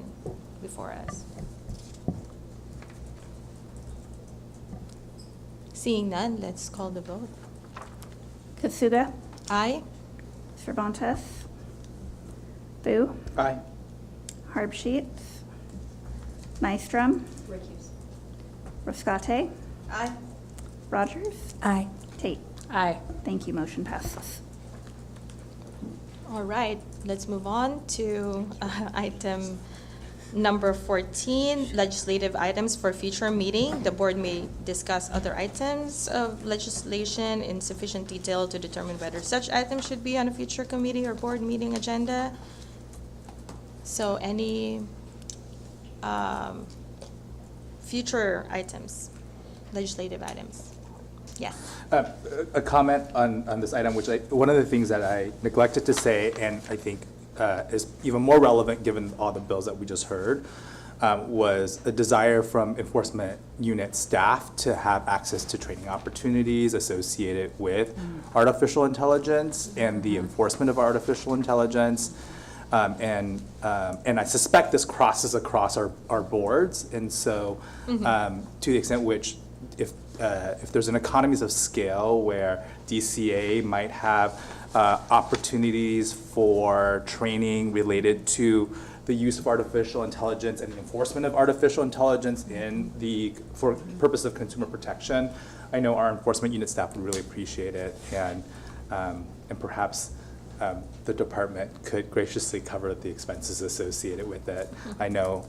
before us? Seeing none, let's call the vote. Kasuga. Aye. Cervantes. Boo. Aye. Harbsheets. Nystrom. Roscate. Aye. Rogers. Aye. Tate. Aye. Thank you, motion passes. All right, let's move on to item number 14, legislative items for future meeting. The board may discuss other items of legislation in sufficient detail to determine whether such items should be on a future committee or board meeting agenda. So any future items, legislative items? Yes. A comment on this item, one of the things that I neglected to say, and I think is even more relevant given all the bills that we just heard, was a desire from enforcement unit staff to have access to training opportunities associated with artificial intelligence and the enforcement of artificial intelligence. And I suspect this crosses across our boards, and so to the extent which if there's an economies of scale where DCA might have opportunities for training related to the use of artificial intelligence and the enforcement of artificial intelligence for purpose of consumer protection, I know our enforcement unit staff would really appreciate it, and perhaps the department could graciously cover the expenses associated with it. I know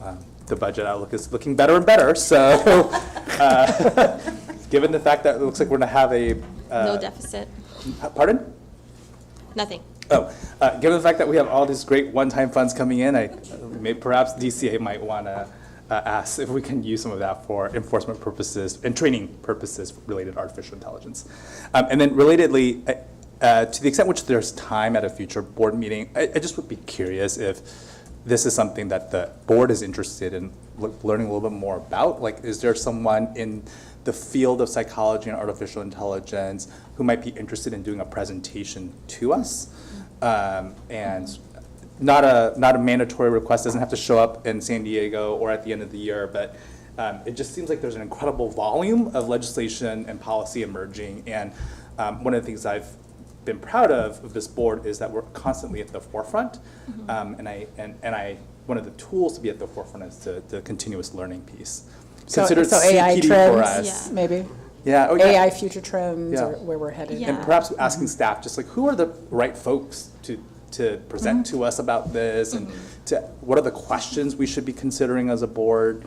the budget outlook is looking better and better, so given the fact that it looks like we're going to have a No deficit. Pardon? Nothing. Given the fact that we have all these great one-time funds coming in, perhaps DCA might want to ask if we can use some of that for enforcement purposes and training purposes related to artificial intelligence. And then relatedly, to the extent which there's time at a future board meeting, I just would be curious if this is something that the board is interested in learning a little bit more about. Like, is there someone in the field of psychology and artificial intelligence who might be interested in doing a presentation to us? And not a mandatory request, doesn't have to show up in San Diego or at the end of the year, but it just seems like there's an incredible volume of legislation and policy emerging. And one of the things I've been proud of this board is that we're constantly at the forefront. One of the tools to be at the forefront is the continuous learning piece. So Considered AI CPD trends, for us. Yeah. maybe? Yeah. Oh, yeah. AI future trends, Yeah. or where we're headed. Yeah. And perhaps asking staff, just like, who are the right folks to present to us about this, and what are the questions we should be considering as a board?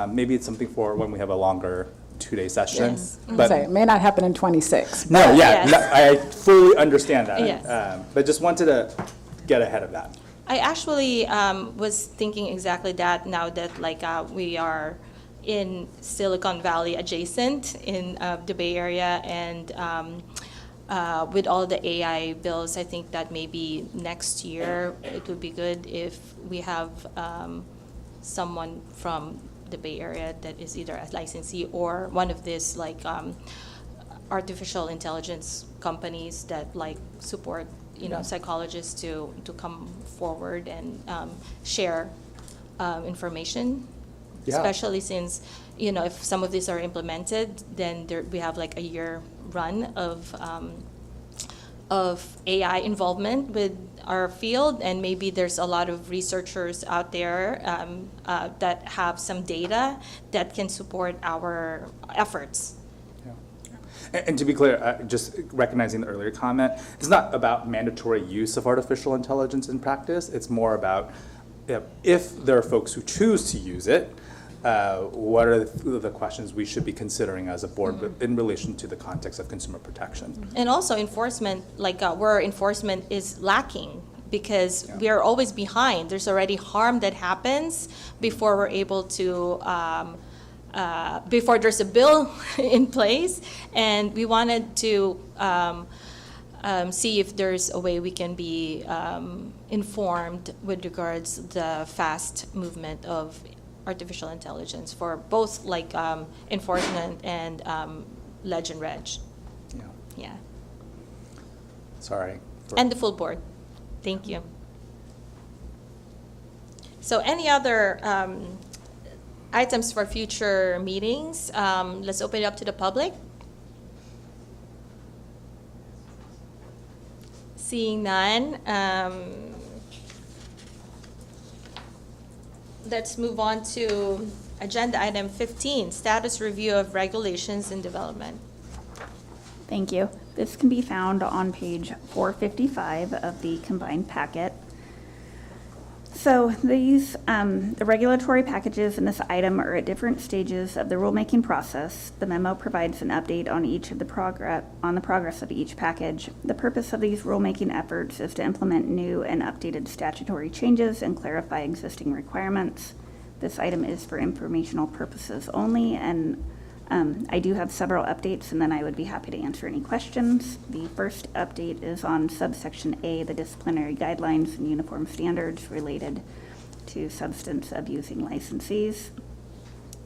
Maybe it's something for when we have a longer two-day session. Yes. But Say, it may not happen in '26. no, yeah, Yes. no, I fully understand that. Yes. But just wanted to get ahead of that. I actually was thinking exactly that now that we are in Silicon Valley adjacent in the Bay Area, and with all the AI bills, I think that maybe next year it would be good if we have someone from the Bay Area that is either a licensee or one of these artificial intelligence companies that support psychologists to come forward and share information, Yeah. especially since if some of these are implemented, then we have like a year run of AI involvement with our field, and maybe there's a lot of researchers out there that have some data that can support our efforts. And to be clear, just recognizing the earlier comment, it's not about mandatory use of artificial intelligence in practice. It's more about if there are folks who choose to use it, what are the questions we should be considering as a board in relation to the context of consumer protection? And also enforcement, like where enforcement is lacking, because we are always behind. There's already harm that happens before we're able to, before there's a bill in place. And we wanted to see if there's a way we can be informed with regards to the fast movement of artificial intelligence for both like enforcement and leg and reg. Yeah. Sorry. And the full board. Thank you. So any other items for future meetings? Let's open it up to the public. Seeing none, let's move on to agenda item 15, status review of regulations and development. Thank you. This can be found on page 455 of the combined packet. So these, the regulatory packages in this item are at different stages of the rulemaking process. The memo provides an update on each of the progress of each package. The purpose of these rulemaking efforts is to implement new and updated statutory changes and clarify existing requirements. This item is for informational purposes only, and I do have several updates, and then I would be happy to answer any questions. The first update is on subsection A, the disciplinary guidelines and uniform standards related to substance abusing licensees.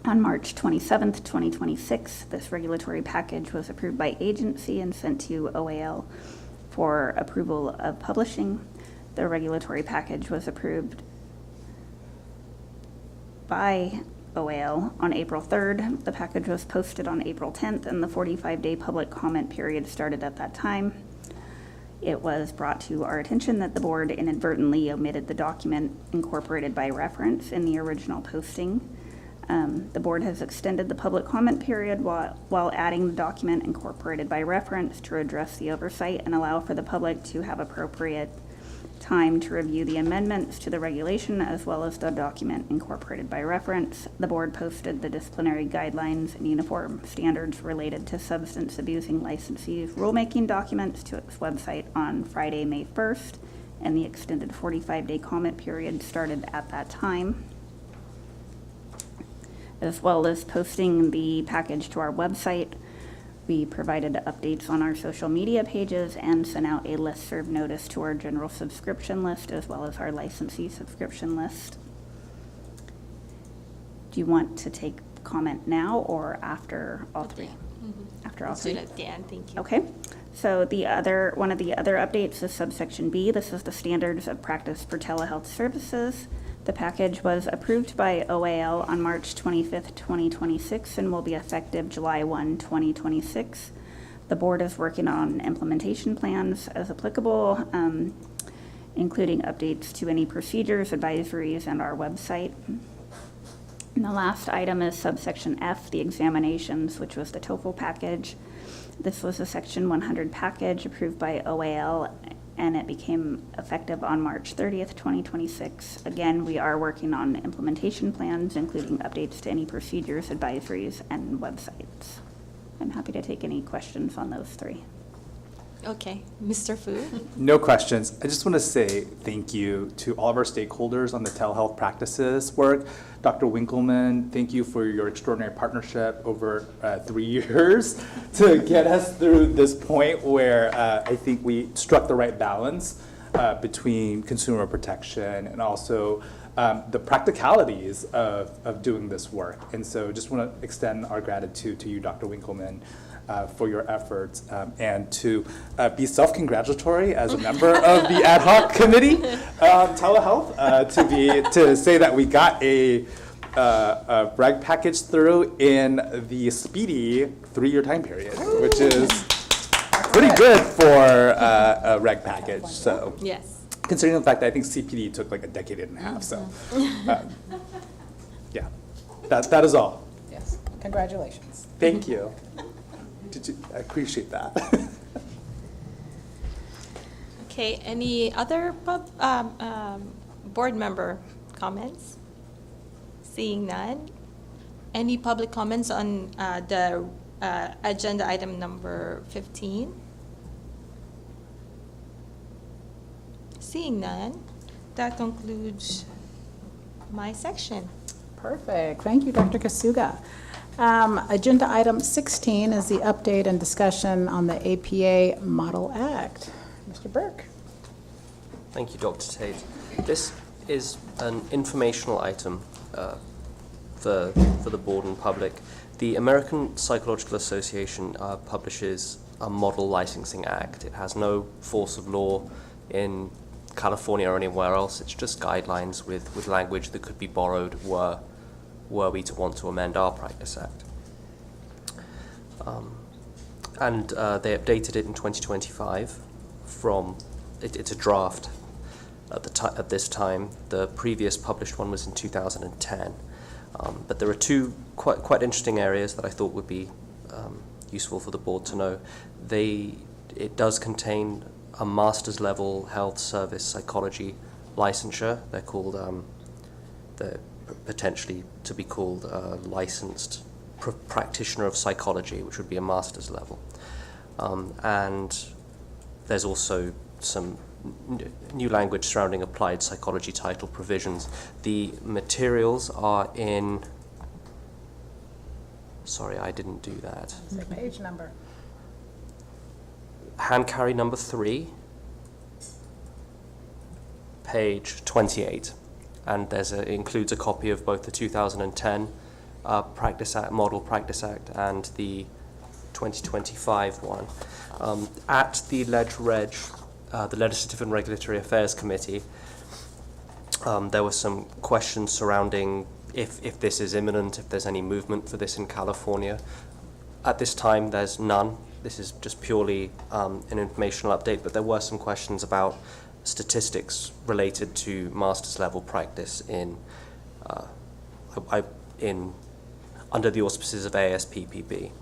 On March 27th, 2026, this regulatory package was approved by agency and sent to OAL for approval of publishing. The regulatory package was approved by OAL on April 3rd. The package was posted on April 10th, and the 45-day public comment period started at that time. It was brought to our attention that the board inadvertently omitted the document incorporated by reference in the original posting. The board has extended the public comment period while adding the document incorporated by reference to address the oversight and allow for the public to have appropriate time to review the amendments to the regulation as well as the document incorporated by reference. The board posted the disciplinary guidelines and uniform standards related to substance abusing licensees rulemaking documents to its website on Friday, May 1st, and the extended 45-day comment period started at that time, as well as posting the package to our website. We provided updates on our social media pages and sent out a listserv notice to our general subscription list as well as our licensee subscription list. Do you want to take comment now or after all three? After all three? Dan, thank you. Okay. So one of the other updates is subsection B. This is the standards of practice for telehealth services. The package was approved by OAL on March 25th, 2026, and will be effective July 1, 2026. The board is working on implementation plans as applicable, including updates to any procedures, advisories, and our website. And the last item is subsection F, the examinations, which was the TOEFL package. This was a Section 100 package approved by OAL, and it became effective on March 30th, 2026. Again, we are working on implementation plans, including updates to any procedures, advisories, and websites. I'm happy to take any questions on those three. Okay, Mr. Fu. No questions. I just want to say thank you to all of our stakeholders on the telehealth practices work. Dr. Winkleman, thank you for your extraordinary partnership over 3 years to get us through this point where I think we struck the right balance between consumer protection and also the practicalities of doing this work. And so just want to extend our gratitude to you, Dr. Winkleman, for your efforts and to be self-congratulatory as a member of the ad hoc committee telehealth to say that we got a reg package through in the speedy 3-year time period, which is pretty good for a reg package. So Yes. considering the fact that I think CPD took like a decade and a half. So yeah, that is all. Yes, congratulations. Thank you. I appreciate that. Okay, any other board member comments? Seeing none. Any public comments on the agenda item number 15? Seeing none, that concludes my section. Perfect. Thank you, Dr. Kasuga. Agenda item 16 is the update and discussion on the APA Model Act. Mr. Burke. Thank you, Dr. Tate. This is an informational item for the board and public. The American Psychological Association publishes a model licensing act. It has no force of law in California or anywhere else. It's just guidelines with language that could be borrowed were we to want to amend our Practice Act. And they updated it in 2025 from, it's a draft at this time. The previous published one was in 2010. But there are two quite interesting areas that I thought would be useful for the board to know. It does contain a master's level health service psychology licensure. They're called, they're potentially to be called licensed practitioner of psychology, which would be a master's level. And there's also some new language surrounding applied psychology title provisions. The materials are in, sorry, I didn't do that. Say page number. Hand carry number 3, page 28. And it includes a copy of both the 2010 Practice Act, Model Practice Act, and the 2025 one. At the the Legislative and Regulatory Affairs Committee, there were some questions surrounding if this is imminent, if there's any movement for this in California. At this time, there's none. This is just purely an informational update, but there were some questions about statistics related to master's level practice in under the auspices of ASPPB,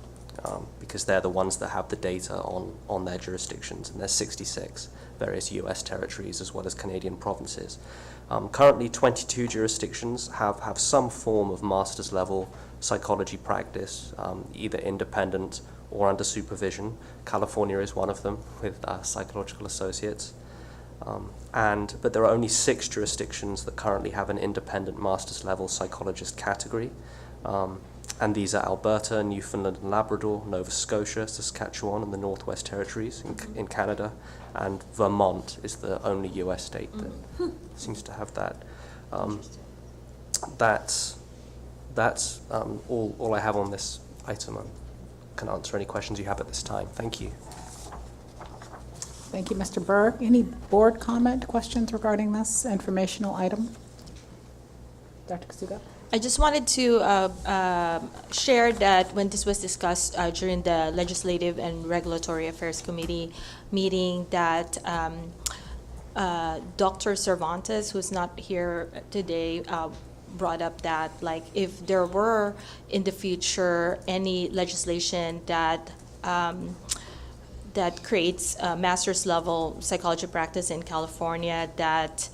because they're the ones that have the data on their jurisdictions, and there's 66 various US territories as well as Canadian provinces. Currently 22 jurisdictions have some form of master's level psychology practice, either independent or under supervision. California is one of them with Psychological Associates. But there are only 6 jurisdictions that currently have an independent master's level psychologist category. And these are Alberta, Newfoundland and Labrador, Nova Scotia, Saskatchewan and the Northwest Territories in Canada, and Vermont is the only US state that seems to have that. That's all I have on this item. I can answer any questions you have at this time. Thank you. Thank you, Mr. Burke. Any board comment, questions regarding this informational item? Dr. Kasuga? I just wanted to share that when this was discussed during the Legislative and Regulatory Affairs Committee meeting, that Dr. Cervantes, who's not here today, brought up that, like, if there were in the future any legislation that that creates a master's level psychology practice in California, that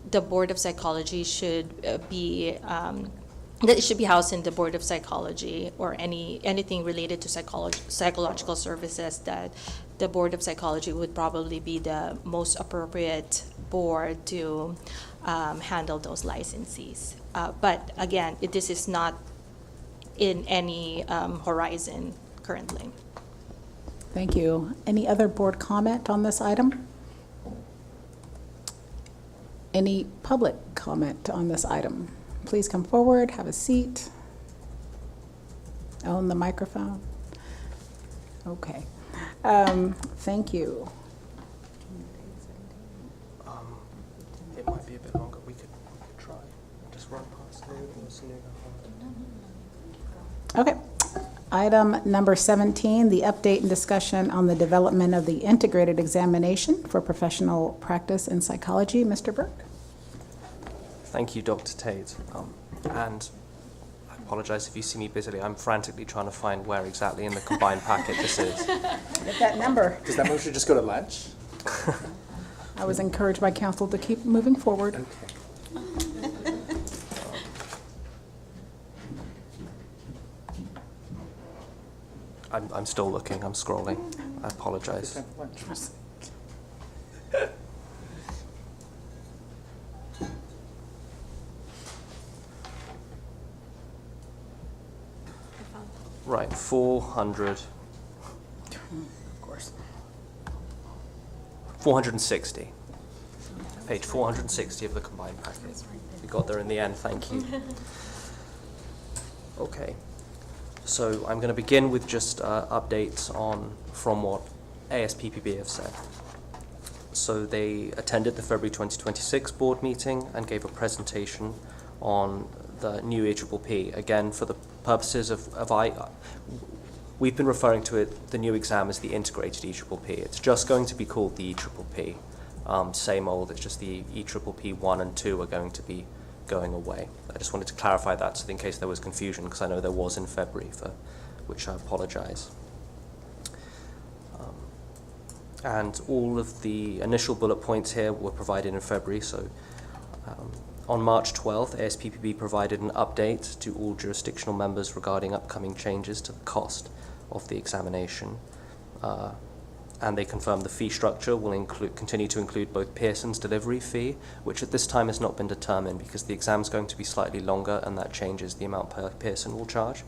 the Board of Psychology should be that it should be housed in the Board of Psychology, or anything related to psychological services, that the Board of Psychology would probably be the most appropriate board to handle those licensees. But again, this is not in any horizon currently. Thank you. Any other board comment on this item? Any public comment on this item? Please come forward, have a seat. On the microphone. Okay. Thank you. It might be a bit longer. We could try. Okay. Item number 17, the update and discussion on the development of the integrated examination for professional practice in psychology. Mr. Burke? Thank you, Dr. Tate. And I apologize if you see me busily. I'm frantically trying to find where exactly in the combined packet this is. Get that number. Does that motion just go to lunch? I was encouraged by council to keep moving forward. I'm still looking, I'm scrolling. I apologize. Right, 400. Of course. 460. Page 460 of the combined packet. We got there in the end, thank you. Okay. So I'm going to begin with just updates from what ASPPB have said. So they attended the February 2026 board meeting and gave a presentation on the new EPPP. Again, for the purposes we've been referring to it, the new exam, as the integrated EPPP. It's just going to be called the EPPP. Same old, it's just the EPPP 1 and 2 are going to be going away. I just wanted to clarify that so in case there was confusion, because I know there was in February, for which I apologize. And all of the initial bullet points here were provided in February. So on March 12th, ASPPB provided an update to all jurisdictional members regarding upcoming changes to the cost of the examination. And they confirmed the fee structure will continue to include both Pearson's delivery fee, which at this time has not been determined because the exam is going to be slightly longer and that changes the amount Pearson will charge.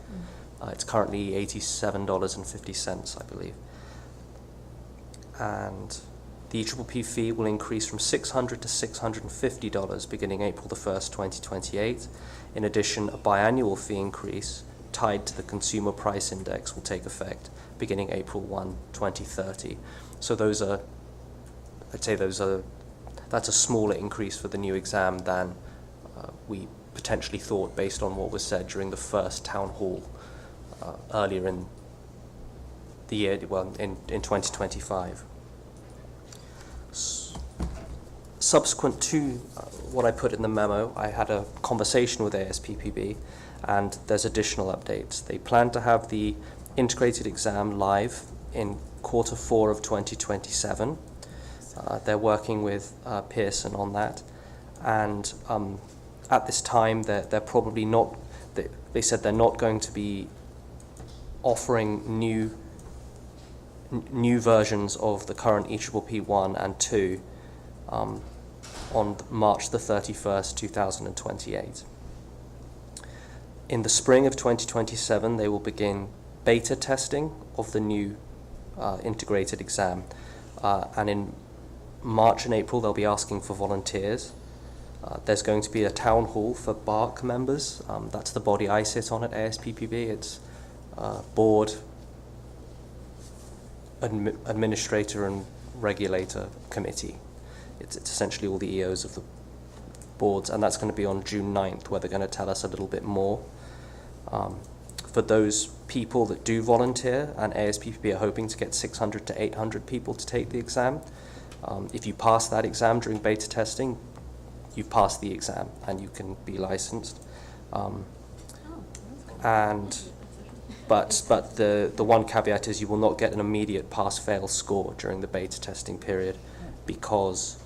It's currently $87.50, I believe. And the EPPP fee will increase from $600 to $650 beginning April the 1st, 2028. In addition, a biannual fee increase tied to the Consumer Price Index will take effect beginning April 1, 2030. So that's a smaller increase for the new exam than we potentially thought based on what was said during the first town hall earlier in the year, well, in 2025. Subsequent to what I put in the memo, I had a conversation with ASPPB, and there's additional updates. They plan to have the integrated exam live in Q4 of 2027. They're working with Pearson on that, and at this time they're probably not. They said they're not going to be offering new versions of the current EPPP 1 and 2 on March the 31st, 2028. In the spring of 2027, they will begin beta testing of the new integrated exam. And in March and April, they'll be asking for volunteers. There's going to be a town hall for BARC members. That's the body I sit on at ASPPB. It's board, administrator and regulator committee. It's essentially all the EOs of the boards, and that's going to be on June 9th, where they're going to tell us a little bit more. For those people that do volunteer, and ASPPB are hoping to get 600 to 800 people to take the exam. If you pass that exam during beta testing, you've passed the exam and you can be licensed. But the one caveat is you will not get an immediate pass-fail score during the beta testing period, because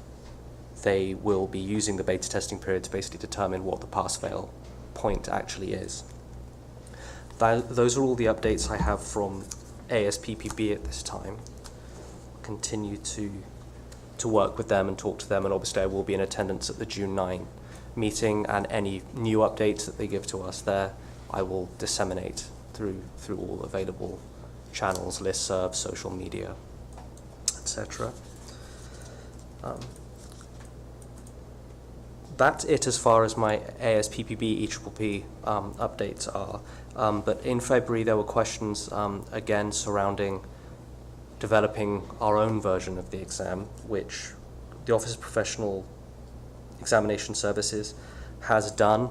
they will be using the beta testing period to basically determine what the pass-fail point actually is. Those are all the updates I have from ASPPB at this time. Continue to work with them and talk to them, and obviously I will be in attendance at the June 9 meeting, and any new updates that they give to us there, I will disseminate through all available channels, listservs, social media, etc. That's it as far as my ASPPB EPPP updates are. But in February there were questions again surrounding developing our own version of the exam, which the Office of Professional Examination Services has done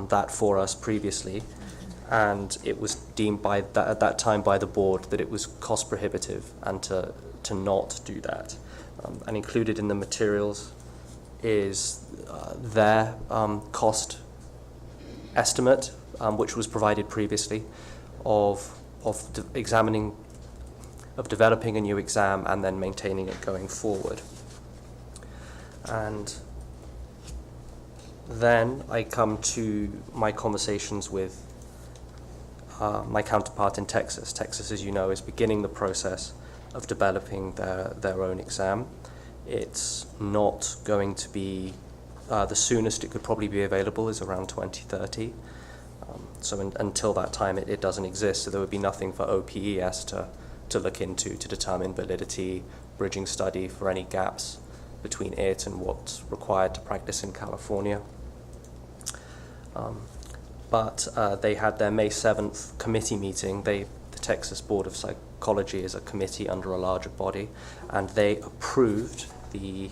that for us previously, and it was deemed by at that time by the board that it was cost prohibitive and to not do that. And included in the materials is their cost estimate, which was provided previously, of developing a new exam and then maintaining it going forward. And then I come to my conversations with my counterpart in Texas. Texas, as you know, is beginning the process of developing their own exam. It's not going to be, the soonest it could probably be available is around 2030. So until that time, it doesn't exist, so there would be nothing for OPES to look into to determine validity, bridging study for any gaps between it and what's required to practice in California. But they had their May 7th committee meeting. The Texas Board of Psychology is a committee under a larger body, and they approved the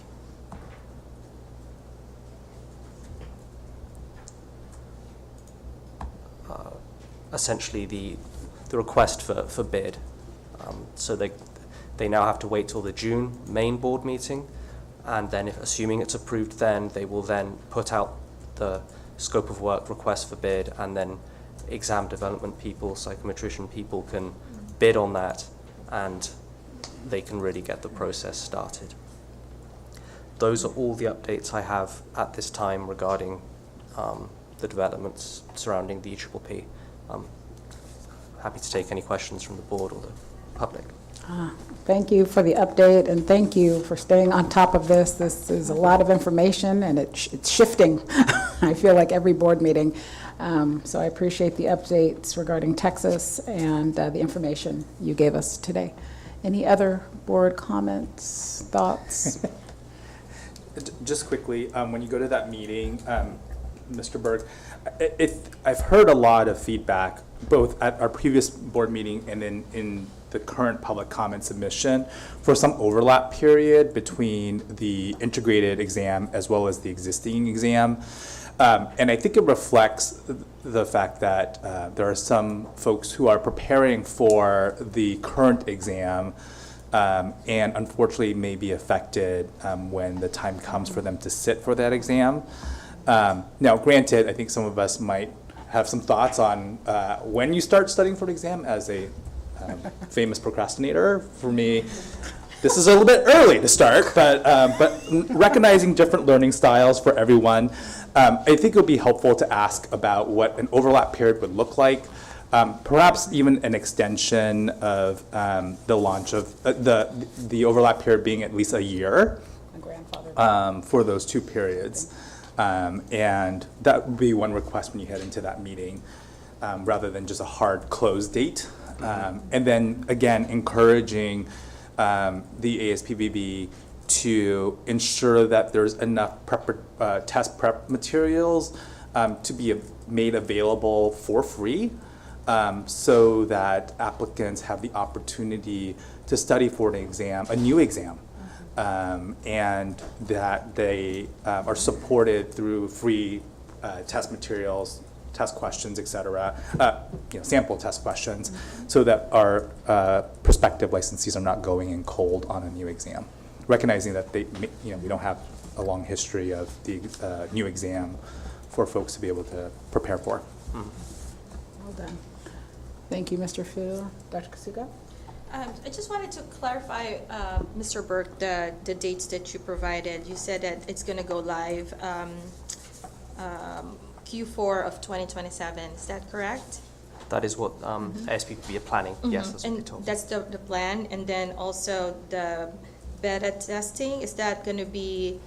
essentially the request for bid. So they now have to wait till the June main board meeting, and then assuming it's approved then, they will then put out the scope of work request for bid, and then exam development people, psychometrician people can bid on that, and they can really get the process started. Those are all the updates I have at this time regarding the developments surrounding the EPPP. I'm happy to take any questions from the board or the public. Thank you for the update, and thank you for staying on top of this. This is a lot of information, and it's shifting, I feel like, every board meeting. So I appreciate the updates regarding Texas and the information you gave us today. Any other board comments, thoughts? Just quickly, when you go to that meeting, Mr. Berg, I've heard a lot of feedback, both at our previous board meeting and in the current public comment submission, for some overlap period between the integrated exam as well as the existing exam. And I think it reflects the fact that there are some folks who are preparing for the current exam and unfortunately may be affected when the time comes for them to sit for that exam. Now, granted, I think some of us might have some thoughts on when you start studying for the exam. As a famous procrastinator, for me, this is a little bit early to start, but recognizing different learning styles for everyone, I think it would be helpful to ask about what an overlap period would look like. Perhaps even an extension of the launch of the overlap period being at least a year for those two periods. And that would be one request when you head into that meeting, rather than just a hard close date. And then again, encouraging the ASPBB to ensure that there's enough test prep materials to be made available for free, so that applicants have the opportunity to study for an exam, a new exam. And that they are supported through free test materials, test questions, et cetera, sample test questions, so that our prospective licensees are not going in cold on a new exam, recognizing that we don't have a long history of the new exam for folks to be able to prepare for. Well done. Thank you, Mr. Fu. Dr. Kasuga? I just wanted to clarify, Mr. Burke, the dates that you provided. You said that it's going to go live Q4 of 2027. Is that correct? That is what ASPBB are planning. Yes, that's what we told. That's the plan. And then also the beta testing, is that going to be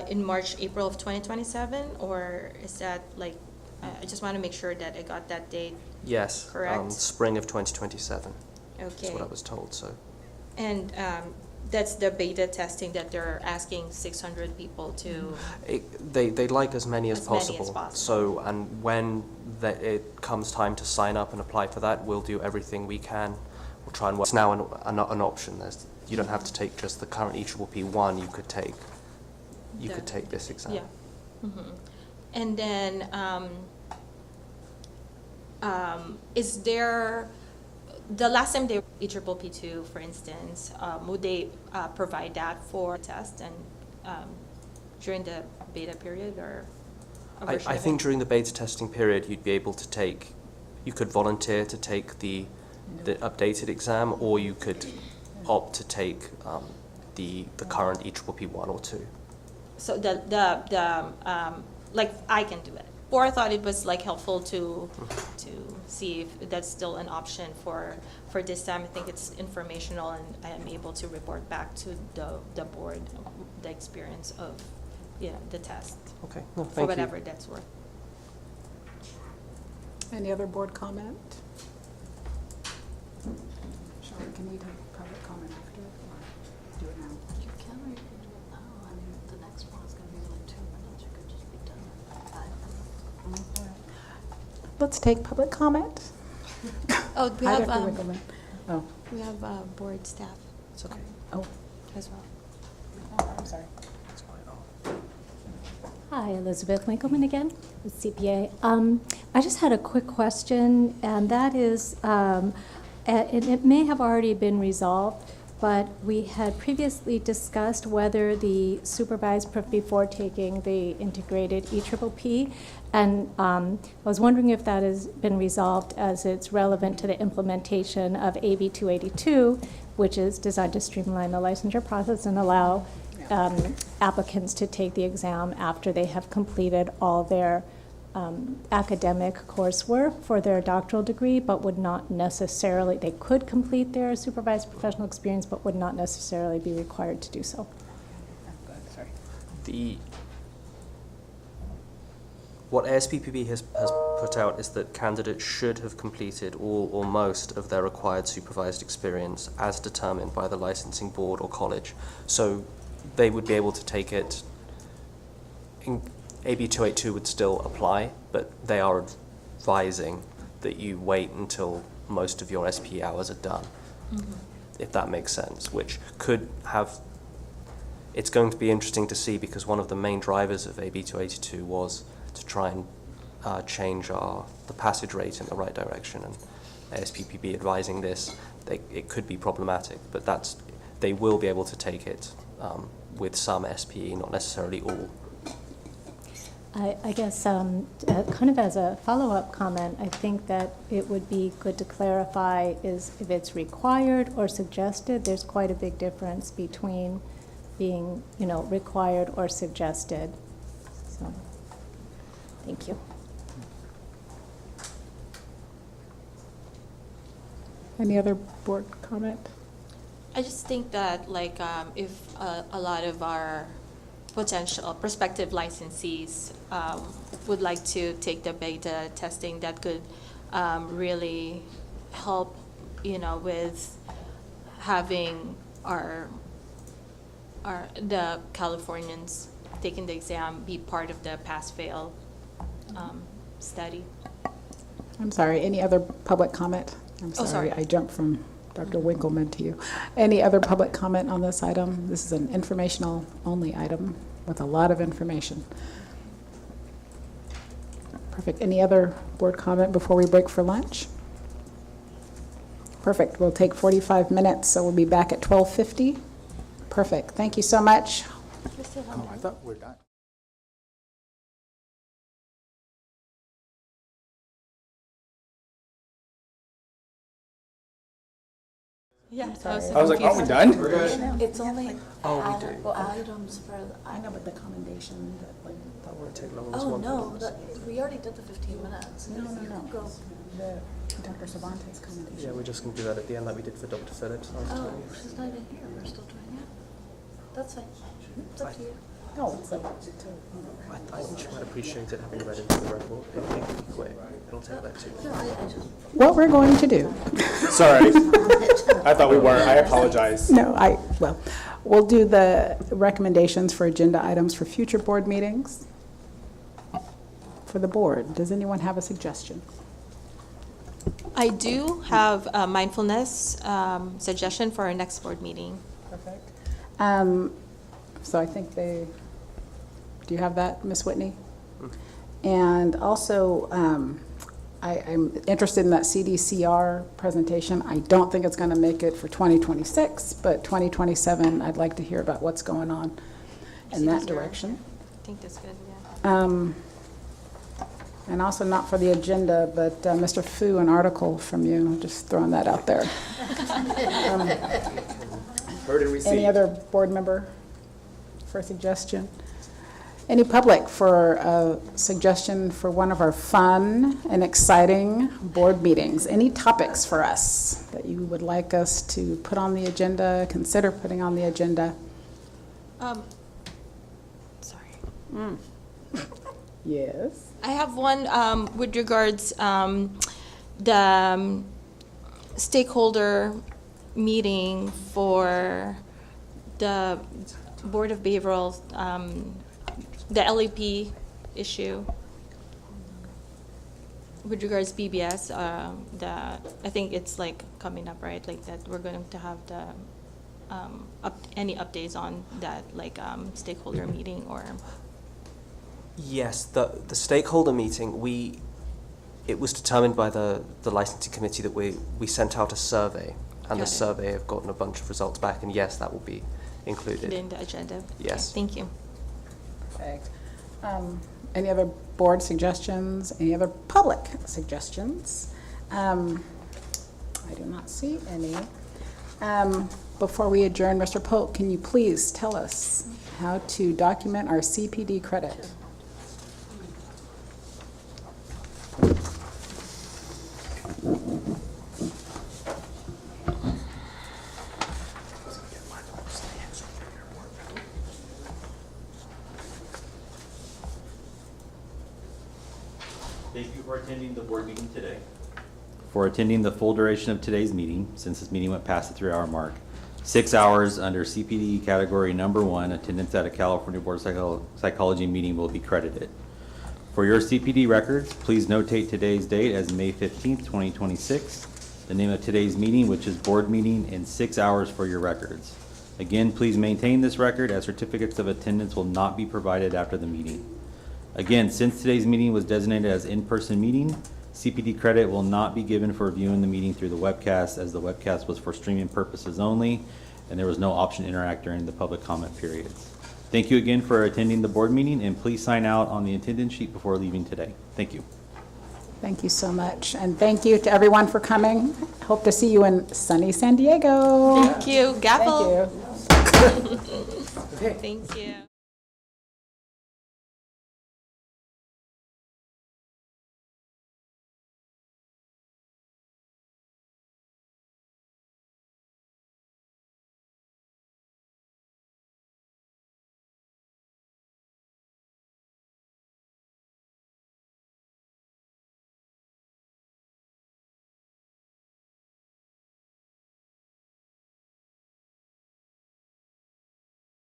in March, April of 2027? Or is that like, I just want to make sure that I got that date correct? Spring of 2027. Okay. That's what I was told, so. And that's the beta testing that they're asking 600 people to... They'd like as many as possible. Many as possible. So, and when it comes time to sign up and apply for that, we'll do everything we can. We'll try and work. It's now an option. You don't have to take just the current EPPP 1. You could take this exam. Yeah. And then, is there, the last time they, EPPP2, for instance, would they provide that for test and during the beta period or? a version I of think it? during the beta testing period, you'd be able to take, you could volunteer to take the updated exam, or you could opt to take the current EPPP 1 or 2. So like I can do it. Or I thought it was like helpful to see if that's still an option for this time. I think it's informational, and I am able to report back to the board the experience of, the test. Okay, no, For thank you. whatever that's worth. Any other board comment? Shelley, can we take public comment after? Or do it now? You can or you can do it now. I mean, the next one is going to be like 2 minutes. You could just be done in 5 minutes. Let's take public comment. Oh, we Hi, have, Dr. Winkleman. Oh, we have board staff It's okay. oh, as well. I'm sorry. It's fine. Hi, Elizabeth Winkleman again with CPA. I just had a quick question, and that is, and it may have already been resolved, but we had previously discussed whether the supervised, before taking the integrated EPPP, and I was wondering if that has been resolved as it's relevant to the implementation of AB 282, which is designed to streamline the licensure process and allow applicants to take the exam after they have completed all their academic coursework for their doctoral degree, but would not necessarily, they could complete their supervised professional experience, but would not necessarily be required to do so. What ASPPB has put out is that candidates should have completed all or most of their required supervised experience as determined by the licensing board or college. So they would be able to take it. AB 282 would still apply, but they are advising that you wait until most of your SP hours are done, if that makes sense, which could have, it's going to be interesting to see, because one of the main drivers of AB 282 was to try and change the passage rate in the right direction, and ASPPB advising this, it could be problematic, but they will be able to take it with some SPE, not necessarily all. I guess kind of as a follow-up comment, I think that it would be good to clarify is if it's required or suggested. There's quite a big difference between being, required or suggested. So, thank you. Any other board comment? I just think that if a lot of our potential prospective licensees would like to take the beta testing, that could really help, with having the Californians taking the exam be part of the pass-fail study. I'm sorry, any other public comment? I'm Oh, sorry. I jumped from Dr. Winkleman to you. Any other public comment on this item? This is an informational only item with a lot of information. Perfect. Any other board comment before we break for lunch? Perfect. We'll take 45 minutes, so we'll be back at 12:50. Perfect. Thank you so much. Oh, I thought we're done. Yeah, I was like, are we done? It's only Oh, we do. items for, I know, but the commendation, That won't take long as oh, one. no, we already did the 15 minutes. No. Go. The Dr. Cervantes commendation. Yeah, we're just going to do that at the end like we did for Dr. Phillips last Oh, time. she's not even here, we're still doing it. That's fine, it's up to you. No, it's like, I think she might appreciate it having read into the report. It'll be quick. It'll take like 2 minutes. No, I just, what we're going to do. Sorry. I thought we weren't. I apologize. No, we'll do the recommendations for agenda items for future board meetings for the board. Does anyone have a suggestion? I do have a mindfulness suggestion for our next board meeting. Perfect. So I think do you have that, Ms. Whitney? And also, I'm interested in that CDCR presentation. I don't think it's going to make it for 2026, but 2027, I'd like to hear about what's going on in that CDCR. direction. I think that's good, yeah. And also not for the agenda, but Mr. Fu, an article from you, just throwing that out there. Heard and received. Any other board member for a suggestion? Any public for a suggestion for one of our fun and exciting board meetings? Any topics for us that you would like us to put on the agenda, consider putting on the agenda? Sorry. Yes. I have one with regards the stakeholder meeting for the Board of Behavioral, the LEP issue with regards BBS. I think it's like coming up, right? Like that we're going to have the any updates on that, like stakeholder meeting or. Yes, the stakeholder meeting, it was determined by the licensing committee that we sent out a survey, and Got the it. survey have gotten a bunch of results back, and yes, that will be included. In the agenda. Yes. Okay, thank you. Perfect. Any other board suggestions? Any other public suggestions? I do not see any. Before we adjourn, Mr. Polk, can you please tell us how to document our CPD credit? Thank you for attending the board meeting today. For attending the full duration of today's meeting, since this meeting went past the 3-hour mark. 6 hours under CPD category number 1, attendance at a California Board of Psychology meeting will be credited. For your CPD records, please notate today's date as May 15th, 2026. The name of today's meeting, which is board meeting, and 6 hours for your records. Again, please maintain this record as certificates of attendance will not be provided after the meeting. Again, since today's meeting was designated as in-person meeting, CPD credit will not be given for viewing the meeting through the webcast, as the webcast was for streaming purposes only, and there was no option to interact during the public comment periods. Thank you again for attending the board meeting, and please sign out on the attendance sheet before leaving today. Thank you. Thank you so much. And thank you to everyone for coming. Hope to see you in sunny San Diego. Thank you. Gavel. Thank you. Thank you.